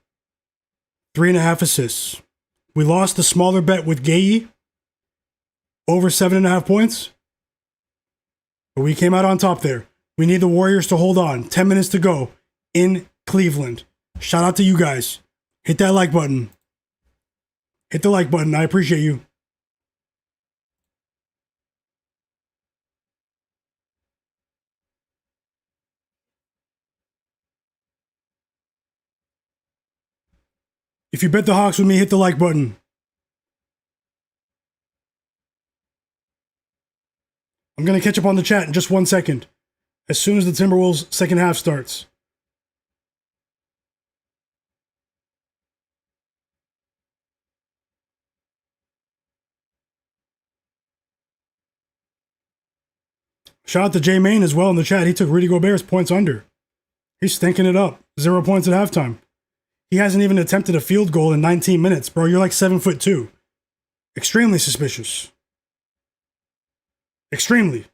3.5 assists. We lost the smaller bet with Gaye over 7.5 points. But we came out on top there. We need the Warriors to hold on. 10 minutes to go in Cleveland. Shout out to you guys. Hit that like button. Hit the like button. I appreciate you. If you bet the Hawks with me, hit the like button. I'm going to catch up on the chat in just 1 second. As soon as the Timberwolves second half starts. Shout out to J Main as well in the chat. He took Rudy Gobert's points under. He's stinking it up. 0 points at halftime. He hasn't even attempted a field goal in 19 minutes, bro. You're like 7'2". Extremely suspicious. Extremely.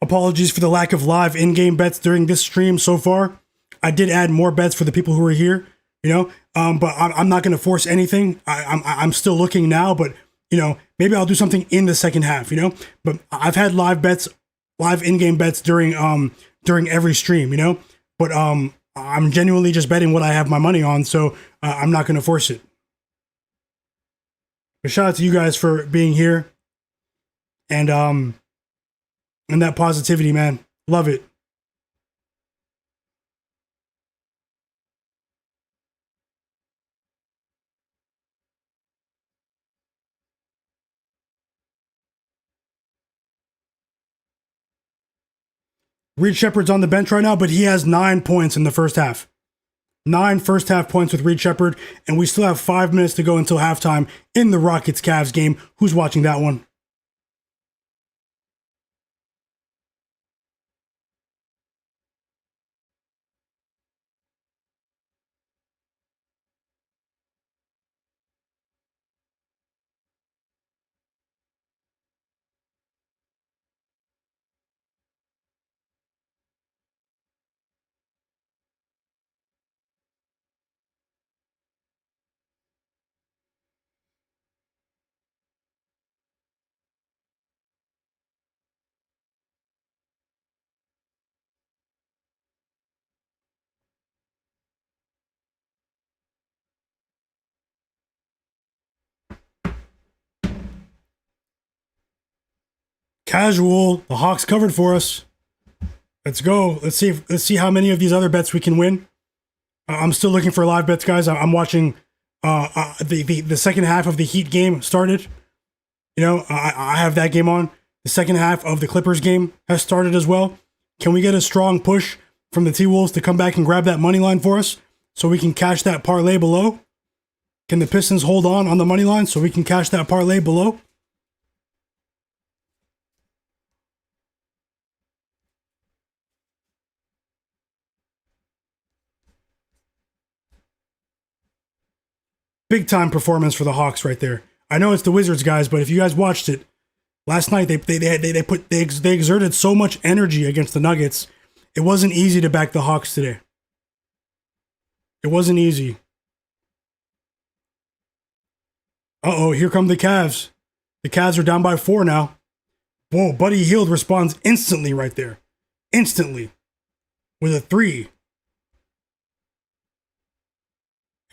Apologies for the lack of live in-game bets during this stream so far. I did add more bets for the people who are here, but I'm not going to force anything. I'm still looking now, but maybe I'll do something in the second half, But I've had live in-game bets during every stream, But I'm genuinely just betting what I have my money on, so I'm not going to force it. But shout out to you guys for being here, and that positivity, man. Love it. Reed Shepherd's on the bench right now, but he has 9 points in the first half. 9 first half points with Reed Shepherd, and we still have 5 minutes to go until halftime in the Rockets-Cavs game. Who's watching that one? Casual. The Hawks covered for us. Let's go. Let's see how many of these other bets we can win. I'm still looking for live bets, guys. I'm watching the second half of the Heat game started. I have that game on. The second half of the Clippers game has started as well. Can we get a strong push from the T-Wolves to come back and grab that money line for us so we can cash that parlay below? Can the Pistons hold on the money line so we can cash that parlay below? Big time performance for the Hawks right there. I know it's the Wizards guys, but if you guys watched it last night, they exerted so much energy against the Nuggets. It wasn't easy to back the Hawks today. It wasn't easy. Here come the Cavs. The Cavs are down by 4 now. Whoa, Buddy Hield responds instantly right there. Instantly. With a 3.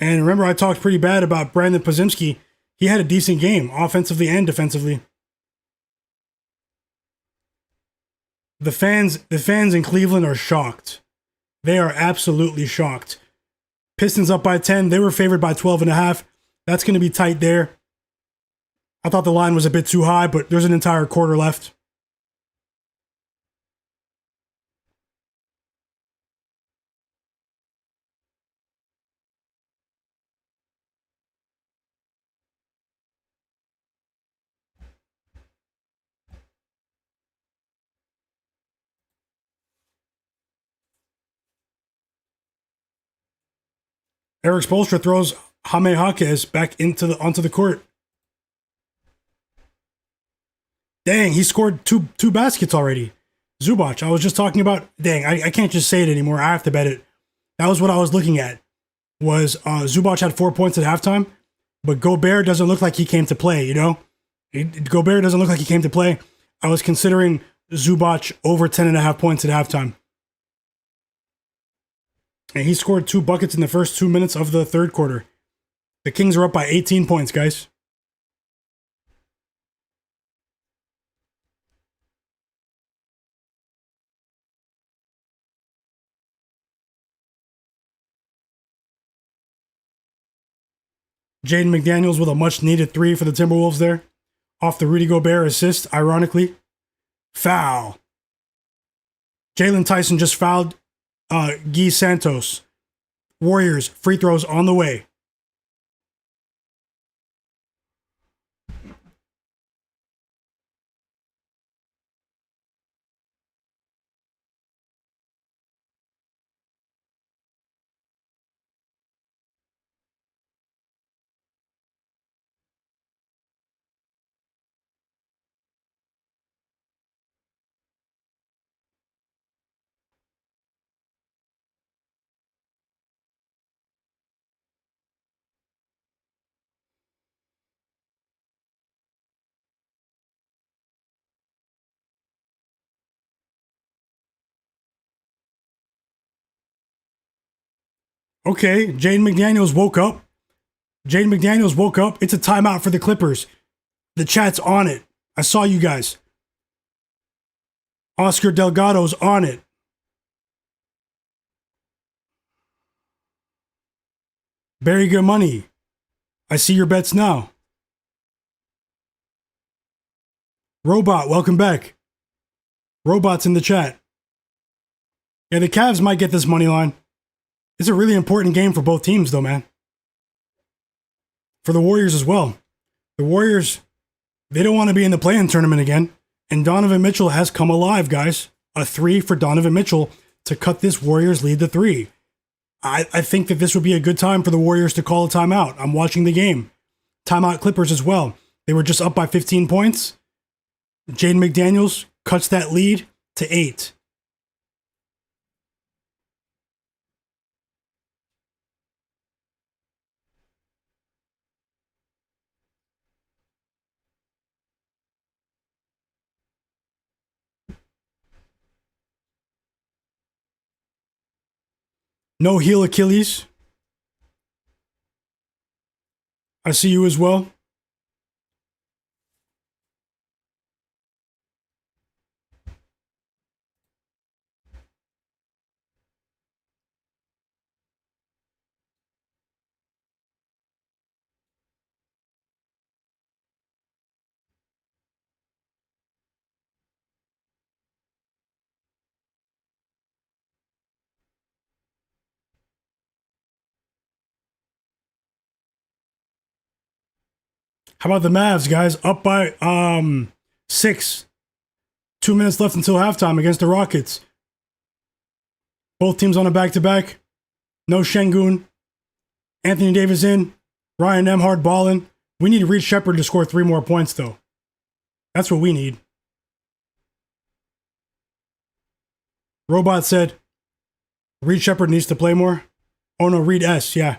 And remember, I talked pretty bad about Brandon Podziemski. He had a decent game, offensively and defensively. The fans in Cleveland are shocked. They are absolutely shocked. Pistons up by 10. They were favored by 12.5. That's going to be tight there. I thought the line was a bit too high, but there's an entire quarter left. Eric Spoelstra throws Jaime Jaquez back onto the court. Dang, he scored two baskets already. Zubac, I was just talking about. Dang, I can't just say it anymore. I have to bet it. That was what I was looking at. Was Zubac had 4 points at halftime, but Gobert doesn't look like he came to play, you know? Gobert doesn't look like he came to play. I was considering Zubac over 10.5 points at halftime. And he scored 2 buckets in the first 2 minutes of the third quarter. The Kings are up by 18 points, guys. Jaden McDaniels with a much-needed 3 for the Timberwolves there. Off the Rudy Gobert assist, ironically. Foul. Jalen Tyson just fouled Guy Santos. Warriors, free throws on the way. Okay, Jaden McDaniels woke up. Jaden McDaniels woke up. It's a timeout for the Clippers. The chat's on it. I saw you guys. Oscar Delgado's on it. Very good money. I see your bets now. Robot, welcome back. Robot's in the chat. Yeah, the Cavs might get this money line. It's a really important game for both teams, though, man. For the Warriors as well. The Warriors, they don't want to be in the play-in tournament again. And Donovan Mitchell has come alive, guys. A 3 for Donovan Mitchell to cut this Warriors lead to 3. I think that this would be a good time for the Warriors to call a timeout. I'm watching the game. Timeout Clippers as well. They were just up by 15 points. Jaden McDaniels cuts that lead to 8. No heel Achilles. I see you as well. How about the Mavs, guys? Up by 6. 2 minutes left until halftime against the Rockets. Both teams on a back-to-back. No Sengun. Anthony Davis in. Ryan Nembhard balling. We need Reed Shepherd to score 3 more points, though. That's what we need. Robot said, Reed Shepherd needs to play more. Oh no, Reed S, yeah.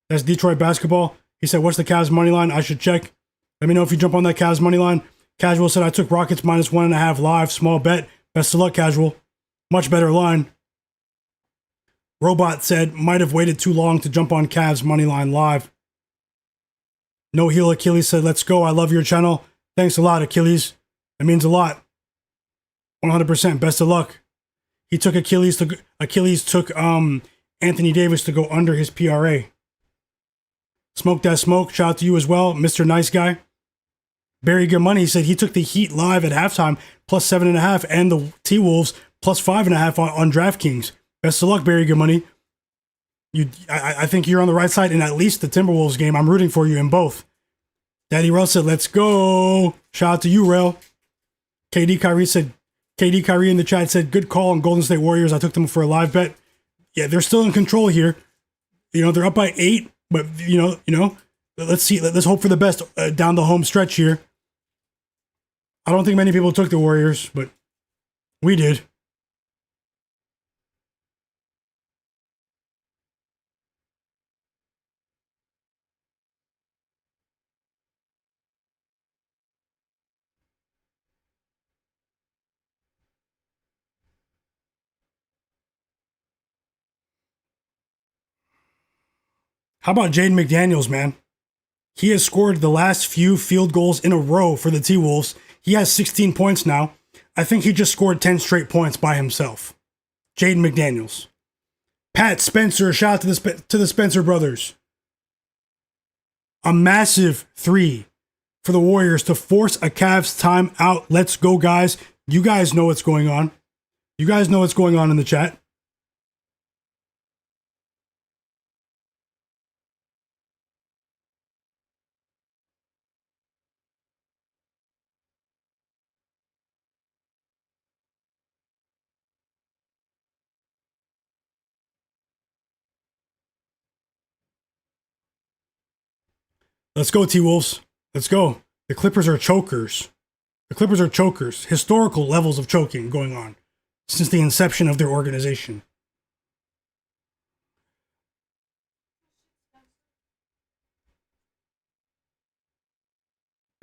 That's Detroit basketball. He said, what's the Cavs money line? I should check. Let me know if you jump on that Cavs money line. Casual said, I took Rockets minus 1.5 live. Small bet. Best of luck, Casual. Much better line. Robot said, might have waited too long to jump on Cavs money line live. No heel Achilles said, let's go. I love your channel. Thanks a lot, Achilles. That means a lot. 100%. Best of luck. He took Achilles took Anthony Davis to go under his PRA. Smoke that smoke. Shout out to you as well, Mr. Nice Guy. Barry Good Money said he took the Heat live at halftime plus 7.5 and the T-Wolves plus 5.5 on DraftKings. Best of luck, Barry Good Money. I think you're on the right side in at least the Timberwolves game. I'm rooting for you in both. Daddy Rel said, let's go. Shout out to you, Rel. KD Kyrie in the chat said, good call on Golden State Warriors. I took them for a live bet. Yeah, they're still in control here. They're up by 8, but let's see. Let's hope for the best down the home stretch here. I don't think many people took the Warriors, but we did. How about Jaden McDaniels, man? He has scored the last few field goals in a row for the T-Wolves. He has 16 points now. I think he just scored 10 straight points by himself. Jaden McDaniels. Pat Spencer, shout out to the Spencer brothers. A massive 3 for the Warriors to force a Cavs timeout. Let's go, guys. You guys know what's going on. You guys know what's going on in the chat. Let's go, T-Wolves. Let's go. The Clippers are chokers. The Clippers are chokers. Historical levels of choking going on since the inception of their organization.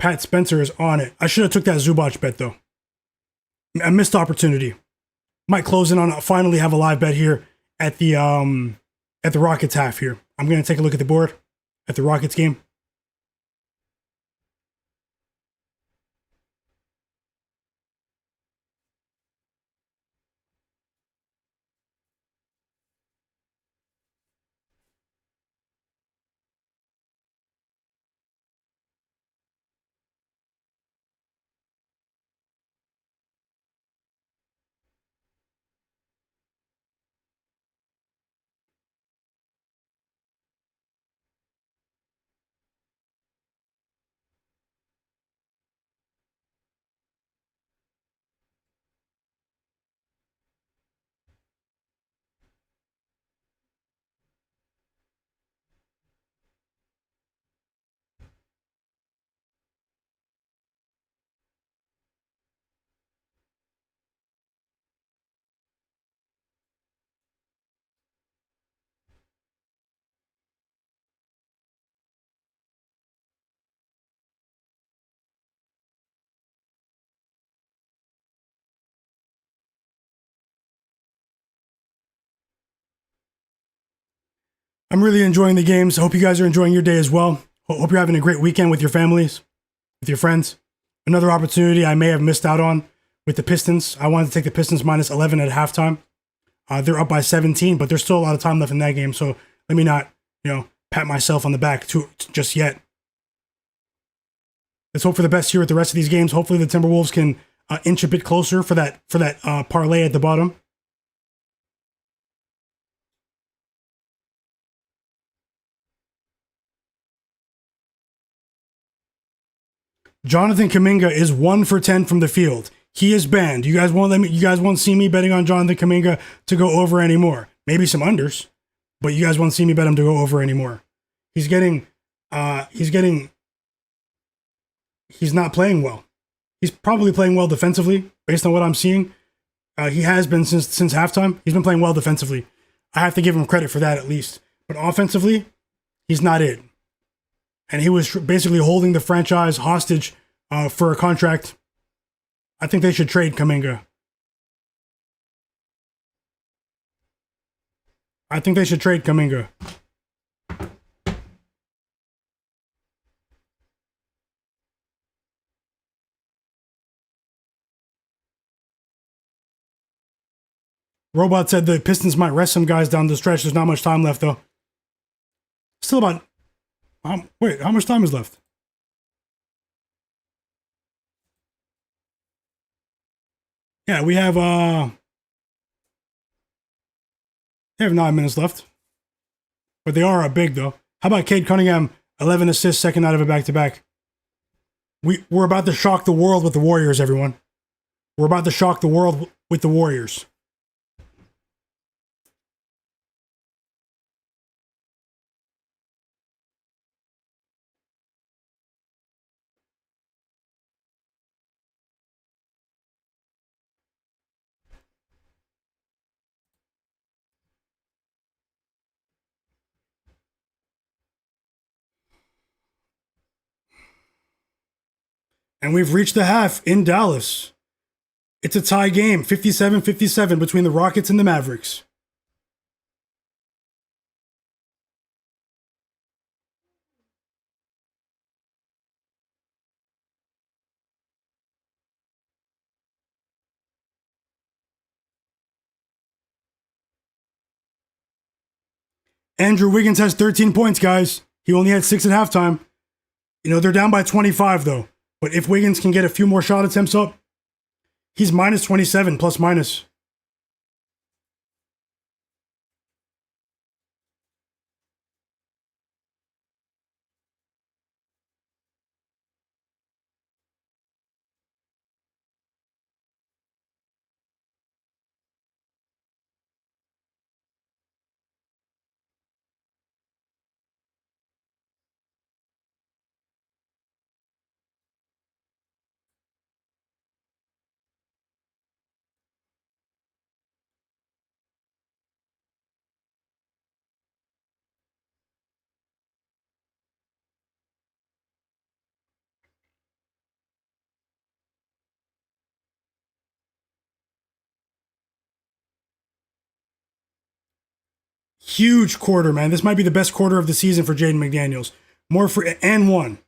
Pat Spencer is on it. I should have took that Zubac bet, though. A missed opportunity. Might close in on finally have a live bet here at the Rockets half here. I'm going to take a look at the board at the Rockets game. I'm really enjoying the games. I hope you guys are enjoying your day as well. Hope you're having a great weekend with your families, with your friends. Another opportunity I may have missed out on with the Pistons. I wanted to take the Pistons minus 11 at halftime. They're up by 17, but there's still a lot of time left in that game. So let me not, pat myself on the back just yet. Let's hope for the best here at the rest of these games. Hopefully the Timberwolves can inch a bit closer for that parlay at the bottom. Jonathan Kuminga is 1 for 10 from the field. He is banned. You guys won't see me betting on Jonathan Kuminga to go over anymore. Maybe some unders, but you guys won't see me bet him to go over anymore. He's not playing well. He's probably playing well defensively based on what I'm seeing. He has been since halftime. He's been playing well defensively. I have to give him credit for that at least. But offensively, he's not it. And he was basically holding the franchise hostage for a contract. I think they should trade Kuminga. Robot said the Pistons might rest some guys down the stretch. There's not much time left, though. Still about... wait, how much time is left? Yeah, we have 9 minutes left. But they are big, though. How about Cade Cunningham, 11 assists, second night of a back-to-back? We're about to shock the world with the Warriors, everyone. We're about to shock the world with the Warriors. And we've reached the half in Dallas. It's a tie game, 57-57 between the Rockets and the Mavericks. Andrew Wiggins has 13 points, guys. He only had 6 at halftime. You know, they're down by 25, though. But if Wiggins can get a few more shot attempts up, he's minus 27, plus minus. Huge quarter, man. This might be the best quarter of the season for Jaden McDaniels. More for and one.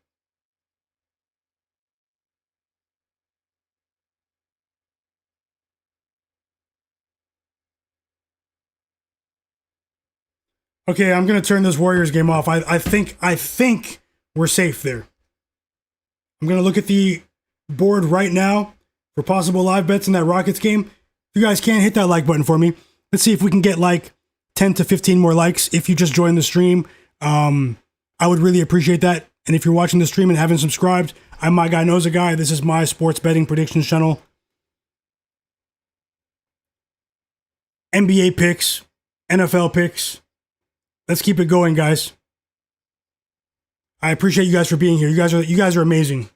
Okay, I'm gonna turn this Warriors game off. I think we're safe there. I'm gonna look at the board right now for possible live bets in that Rockets game. If you guys can't hit that like button for me, let's see if we can get like 10 to 15 more likes if you just joined the stream. I would really appreciate that. And if you're watching the stream and haven't subscribed, I'm Myguyknowsaguy. This is my sports betting predictions channel. NBA picks, NFL picks. Let's keep it going, guys. I appreciate you guys for being here. You guys are amazing.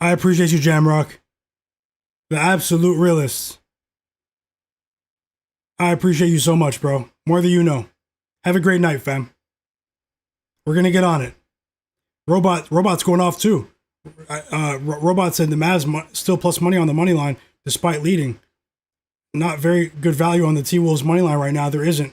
I appreciate you, Jamrock. The absolute realist. I appreciate you so much, bro. More than you know. Have a great night, fam. We're gonna get on it. Robot's going off too. Robot said the Mavs still plus money on the money line despite leading. Not very good value on the T-Wolves money line right now. There isn't.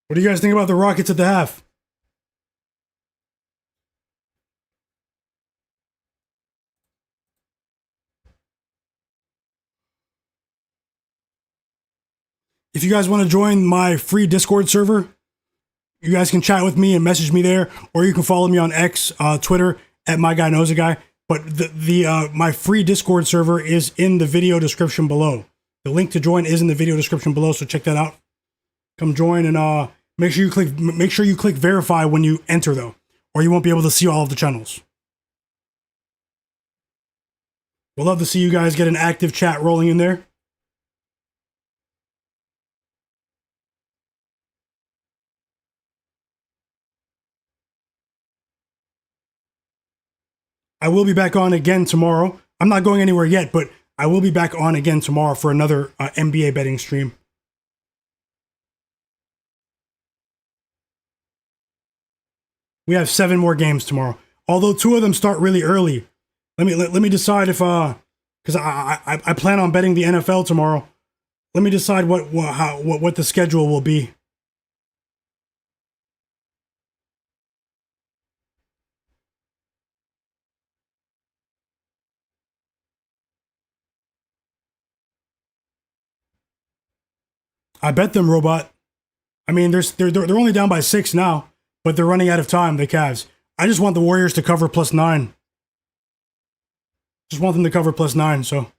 What do you guys think about the Rockets at the half? If you guys want to join my free Discord server, you guys can chat with me and message me there, or you can follow me on X, Twitter at Myguyknowsaguy. But my free Discord server is in the video description below. The link to join is in the video description below, so check that out. Come join and make sure you click verify when you enter though, or you won't be able to see all of the channels. We'll love to see you guys get an active chat rolling in there. I will be back on again tomorrow. I'm not going anywhere yet, but I will be back on again tomorrow for another NBA betting stream. We have 7 more games tomorrow. Although 2 of them start really early. Let me decide if because I plan on betting the NFL tomorrow. Let me decide what the schedule will be. I bet them, Robot. I mean, they're only down by 6 now, but they're running out of time, the Cavs. I just want the Warriors to cover +9. Just want them to cover +9, so.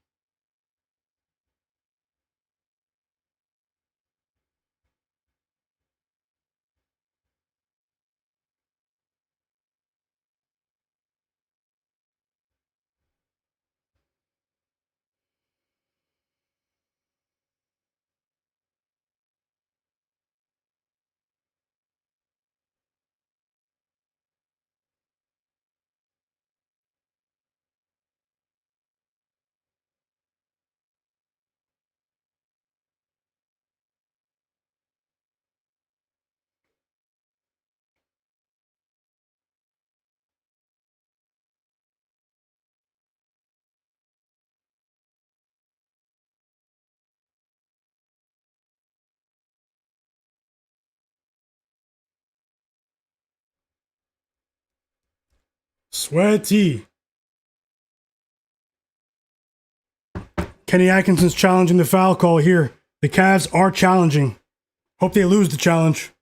Sweaty. Kenny Atkinson's challenging the foul call here. The Cavs are challenging. Hope they lose the challenge.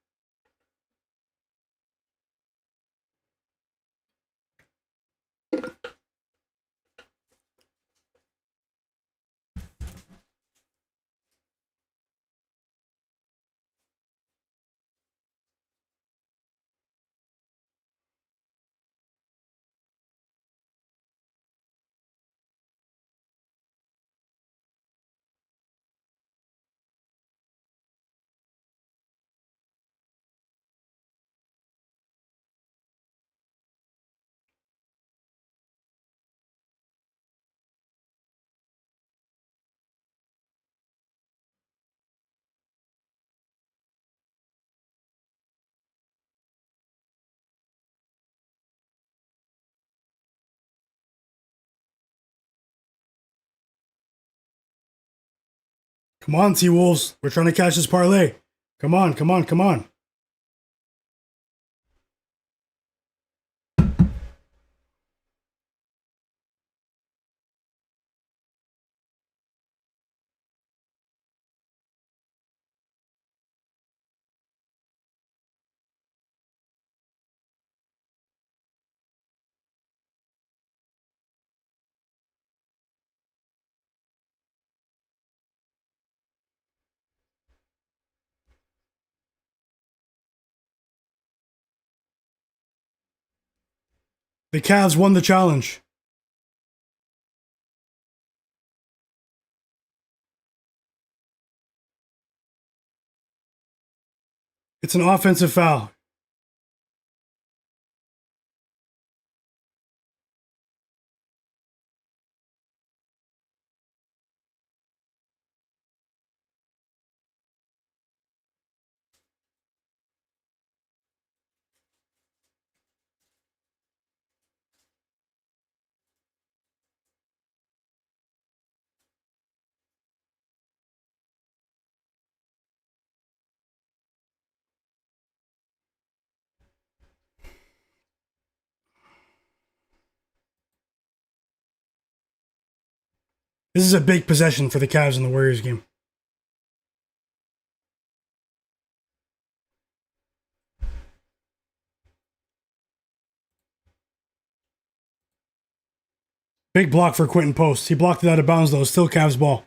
Come on, T-Wolves. We're trying to catch this parlay. Come on, come on, come on. The Cavs won the challenge. It's an offensive foul. This is a big possession for the Cavs in the Warriors game. Big block for Quentin Post. He blocked it out of bounds, though. Still Cavs ball.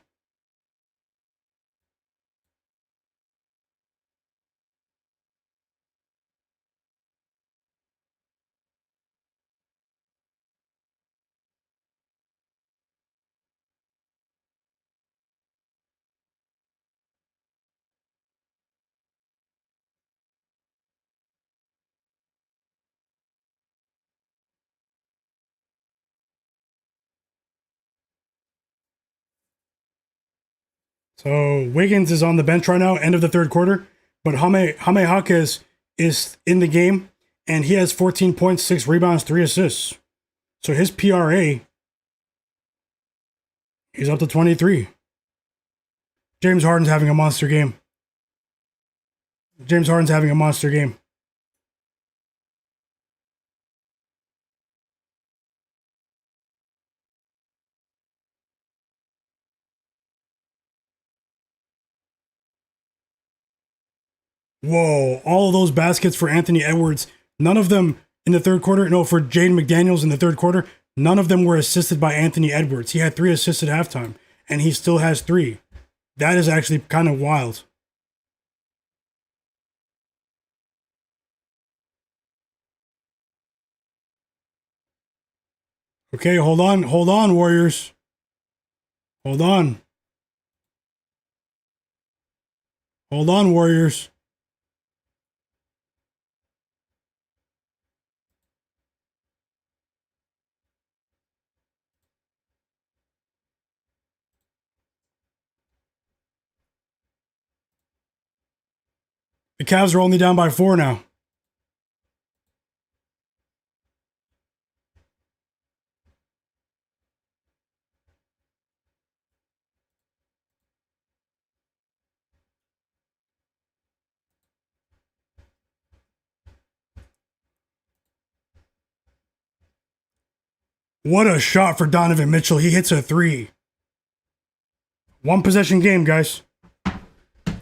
So Wiggins is on the bench right now, end of the third quarter. But Jaime Jaquez is in the game, and he has 14 points, 6 rebounds, 3 assists. So his PRA is up to 23. James Harden's having a monster game. James Harden's having a monster game. Whoa, all of those baskets for Anthony Edwards, none of them in the third quarter. No, for Jaden McDaniels in the third quarter, none of them were assisted by Anthony Edwards. He had 3 assists at halftime, and he still has 3. That is actually kind of wild. Okay, hold on, Warriors. Hold on. Hold on, Warriors. The Cavs are only down by 4 now. What a shot for Donovan Mitchell. He hits a 3. 1 possession game, guys.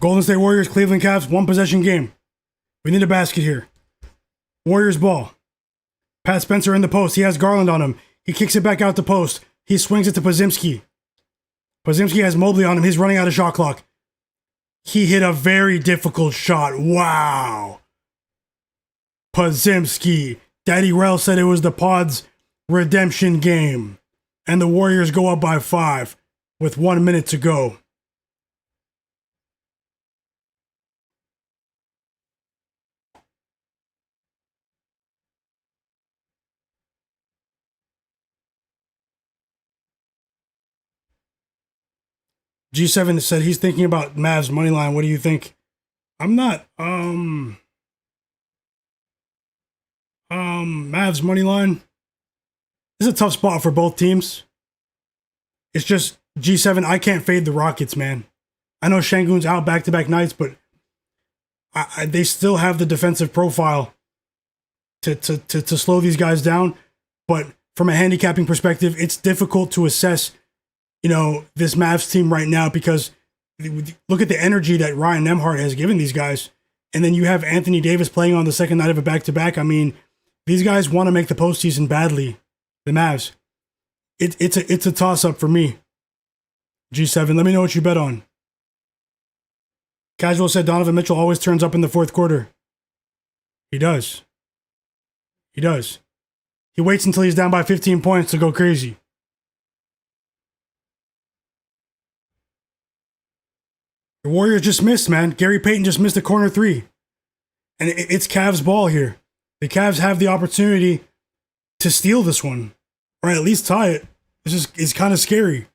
Golden State Warriors, Cleveland Cavs, 1 possession game. We need a basket here. Warriors ball. Pat Spencer in the post. He has Garland on him. He kicks it back out to post. He swings it to Podziemski. Podziemski has Mobley on him. He's running out of shot clock. He hit a very difficult shot. Wow. Podziemski. Daddy Rel said it was the Pod's redemption game. And the Warriors go up by 5 with 1 minute to go. G7 said he's thinking about Mavs money line. What do you think? I'm not. Mavs money line. This is a tough spot for both teams. It's just G7. I can't fade the Rockets, man. I know Sengun's out back-to-back nights, but they still have the defensive profile to slow these guys down. But from a handicapping perspective, it's difficult to assess, this Mavs team right now, because look at the energy that Ryan Nembhard has given these guys. And then you have Anthony Davis playing on the second night of a back-to-back. I mean, these guys want to make the postseason badly, the Mavs. It's a toss-up for me. G7, let me know what you bet on. Casual said Donovan Mitchell always turns up in the fourth quarter. He does. He does. He waits until he's down by 15 points to go crazy. The Warriors just missed, man. Gary Payton just missed a corner 3. And it's Cavs ball here. The Cavs have the opportunity to steal this one, or at least tie it. It's kind of scary.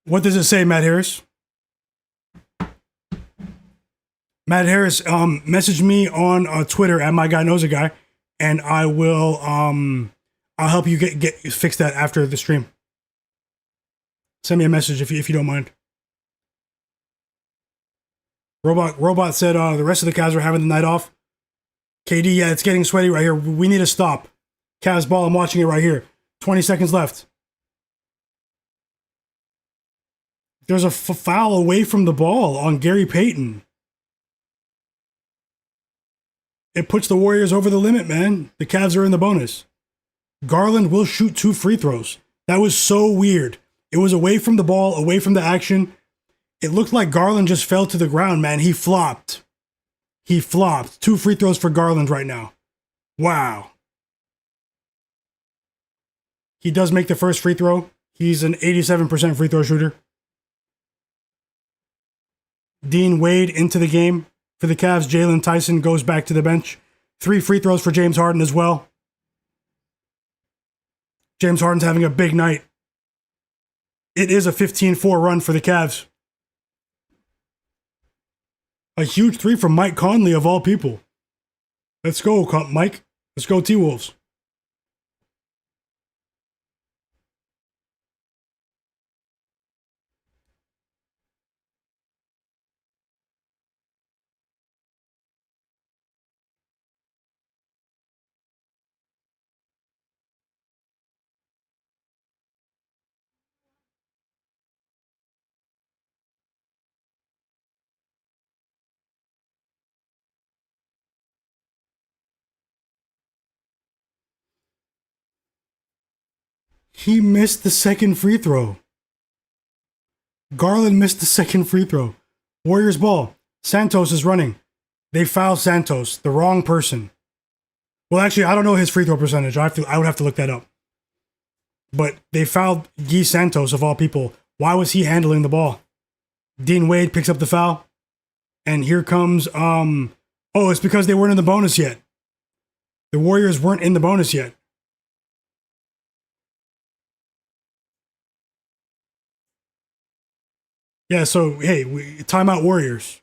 What does it say, Matt Harris? Matt Harris, message me on Twitter at Myguyknowsaguy, and I will I'll help you get fix that after the stream. Send me a message if you don't mind. Robot said the rest of the Cavs are having the night off. KD, yeah, it's getting sweaty right here. We need to stop. Cavs ball, I'm watching it right here. 20 seconds left. There's a foul away from the ball on Gary Payton. It puts the Warriors over the limit, man. The Cavs are in the bonus. Garland will shoot 2 free throws. That was so weird. It was away from the ball, away from the action. It looked like Garland just fell to the ground, man. He flopped. He flopped. 2 free throws for Garland right now. Wow. He does make the first free throw. He's an 87% free throw shooter. Dean Wade into the game for the Cavs. Jalen Tyson goes back to the bench. 3 free throws for James Harden as well. James Harden's having a big night. It is a 15-4 run for the Cavs. A huge 3 from Mike Conley, of all people. Let's go, Mike. Let's go, T-Wolves. He missed the second free throw. Garland missed the second free throw. Warriors ball. Santos is running. They foul Santos, the wrong person. Well, actually, I don't know his free throw percentage. I would have to look that up. But they fouled Guy Santos, of all people. Why was he handling the ball? Dean Wade picks up the foul. And here comes, it's because they weren't in the bonus yet. The Warriors weren't in the bonus yet. Yeah, so, hey, timeout Warriors.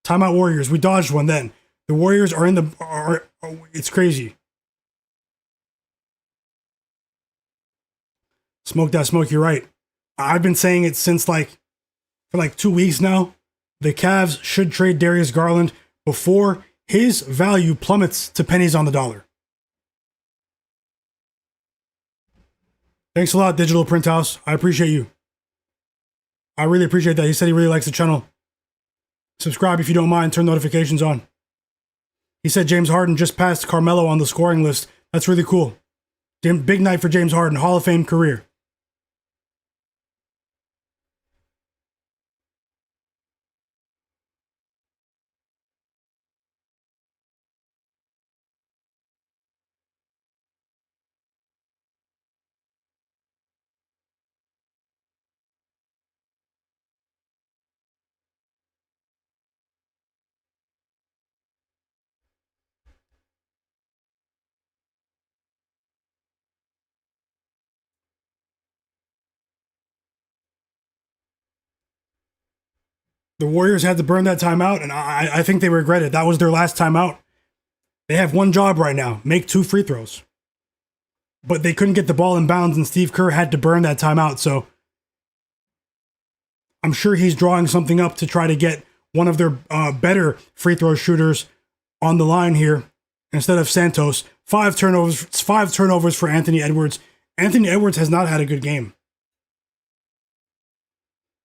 Timeout Warriors. We dodged one then. The Warriors are in the... it's crazy. Smoke that smoke, you're right. I've been saying it since for 2 weeks now. The Cavs should trade Darius Garland before his value plummets to pennies on the dollar. Thanks a lot, Digital Print House. I appreciate you. I really appreciate that. He said he really likes the channel. Subscribe if you don't mind. Turn notifications on. He said James Harden just passed Carmelo on the scoring list. That's really cool. Big night for James Harden. Hall of Fame career. The Warriors had to burn that timeout, and I think they regret it. That was their last timeout. They have one job right now, make 2 free throws. But they couldn't get the ball in bounds, and Steve Kerr had to burn that timeout, so I'm sure he's drawing something up to try to get one of their better free throw shooters on the line here instead of Santos. 5 turnovers for Anthony Edwards. Anthony Edwards has not had a good game.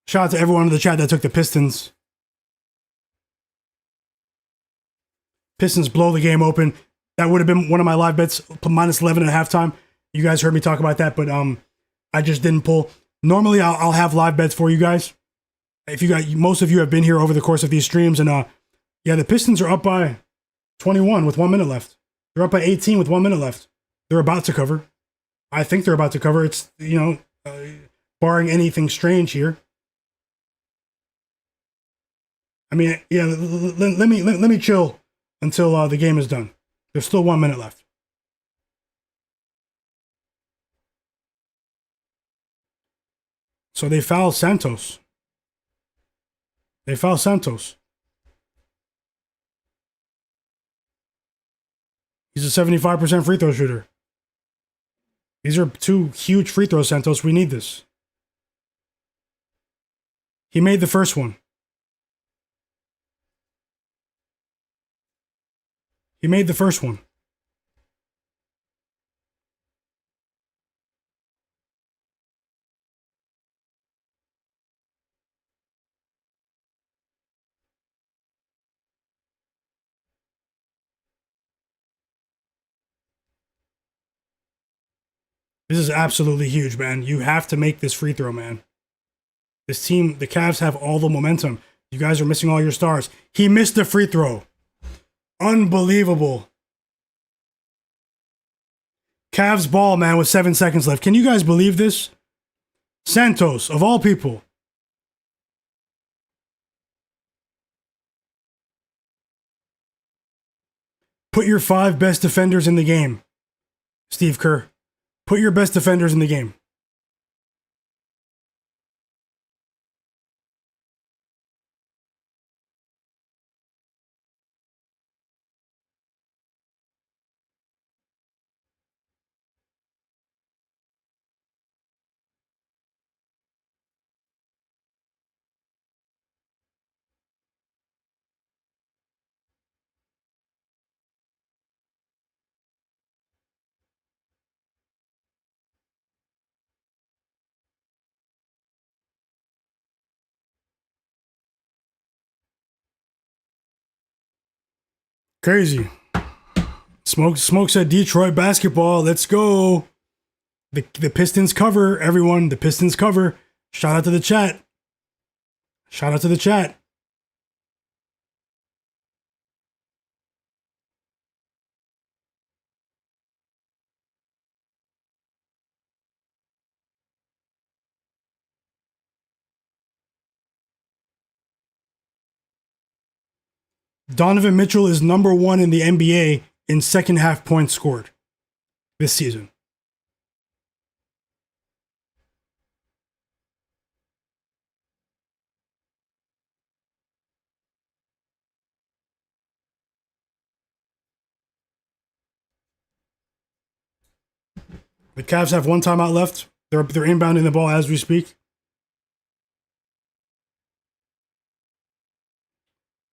Shout out to everyone in the chat that took the Pistons. Pistons blow the game open. That would have been one of my live bets, minus 11 at halftime. You guys heard me talk about that, but I just didn't pull. Normally, I'll have live bets for you guys. Most of you have been here over the course of these streams, and the Pistons are up by 21 with 1 minute left. They're up by 18 with 1 minute left. They're about to cover. I think they're about to cover. It's barring anything strange here. I mean, yeah. Let me chill until the game is done. There's still 1 minute left. So they foul Santos. He's a 75% free throw shooter. These are 2 huge free throws, Santos. We need this. He made the first one. He made the first one. This is absolutely huge, man. You have to make this free throw, man. This team, the Cavs have all the momentum. You guys are missing all your stars. He missed the free throw. Unbelievable. Cavs ball, man, with 7 seconds left. Can you guys believe this? Santos, of all people. Put your 5 best defenders in the game. Steve Kerr. Put your best defenders in the game. Crazy. Smoke said Detroit basketball. Let's go. The Pistons cover, everyone. The Pistons cover. Shout out to the chat. Shout out to the chat. Donovan Mitchell is number 1 in the NBA in second half points scored this season. The Cavs have 1 timeout left. They're inbounding the ball as we speak.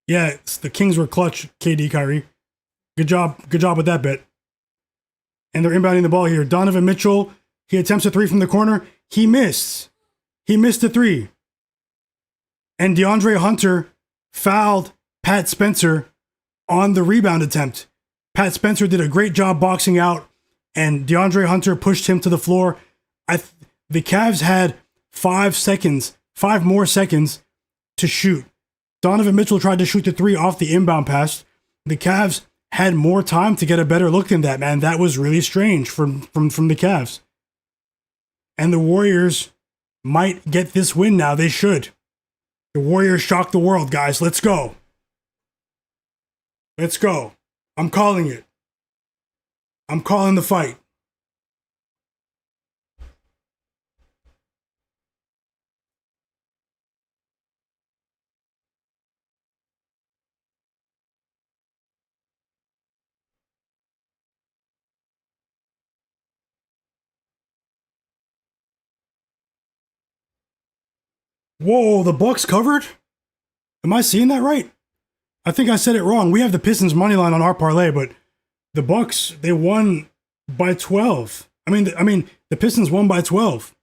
Yeah, the Kings were clutch, KD Kyrie. Good job with that bet. And they're inbounding the ball here. Donovan Mitchell, he attempts a 3 from the corner. He missed. He missed a 3. And DeAndre Hunter fouled Pat Spencer on the rebound attempt. Pat Spencer did a great job boxing out, and DeAndre Hunter pushed him to the floor. The Cavs had 5 more seconds to shoot. Donovan Mitchell tried to shoot the 3 off the inbound pass. The Cavs had more time to get a better look than that, man. That was really strange from the Cavs. And the Warriors might get this win now. They should. The Warriors shocked the world, guys. Let's go. Let's go. I'm calling it. I'm calling the fight. Whoa, the Bucks covered? Am I seeing that right? I think I said it wrong. We have the Pistons money line on our parlay, but the Bucks, they won by 12. I mean, the Pistons won by 12.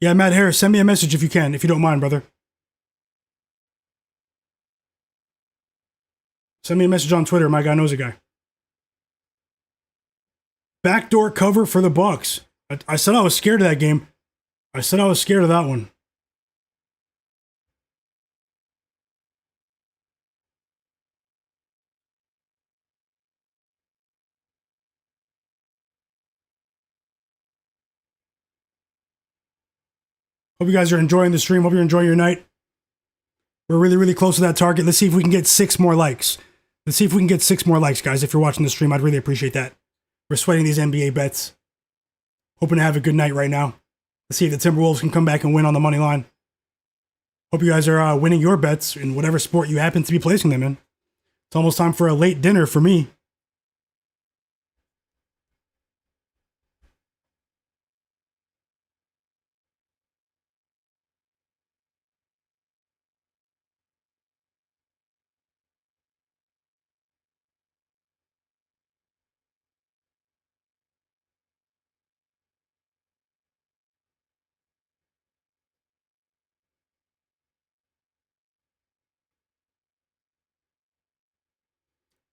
Yeah, Matt Harris, send me a message if you can, if you don't mind, brother. Send me a message on Twitter, Myguyknowsaguy. Backdoor cover for the Bucks. I said I was scared of that game. I said I was scared of that one. Hope you guys are enjoying the stream. Hope you're enjoying your night. We're really, really close to that target. Let's see if we can get 6 more likes. Let's see if we can get 6 more likes, guys. If you're watching the stream, I'd really appreciate that. We're sweating these NBA bets. Hoping to have a good night right now. Let's see if the Timberwolves can come back and win on the money line. Hope you guys are winning your bets in whatever sport you happen to be placing them in. It's almost time for a late dinner for me.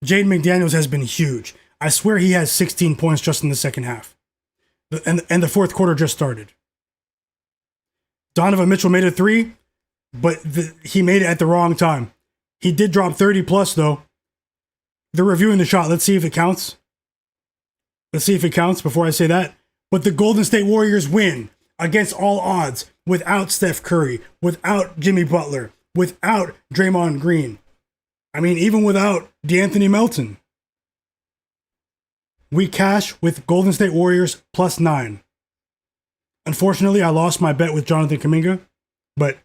Jaden McDaniels has been huge. I swear he has 16 points just in the second half. And the fourth quarter just started. Donovan Mitchell made a three, but he made it at the wrong time. He did drop 30 plus, though. They're reviewing the shot. Let's see if it counts. Let's see if it counts before I say that. But the Golden State Warriors win against all odds without Steph Curry, without Jimmy Butler, without Draymond Green. I mean, even without DeAnthony Melton. We cash with Golden State Warriors +9. Unfortunately, I lost my bet with Jonathan Kuminga, but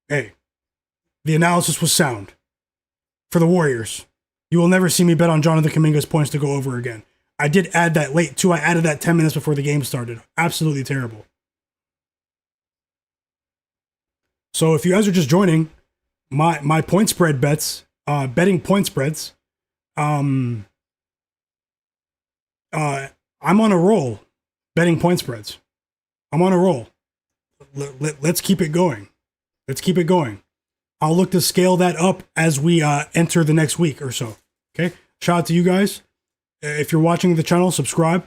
hey, the analysis was sound. For the Warriors, you will never see me bet on Jonathan Kuminga's points to go over again. I did add that late, too. I added that 10 minutes before the game started. Absolutely terrible. So if you guys are just joining, my point spread bets, betting point spreads, I'm on a roll betting point spreads. I'm on a roll. Let's keep it going. Let's keep it going. I'll look to scale that up as we enter the next week or so. Okay? Shout out to you guys. If you're watching the channel, subscribe.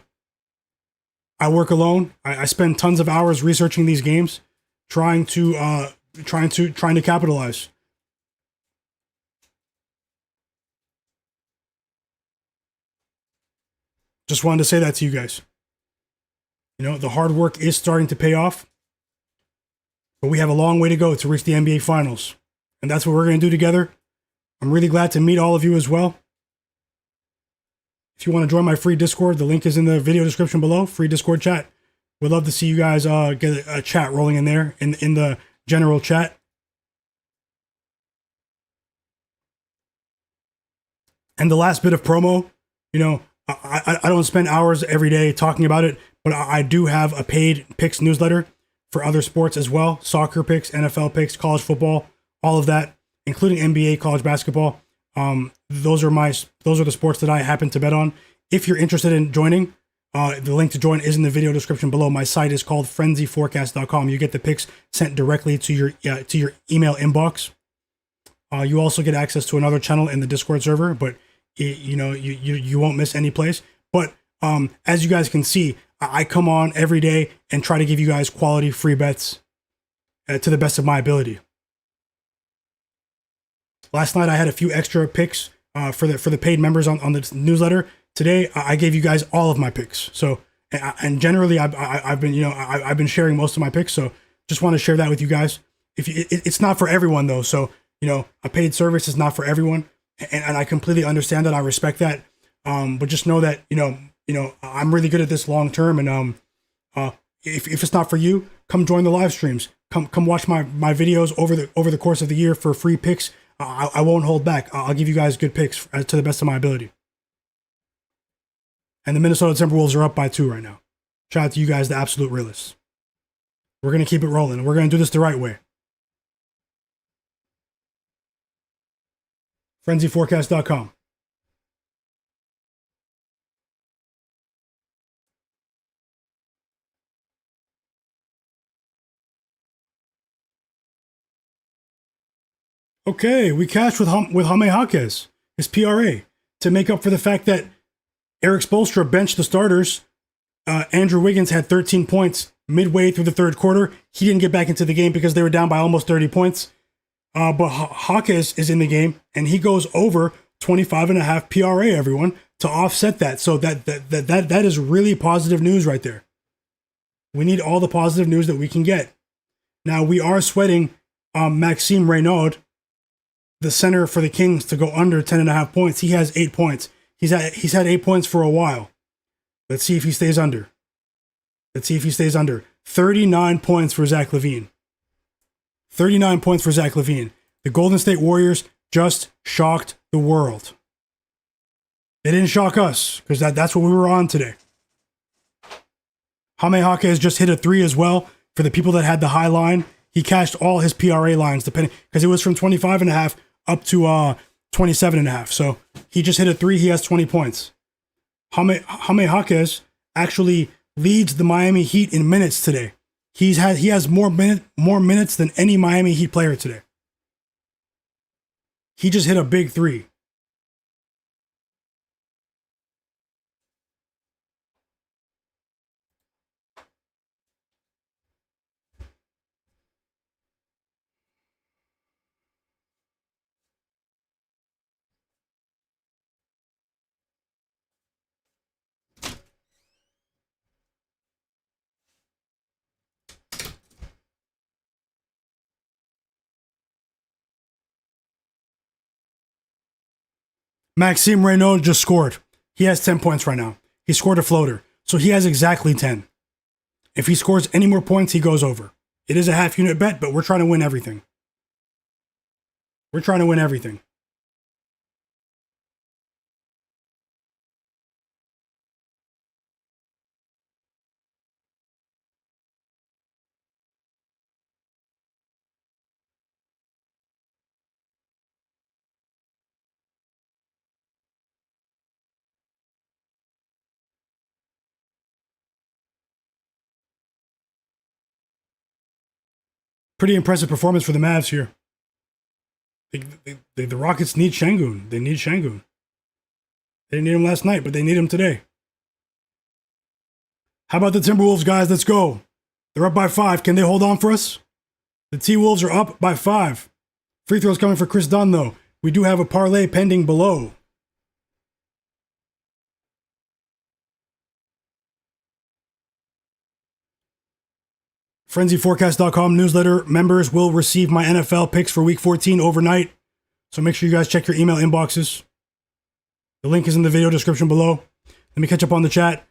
I work alone. I spend tons of hours researching these games, trying to capitalize. Just wanted to say that to you guys. You know, the hard work is starting to pay off, but we have a long way to go to reach the NBA Finals. And that's what we're going to do together. I'm really glad to meet all of you as well. If you want to join my free Discord, the link is in the video description below. Free Discord chat. We'd love to see you guys get a chat rolling in there, in the general chat. And the last bit of promo, you know, I don't spend hours every day talking about it, but I do have a paid picks newsletter for other sports as well. Soccer picks, NFL picks, college football, all of that, including NBA, college basketball. Those are the sports that I happen to bet on. If you're interested in joining, the link to join is in the video description below. My site is called frenzyforecast.com. You get the picks sent directly to your email inbox. You also get access to another channel in the Discord server, but you won't miss any place. But as you guys can see, I come on every day and try to give you guys quality free bets to the best of my ability. Last night I had a few extra picks for the paid members on the newsletter. Today I gave you guys all of my picks. So and generally I've been sharing most of my picks. So just want to share that with you guys. It's not for everyone though. So a paid service is not for everyone, and I completely understand that. I respect that. But just know that I'm really good at this long term, and if it's not for you, come join the live streams. Come watch my videos over the course of the year for free picks. I won't hold back. I'll give you guys good picks to the best of my ability. And the Minnesota Timberwolves are up by 2 right now. Shout out to you guys, the absolute realists. We're going to keep it rolling. We're going to do this the right way. frenzyforecast.com. Okay, we cashed with Jaime Jaquez, his PRA, to make up for the fact that Eric Spoelstra benched the starters. Andrew Wiggins had 13 points midway through the third quarter. He didn't get back into the game because they were down by almost 30 points. But Jaquez is in the game, and he goes over 25.5 PRA, everyone, to offset that. So that is really positive news right there. We need all the positive news that we can get. Now, we are sweating Maxime Reynaud, the center for the Kings, to go under 10.5 points. He has 8 points. He's had 8 points for a while. Let's see if he stays under. 39 points for Zach LaVine. 39 points for Zach LaVine. The Golden State Warriors just shocked the world. They didn't shock us, because that's what we were on today. Jaime Jaquez just hit a 3 as well. For the people that had the high line, he cashed all his PRA lines, depending, because it was from 25.5 up to 27.5. So he just hit a 3. He has 20 points. Jaime Jaquez actually leads the Miami Heat in minutes today. He has more minutes than any Miami Heat player today. He just hit a big three. Maxime Reynaud just scored. He has 10 points right now. He scored a floater. So he has exactly 10. If he scores any more points, he goes over. It is a half unit bet, but we're trying to win everything. We're trying to win everything. Pretty impressive performance for the Mavs here. The Rockets need Sengun. They need Sengun. They didn't need him last night, but they need him today. How about the Timberwolves, guys? Let's go. They're up by 5. Can they hold on for us? The T-Wolves are up by 5. Free throws coming for Chris Dunn, though. We do have a parlay pending below. FrenzyForecast.com newsletter members will receive my NFL picks for Week 14 overnight. So make sure you guys check your email inboxes. The link is in the video description below. Let me catch up on the chat.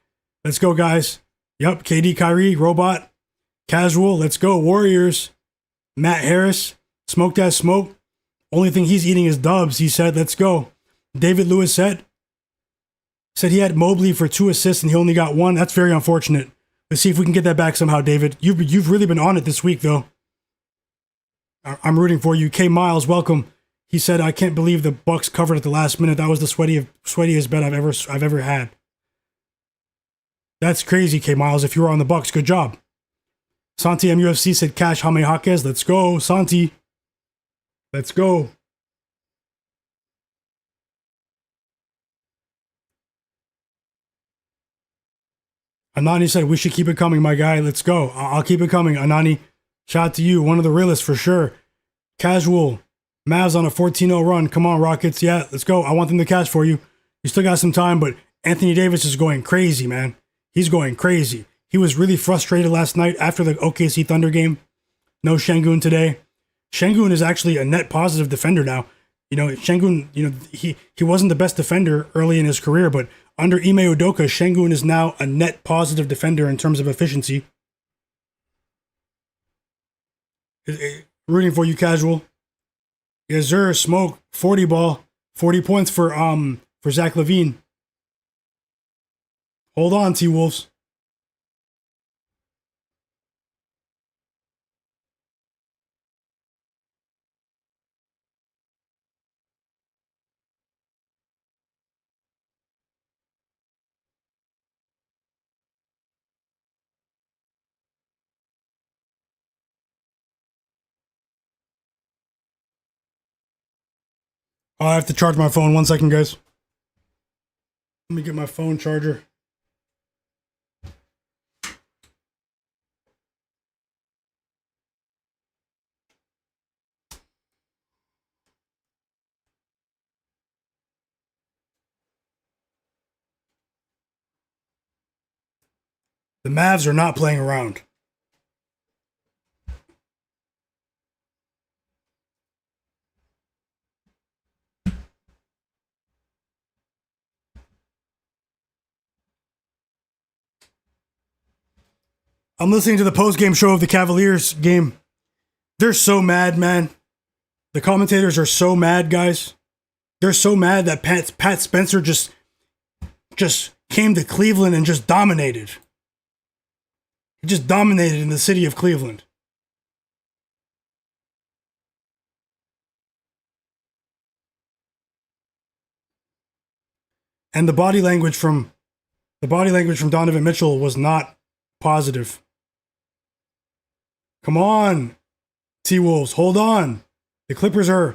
Let's go, guys. Yup, KD, Kyrie, Robot, Casual. Let's go, Warriors. Matt Harris, smoked as smoke. Only thing he's eating is dubs, he said. Let's go. David Lewis said he had Mobley for 2 assists and he only got 1. That's very unfortunate. Let's see if we can get that back somehow, David. You've really been on it this week, though. I'm rooting for you. K. Miles, welcome. He said, I can't believe the Bucks covered at the last minute. That was the sweatiest bet I've ever had. That's crazy, K. Miles. If you were on the Bucks, good job. Santi MUFC said, Cash Jaime Jaquez. Let's go, Santi. Let's go. Anani said, we should keep it coming, my guy. Let's go. I'll keep it coming. Anani, shout out to you. One of the realists for sure. Casual. Mavs on a 14-0 run. Come on, Rockets. Yeah, let's go. I want them to cash for you. You still got some time, but Anthony Davis is going crazy, man. He's going crazy. He was really frustrated last night after the OKC Thunder game. No Sengun today. Sengun is actually a net positive defender now. You know, Sengun, he wasn't the best defender early in his career, but under Ime Udoka, Sengun is now a net positive defender in terms of efficiency. Rooting for you, Casual. Yes, sir. Smoke. 40 ball. 40 points for Zach LaVine. Hold on, T-Wolves. I have to charge my phone. 1 second, guys. Let me get my phone charger. The Mavs are not playing around. I'm listening to the post-game show of the Cavaliers game. They're so mad, man. The commentators are so mad, guys. They're so mad that Pat Spencer just came to Cleveland and just dominated. He just dominated in the city of Cleveland. And the body language from Donovan Mitchell was not positive. Come on, T-Wolves, hold on. The Clippers are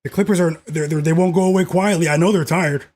The Clippers are they won't go away quietly. I know they're tired.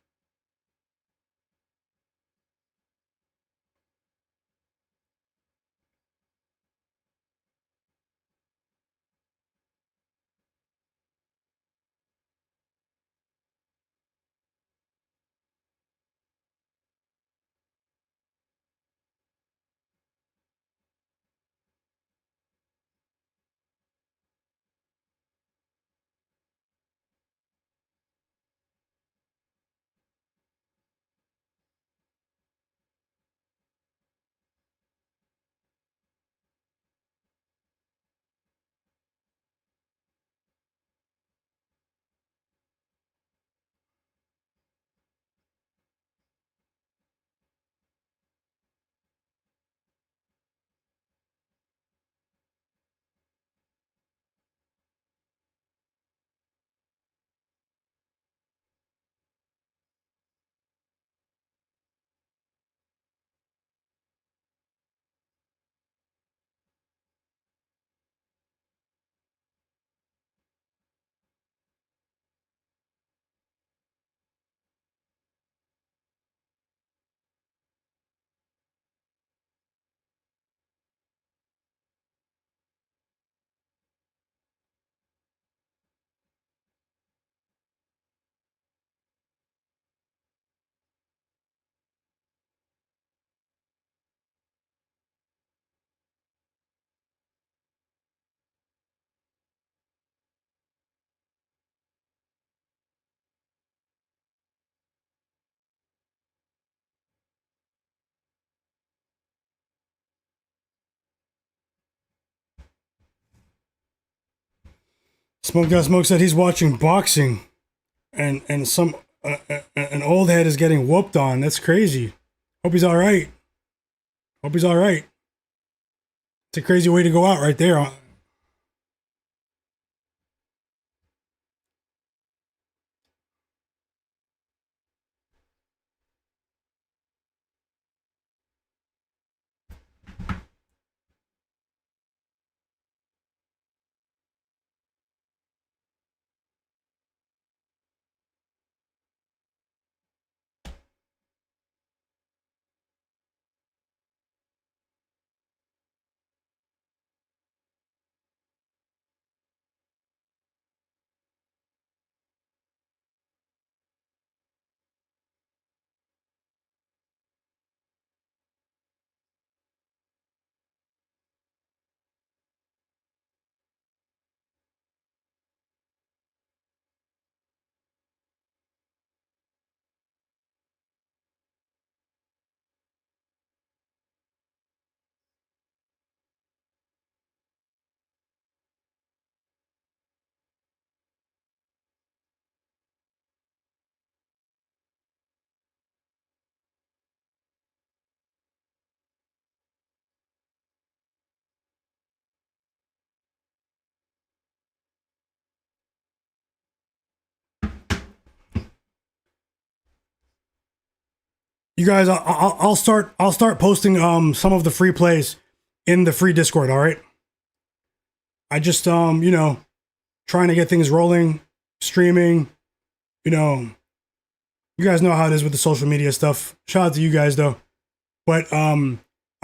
Smoke Got Smoke said he's watching boxing, and some an old head is getting whooped on. That's crazy. Hope he's all right. Hope he's all right. It's a crazy way to go out right there. You guys, I'll start posting some of the free plays in the free Discord. All right. I just trying to get things rolling, streaming. You guys know how it is with the social media stuff. Shout out to you guys though. But I'm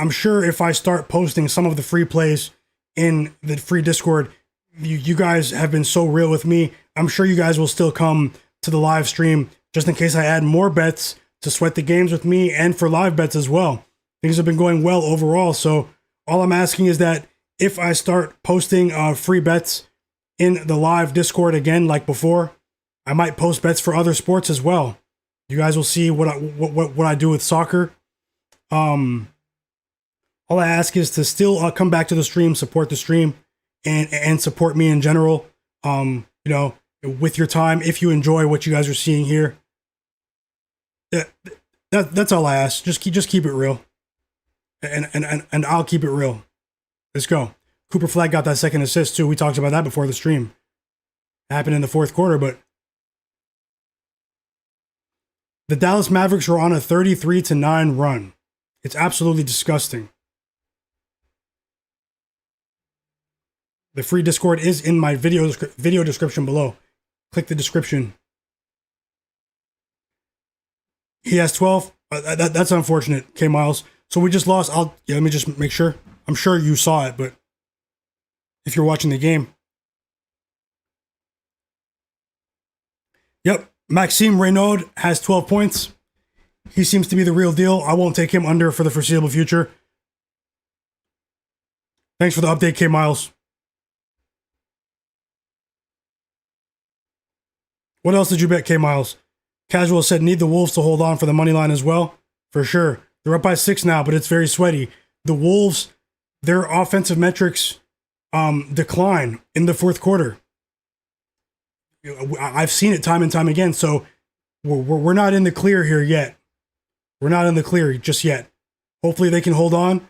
sure if I start posting some of the free plays in the free Discord, you guys have been so real with me. I'm sure you guys will still come to the live stream just in case I add more bets to sweat the games with me and for live bets as well. Things have been going well overall. So all I'm asking is that if I start posting free bets in the live Discord again, like before, I might post bets for other sports as well. You guys will see what I do with soccer. All I ask is to still come back to the stream, support the stream, and support me in general. With your time, if you enjoy what you guys are seeing here. That's all I ask. Just keep it real, and I'll keep it real. Let's go. Cooper Flagg got that second assist too. We talked about that before the stream. It happened in the fourth quarter, but the Dallas Mavericks are on a 33-9 run. It's absolutely disgusting. The free Discord is in my video description below. Click the description. He has 12. That's unfortunate, K Miles. So we just lost. Let me just make sure. I'm sure you saw it, but if you're watching the game. Yep. Maxime Reynaud has 12 points. He seems to be the real deal. I won't take him under for the foreseeable future. Thanks for the update, K Miles. What else did you bet, K Miles? Casual said need the Wolves to hold on for the money line as well. For sure. They're up by 6 now, but it's very sweaty. The Wolves, their offensive metrics decline in the fourth quarter. I've seen it time and time again, so we're not in the clear here yet. We're not in the clear just yet. Hopefully they can hold on.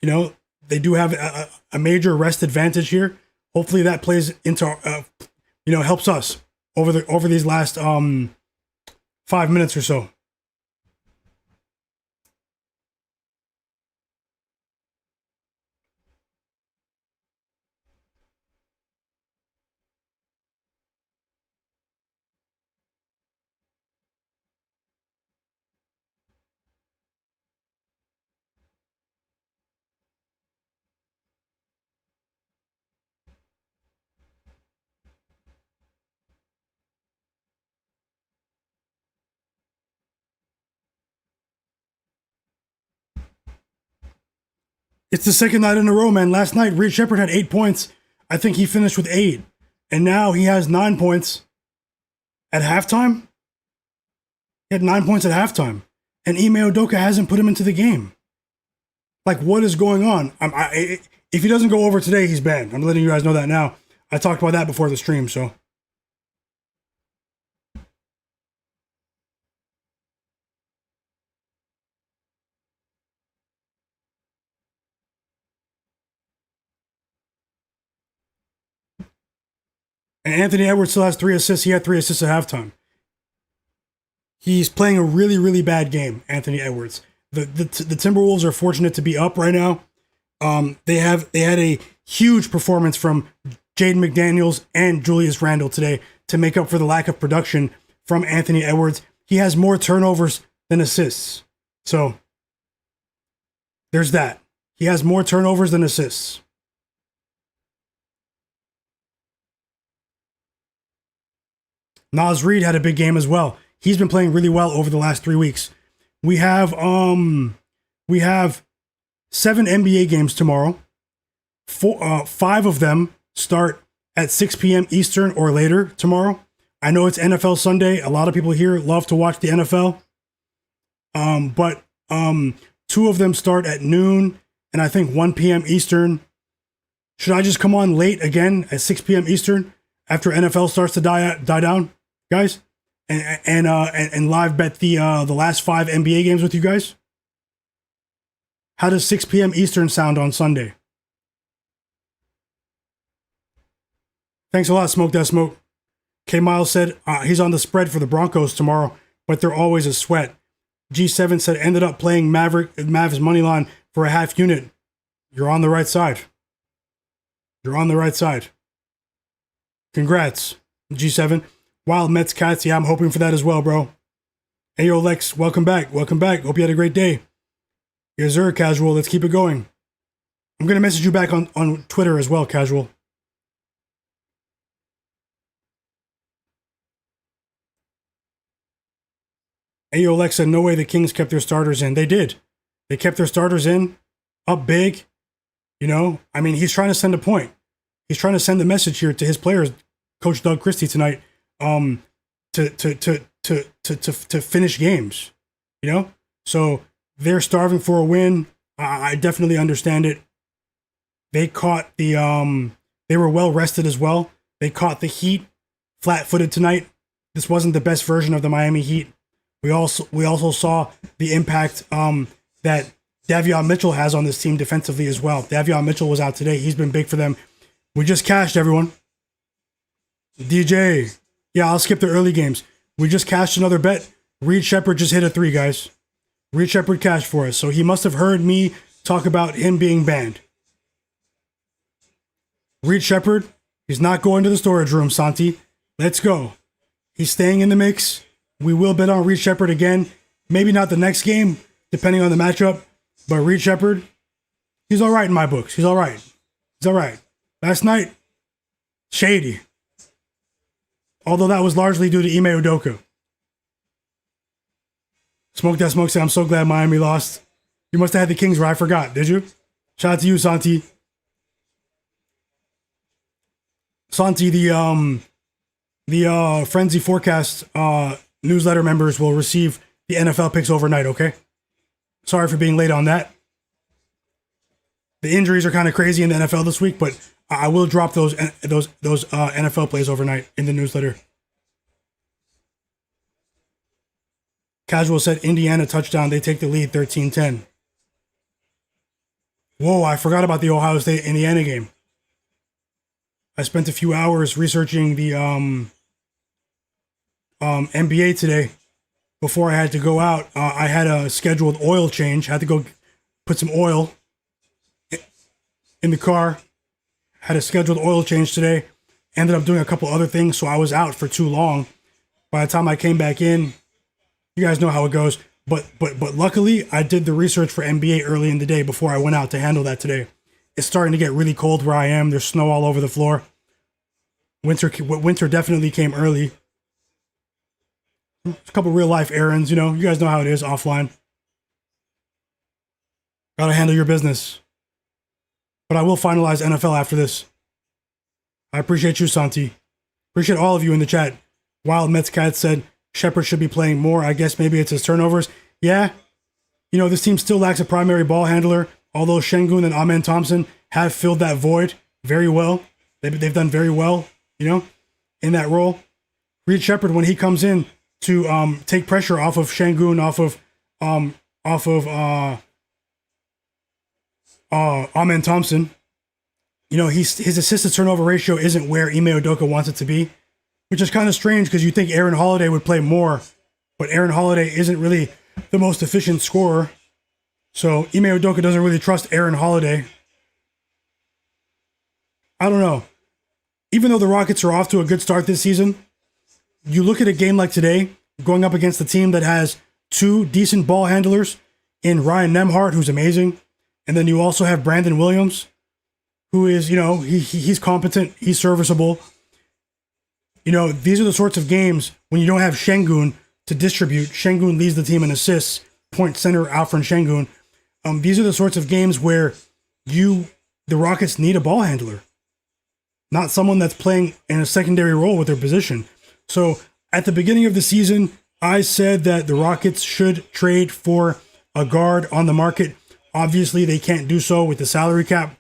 They do have a major rest advantage here. Hopefully that plays into, helps us over these last 5 minutes or so. It's the second night in a row, man. Last night, Reed Sheppard had 8 points. I think he finished with 8. And now he has 9 points at halftime. He had 9 points at halftime. And Ime Udoka hasn't put him into the game. Like, what is going on? If he doesn't go over today, he's banned. I'm letting you guys know that now. I talked about that before the stream, so. And Anthony Edwards still has 3 assists. He had 3 assists at halftime. He's playing a really, really bad game, Anthony Edwards. The Timberwolves are fortunate to be up right now. They had a huge performance from Jaden McDaniels and Julius Randle today to make up for the lack of production from Anthony Edwards. He has more turnovers than assists. So there's that. He has more turnovers than assists. Naz Reid had a big game as well. He's been playing really well over the last 3 weeks. We have 7 NBA games tomorrow. 5 of them start at 6 p.m. Eastern or later tomorrow. I know it's NFL Sunday. A lot of people here love to watch the NFL. But 2 of them start at noon and I think 1 p.m. Eastern. Should I just come on late again at 6 p.m. Eastern after NFL starts to die down, guys? And live bet the last 5 NBA games with you guys? How does 6 p.m. Eastern sound on Sunday? Thanks a lot, Smoke That Smoke. K Miles said he's on the spread for the Broncos tomorrow, but they're always a sweat. G7 said ended up playing Mavs money line for a half unit. You're on the right side. You're on the right side. Congrats, G7. Wild Mets Cats, yeah, I'm hoping for that as well, bro. Hey, yo, Lex, welcome back. Welcome back. Hope you had a great day. Yes, sir, Casual. Let's keep it going. I'm going to message you back on Twitter as well, Casual. Hey, yo, Lex said, no way the Kings kept their starters in. They did. They kept their starters in, up big. You know, I mean, he's trying to send a point. He's trying to send a message here to his players, Coach Doug Christie tonight, to finish games, you know? So they're starving for a win. I definitely understand it. They caught they were well rested as well. They caught the Heat flat-footed tonight. This wasn't the best version of the Miami Heat. We also saw the impact that Davion Mitchell has on this team defensively as well. Davion Mitchell was out today. He's been big for them. We just cashed, everyone. DJ. Yeah, I'll skip the early games. We just cashed another bet. Reed Sheppard just hit a 3, guys. Reed Sheppard cashed for us. So he must have heard me talk about him being banned. Reed Sheppard, he's not going to the storage room, Santi. Let's go. He's staying in the mix. We will bet on Reed Sheppard again. Maybe not the next game, depending on the matchup. But Reed Sheppard, he's all right in my books. He's all right. He's all right. Last night, shady. Although that was largely due to Ime Udoka. Smoke That Smoke said, I'm so glad Miami lost. You must have had the Kings where I forgot, did you? Shout out to you, Santi. Santi, the Frenzy Forecast newsletter members will receive the NFL picks overnight, okay? Sorry for being late on that. The injuries are kind of crazy in the NFL this week, but I will drop those NFL plays overnight in the newsletter. Casual said Indiana touchdown. They take the lead 13-10. Whoa, I forgot about the Ohio State-Indiana game. I spent a few hours researching the NBA today. Before I had to go out, I had a scheduled oil change. I had to go put some oil in the car. Had a scheduled oil change today. Ended up doing a couple other things, so I was out for too long. By the time I came back in, you guys know how it goes. But luckily, I did the research for NBA early in the day before I went out to handle that today. It's starting to get really cold where I am. There's snow all over the floor. Winter definitely came early. A couple real life errands, you know. You guys know how it is offline. Gotta handle your business. But I will finalize NFL after this. I appreciate you, Santi. Appreciate all of you in the chat. Wild Mets Cat said Sheppard should be playing more. I guess maybe it's his turnovers. Yeah. You know, this team still lacks a primary ball handler, although Sengun and Amen Thompson have filled that void very well. They've done very well, you know, in that role. Reed Sheppard, when he comes in to take pressure off of Sengun, off of Amen Thompson, you know, his assist to turnover ratio isn't where Ime Udoka wants it to be, which is kind of strange because you think Aaron Holiday would play more, but Aaron Holiday isn't really the most efficient scorer. So Ime Udoka doesn't really trust Aaron Holiday. I don't know. Even though the Rockets are off to a good start this season, you look at a game like today, going up against a team that has two decent ball handlers in Ryan Nembhard, who's amazing, and then you also have Brandon Williams, who is, you know, he's competent, he's serviceable. You know, these are the sorts of games when you don't have Sengun to distribute. Sengun leads the team in assists, point center Alperen Sengun. These are the sorts of games where the Rockets need a ball handler, not someone that's playing in a secondary role with their position. So at the beginning of the season, I said that the Rockets should trade for a guard on the market. Obviously, they can't do so with the salary cap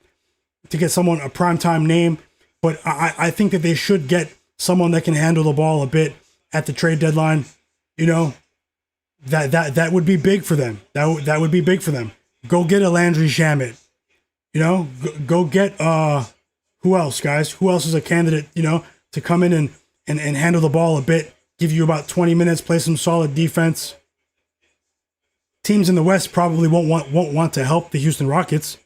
to get someone a primetime name, but I think that they should get someone that can handle the ball a bit at the trade deadline. You know, that would be big for them. That would be big for them. Go get a Landry Shamet. You know, go get who else, guys? Who else is a candidate? You know, to come in and handle the ball a bit, give you about 20 minutes, play some solid defense. Teams in the West probably won't want to help the Houston Rockets.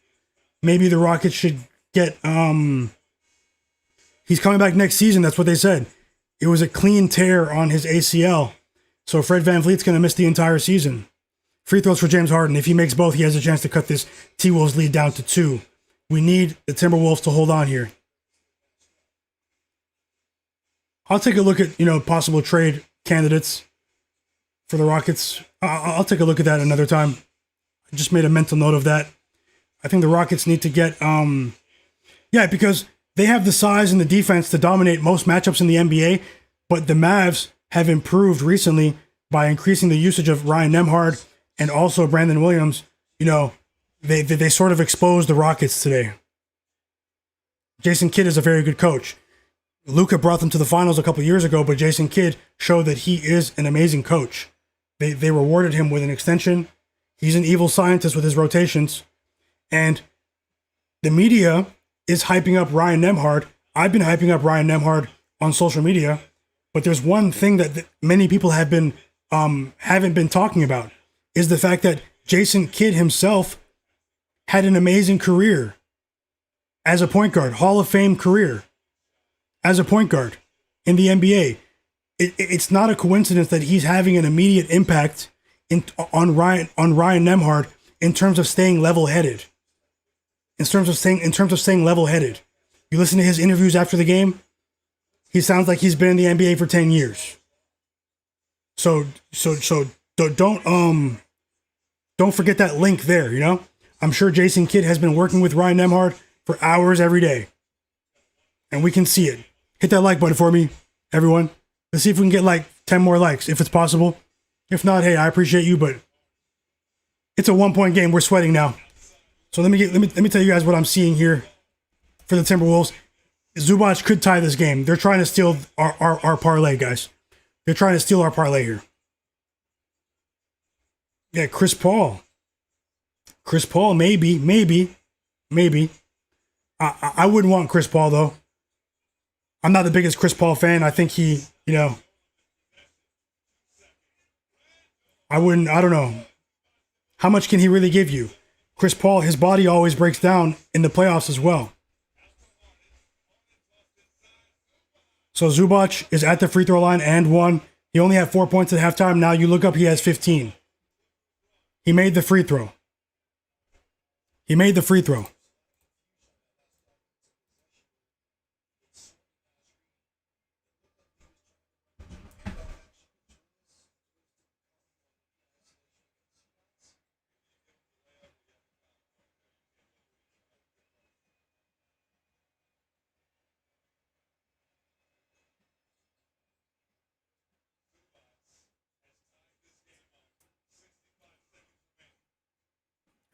Maybe the Rockets should get he's coming back next season. That's what they said. It was a clean tear on his ACL. So Fred VanVleet's going to miss the entire season. Free throws for James Harden. If he makes both, he has a chance to cut this T-Wolves lead down to 2. We need the Timberwolves to hold on here. I'll take a look at, you know, possible trade candidates for the Rockets. I'll take a look at that another time. I just made a mental note of that. I think the Rockets need to get, because they have the size and the defense to dominate most matchups in the NBA, but the Mavs have improved recently by increasing the usage of Ryan Nembhard and also Brandon Williams. You know, they sort of exposed the Rockets today. Jason Kidd is a very good coach. Luka brought them to the finals a couple years ago, but Jason Kidd showed that he is an amazing coach. They rewarded him with an extension. He's an evil scientist with his rotations. And the media is hyping up Ryan Nembhard. I've been hyping up Ryan Nembhard on social media, but there's one thing that many people haven't been talking about, is the fact that Jason Kidd himself had an amazing career as a point guard, Hall of Fame career as a point guard. in the NBA. It's not a coincidence that he's having an immediate impact on Ryan Nembhard in terms of staying level-headed. In terms of staying level-headed. You listen to his interviews after the game, he sounds like he's been in the NBA for 10 years. So don't forget that link there, you know? I'm sure Jason Kidd has been working with Ryan Nembhard for hours every day. And we can see it. Hit that like button for me, everyone. Let's see if we can get like 10 more likes, if it's possible. If not, hey, I appreciate you, but it's a 1-point game. We're sweating now. So let me tell you guys what I'm seeing here for the Timberwolves. Zubac could tie this game. They're trying to steal our parlay, guys. They're trying to steal our parlay here. Yeah, Chris Paul. Maybe. I wouldn't want Chris Paul, though. I'm not the biggest Chris Paul fan. I think he, I don't know. How much can he really give you? Chris Paul, his body always breaks down in the playoffs as well. So Zubac is at the free throw line and won. He only had 4 points at halftime. Now you look up, he has 15. He made the free throw.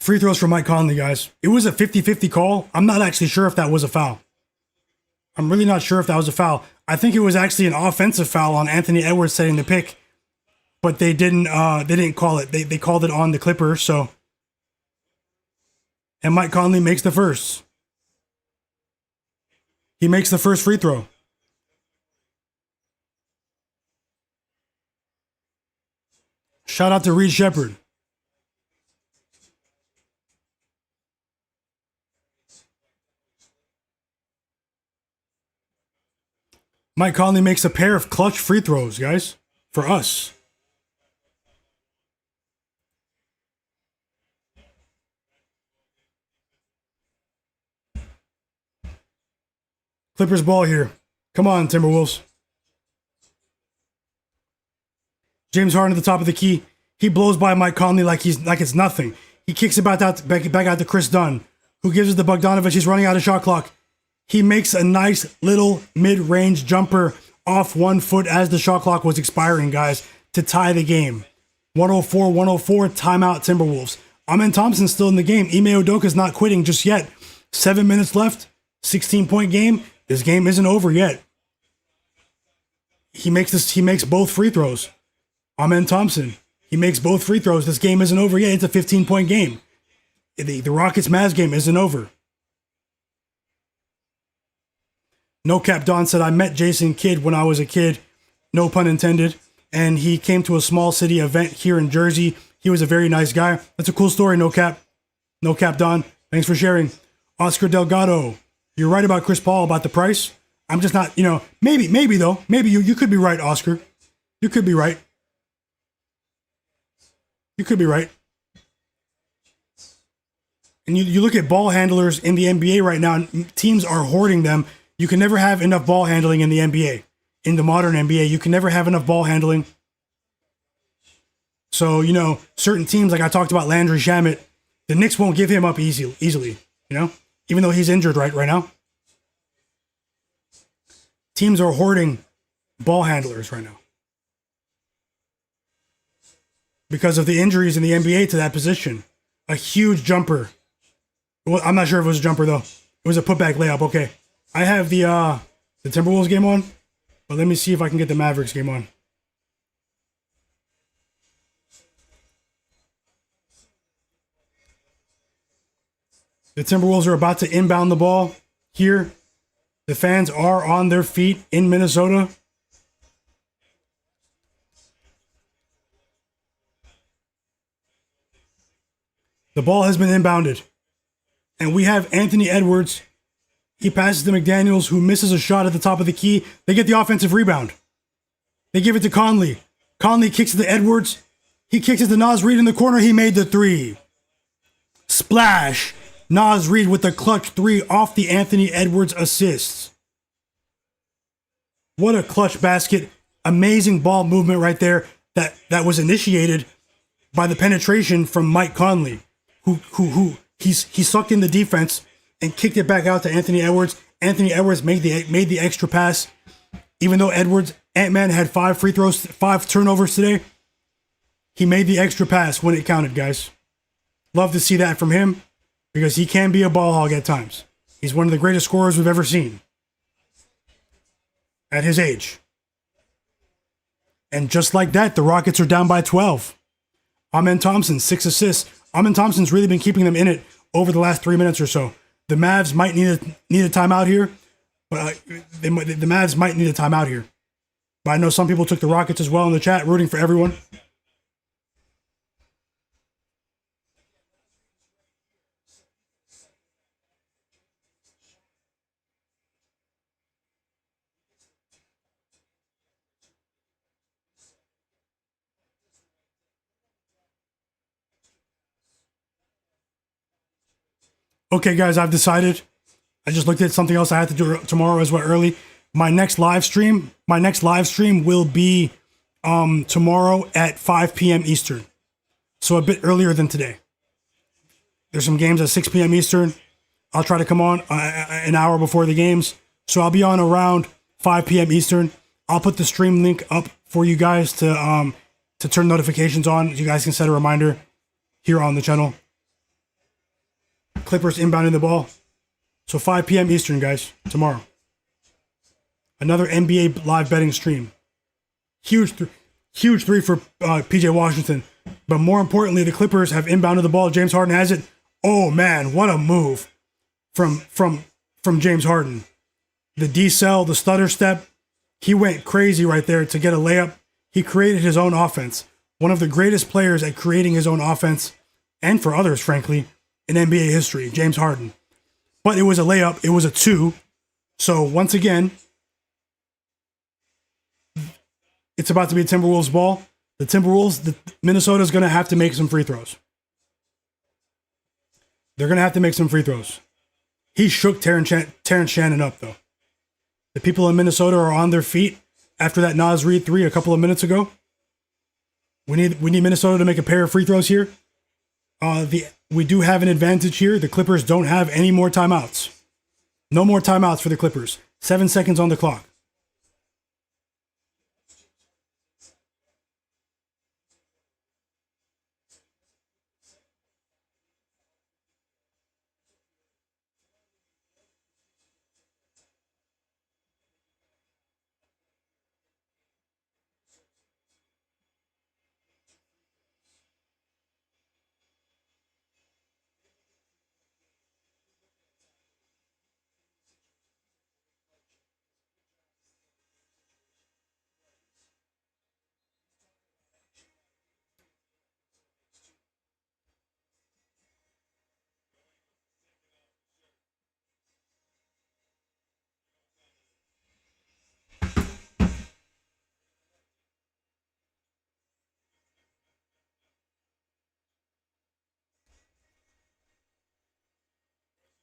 Free throws for Mike Conley, guys. It was a 50-50 call. I'm not actually sure if that was a foul. I'm really not sure if that was a foul. I think it was actually an offensive foul on Anthony Edwards setting the pick, but they didn't call it. They called it on the Clippers, so. And Mike Conley makes the first. He makes the first free throw. Shout out to Reed Shepherd. Mike Conley makes a pair of clutch free throws, guys, for us. Clippers ball here. Come on, Timberwolves. James Harden at the top of the key. He blows by Mike Conley like it's nothing. He kicks it back out to Chris Dunn, who gives it to Bogdanovich. He's running out of shot clock. He makes a nice little mid-range jumper off 1 foot as the shot clock was expiring, guys, to tie the game. 104, timeout Timberwolves. Amen Thompson's still in the game. Ime Udoka's not quitting just yet. 7 minutes left. 16-point game. This game isn't over yet. He makes both free throws. Amen Thompson. He makes both free throws. This game isn't over yet. It's a 15-point game. The Rockets-Mavs game isn't over. No Cap Don said, I met Jason Kidd when I was a kid, no pun intended, and he came to a small city event here in Jersey. He was a very nice guy. That's a cool story, No Cap. No Cap Don. Thanks for sharing. Oscar Delgado, you're right about Chris Paul, about the price. I'm just not, maybe though. Maybe you could be right, Oscar. You could be right. And you look at ball handlers in the NBA right now, and teams are hoarding them. You can never have enough ball handling in the NBA. In the modern NBA, you can never have enough ball handling. So, certain teams, like I talked about Landry Shamet, the Knicks won't give him up easily, even though he's injured right now. Teams are hoarding ball handlers right now because of the injuries in the NBA to that position. A huge jumper. Well, I'm not sure if it was a jumper, though. It was a putback layup. Okay. I have the Timberwolves game on, but let me see if I can get the Mavericks game on. The Timberwolves are about to inbound the ball here. The fans are on their feet in Minnesota. The ball has been inbounded. And we have Anthony Edwards. He passes to McDaniels, who misses a shot at the top of the key. They get the offensive rebound. They give it to Conley. Conley kicks it to Edwards. He kicks it to Naz Reid in the corner. He made the three. Splash. Naz Reid with the clutch three off the Anthony Edwards assists. What a clutch basket. Amazing ball movement right there that was initiated by the penetration from Mike Conley, who he sucked in the defense and kicked it back out to Anthony Edwards. Anthony Edwards made the extra pass. Even though Ant-Man had 5 turnovers today, he made the extra pass when it counted, guys. Love to see that from him because he can be a ball hog at times. He's one of the greatest scorers we've ever seen at his age. And just like that, the Rockets are down by 12. Amen Thompson, 6 assists. Amen Thompson's really been keeping them in it over the last 3 minutes or so. The Mavs might need a timeout here. But the Mavs might need a timeout here. But I know some people took the Rockets as well in the chat, rooting for everyone. Okay, guys, I've decided. I just looked at something else I have to do tomorrow as well early. My next live stream will be tomorrow at 5 p.m. Eastern. So a bit earlier than today. There's some games at 6 p.m. Eastern. I'll try to come on an hour before the games. So I'll be on around 5 p.m. Eastern. I'll put the stream link up for you guys to turn notifications on. You guys can set a reminder here on the channel. Clippers inbounding the ball. So 5 p.m. Eastern, guys, tomorrow. Another NBA live betting stream. Huge three for PJ Washington. But more importantly, the Clippers have inbounded the ball. James Harden has it. Oh, man, what a move from James Harden. The decel, the stutter step. He went crazy right there to get a layup. He created his own offense. One of the greatest players at creating his own offense, and for others, frankly, in NBA history, James Harden. But it was a layup. It was a 2. So once again, it's about to be a Timberwolves ball. Minnesota's going to have to make some free throws. They're going to have to make some free throws. He shook Terrence Shannon up, though. The people in Minnesota are on their feet after that Naz Reid 3 a couple of minutes ago. We need Minnesota to make a pair of free throws here. We do have an advantage here. The Clippers don't have any more timeouts. No more timeouts for the Clippers. 7 seconds on the clock.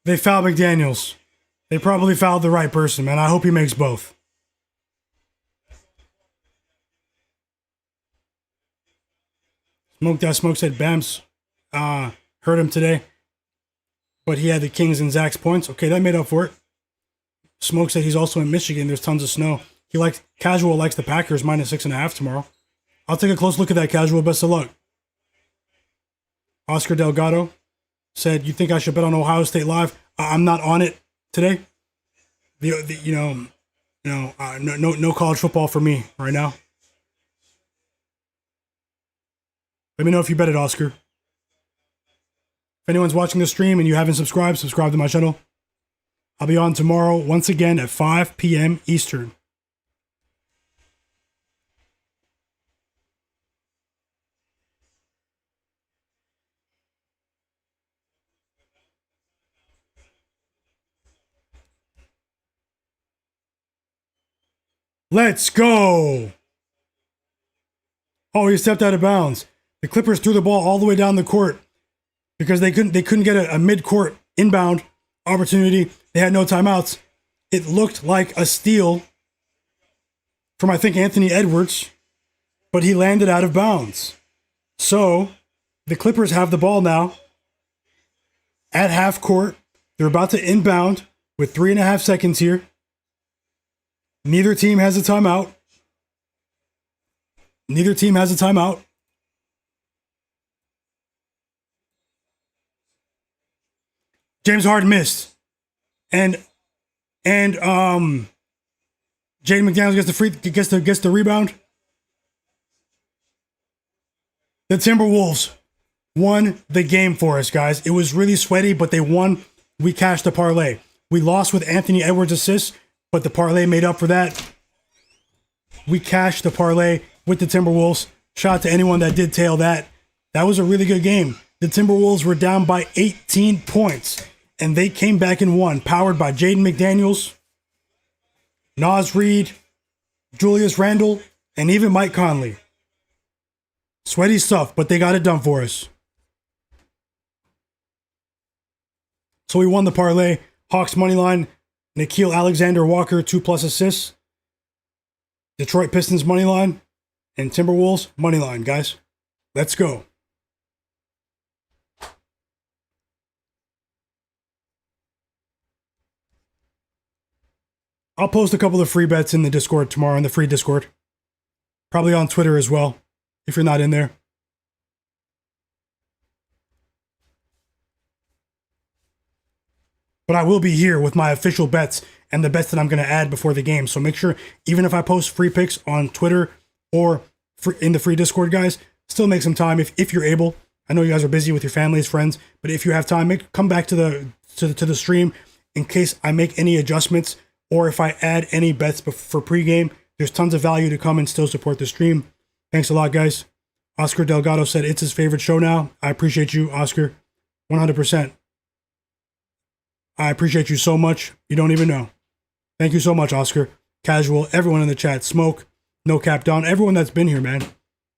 They fouled McDaniels. They probably fouled the right person, man. I hope he makes both. Smoke said Bams hurt him today, but he had the Kings and Zach's points. Okay, that made up for it. Smoke said he's also in Michigan. There's tons of snow. Casual likes the Packers -6.5 tomorrow. I'll take a close look at that, Casual. Best of luck. Oscar Delgado said, "You think I should bet on Ohio State live?" I'm not on it today. No college football for me right now. Let me know if you bet it, Oscar. If anyone's watching the stream and you haven't subscribed, subscribe to my channel. I'll be on tomorrow once again at 5 p.m. Eastern. Let's go. Oh, he stepped out of bounds. The Clippers threw the ball all the way down the court because they couldn't get a mid-court inbound opportunity. They had no timeouts. It looked like a steal from, I think, Anthony Edwards, but he landed out of bounds. So the Clippers have the ball now at half court. They're about to inbound with 3.5 seconds here. Neither team has a timeout. Neither team has a timeout. James Harden missed. And Jaden McDaniels gets the rebound. The Timberwolves won the game for us, guys. It was really sweaty, but they won. We cashed the parlay. We lost with Anthony Edwards' assist, but the parlay made up for that. We cashed the parlay with the Timberwolves. Shout out to anyone that did tail that. That was a really good game. The Timberwolves were down by 18 points, and they came back and won, powered by Jaden McDaniels, Naz Reid, Julius Randle, and even Mike Conley. Sweaty stuff, but they got it done for us. So we won the parlay. Hawks moneyline, Nickeil Alexander-Walker, 2+ assists. Detroit Pistons moneyline, and Timberwolves moneyline, guys. Let's go. I'll post a couple of free bets in the Discord tomorrow, in the free Discord. Probably on Twitter as well, if you're not in there. But I will be here with my official bets and the bets that I'm going to add before the game. So make sure, even if I post free picks on Twitter or in the free Discord, guys, still make some time if you're able. I know you guys are busy with your families, friends, but if you have time, come back to the stream in case I make any adjustments or if I add any bets for pregame. There's tons of value to come and still support the stream. Thanks a lot, guys. Oscar Delgado said it's his favorite show now. I appreciate you, Oscar. 100%. I appreciate you so much. You don't even know. Thank you so much, Oscar. Casual, everyone in the chat. Smoke, No Cap Down. Everyone that's been here, man.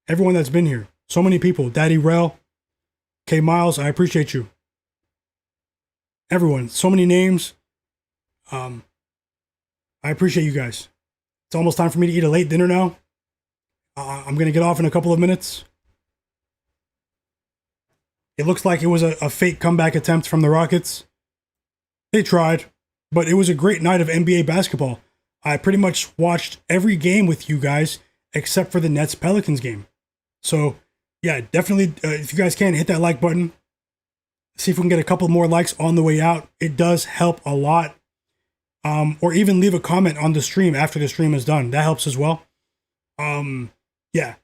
Everyone that's been here. So many people. Daddy Rel, K Miles, I appreciate you. Everyone. So many names. I appreciate you guys. It's almost time for me to eat a late dinner now. I'm going to get off in a couple of minutes. It looks like it was a fake comeback attempt from the Rockets. They tried, but it was a great night of NBA basketball. I pretty much watched every game with you guys except for the Nets-Pelicans game. So, yeah, definitely, if you guys can, hit that like button. See if we can get a couple more likes on the way out. It does help a lot. Or even leave a comment on the stream after the stream is done. That helps as well. Yeah.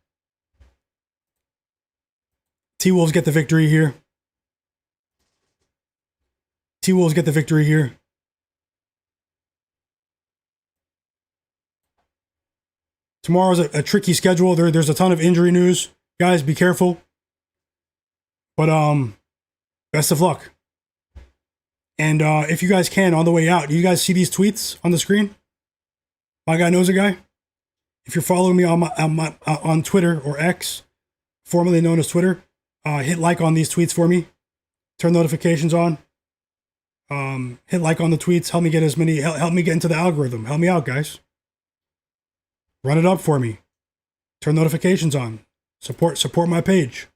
T-Wolves get the victory here. T-Wolves get the victory here. Tomorrow's a tricky schedule. There's a ton of injury news. Guys, be careful. But best of luck. And if you guys can, on the way out, do you guys see these tweets on the screen? Myguyknowsaguy. If you're following me on Twitter or X, formerly known as Twitter, hit like on these tweets for me. Turn notifications on. Hit like on the tweets. Help me get help me get into the algorithm. Help me out, guys. Run it up for me. Turn notifications on. Support my page.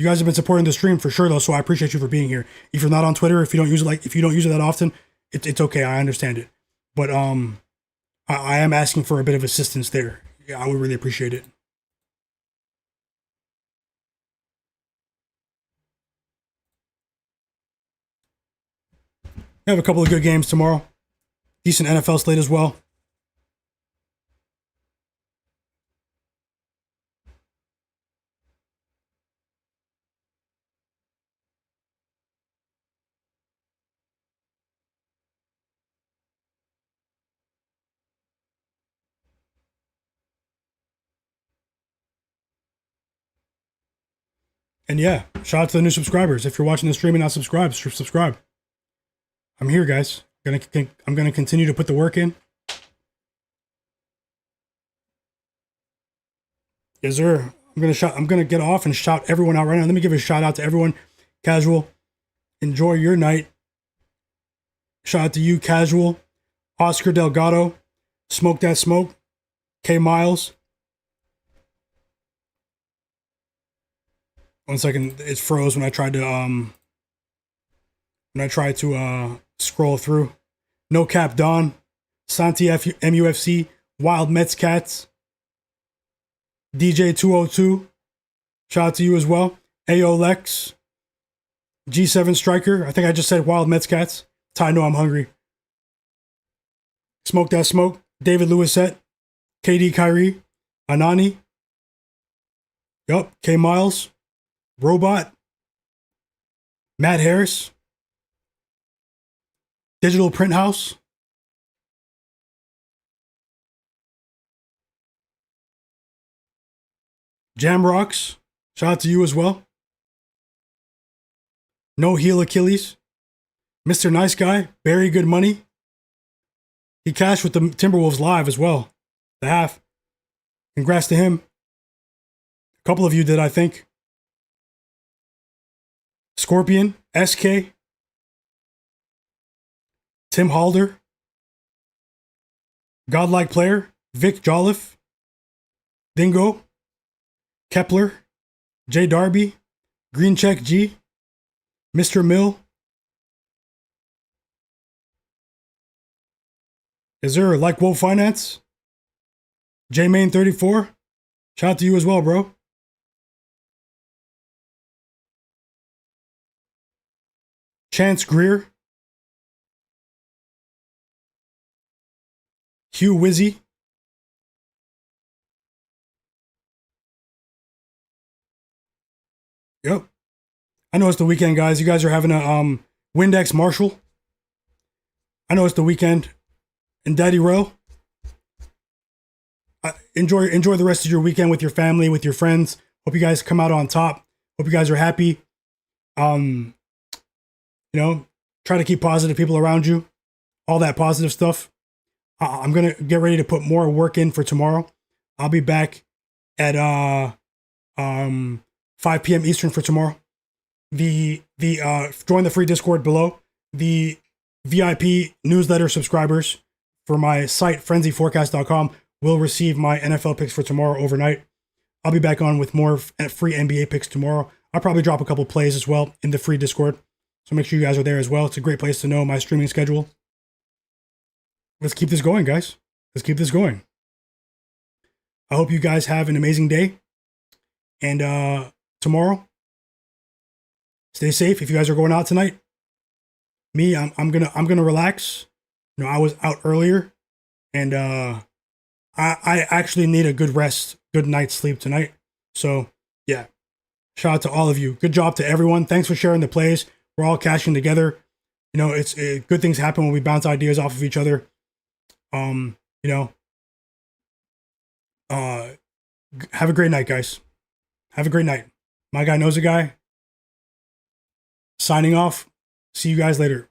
You guys have been supporting the stream for sure, though, so I appreciate you for being here. If you're not on Twitter, if you don't use it that often, it's okay. I understand it. But I am asking for a bit of assistance there. Yeah, I would really appreciate it. We have a couple of good games tomorrow. Decent NFL slate as well. And yeah, shout out to the new subscribers. If you're watching the stream and not subscribed, subscribe. I'm here, guys. I'm gonna continue to put the work in. Yes, sir. I'm gonna get off and shout everyone out right now. Let me give a shout out to everyone. Casual, enjoy your night. Shout out to you, Casual, Oscar Delgado, Smoke That Smoke, K Miles. One second, it froze when I tried to scroll through. No Cap Don, Santi MUFC, Wild Mets Cats, DJ 202. Shout out to you as well. AO Lex, G7 Striker. I think I just said Wild Mets Cats. Ty, know I'm hungry. Smoke That Smoke, David Lewisette, KD Kyrie, Anani. Yup, K Miles, Robot, Matt Harris, Digital Print House, Jamrocks. Shout out to you as well. No Heel Achilles, Mr. Nice Guy, Very Good Money. He cashed with the Timberwolves live as well. The half. Congrats to him. A couple of you did, I think. Scorpion, SK, Tim Halder, Godlike Player, Vic Jolliffe, Dingo, Kepler, J Darby, Green Check G, Mr. Mill. Is there Like Wolf Finance? J Main 34. Shout out to you as well, bro. Chance Greer, Hugh Wizzy, yep. I know it's the weekend, guys. You guys are having a Windex Marshall. I know it's the weekend. And Daddy Row. Enjoy the rest of your weekend with your family, with your friends. Hope you guys come out on top. Hope you guys are happy. Try to keep positive people around you. All that positive stuff. I'm gonna get ready to put more work in for tomorrow. I'll be back at 5 p.m. Eastern for tomorrow. Join the free Discord below. The VIP newsletter subscribers for my site frenzyforecast.com will receive my NFL picks for tomorrow overnight. I'll be back on with more free NBA picks tomorrow. I'll probably drop a couple plays as well in the free Discord. So make sure you guys are there as well. It's a great place to know my streaming schedule. Let's keep this going, guys. Let's keep this going. I hope you guys have an amazing day. And tomorrow, stay safe. If you guys are going out tonight, I'm gonna relax. I was out earlier, and I actually need a good rest, good night's sleep tonight. So yeah, shout out to all of you. Good job to everyone. Thanks for sharing the plays. We're all cashing together. It's good things happen when we bounce ideas off of each other. Have a great night, guys. Have a great night. Myguyknowsaguy, signing off. See you guys later.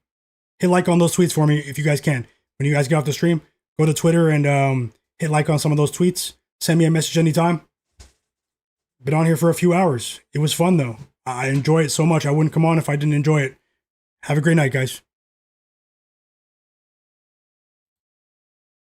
Hit like on those tweets for me if you guys can. When you guys get off the stream, go to Twitter and hit like on some of those tweets. Send me a message anytime. Been on here for a few hours. It was fun though. I enjoy it so much. I wouldn't come on if I didn't enjoy it. Have a great night, guys.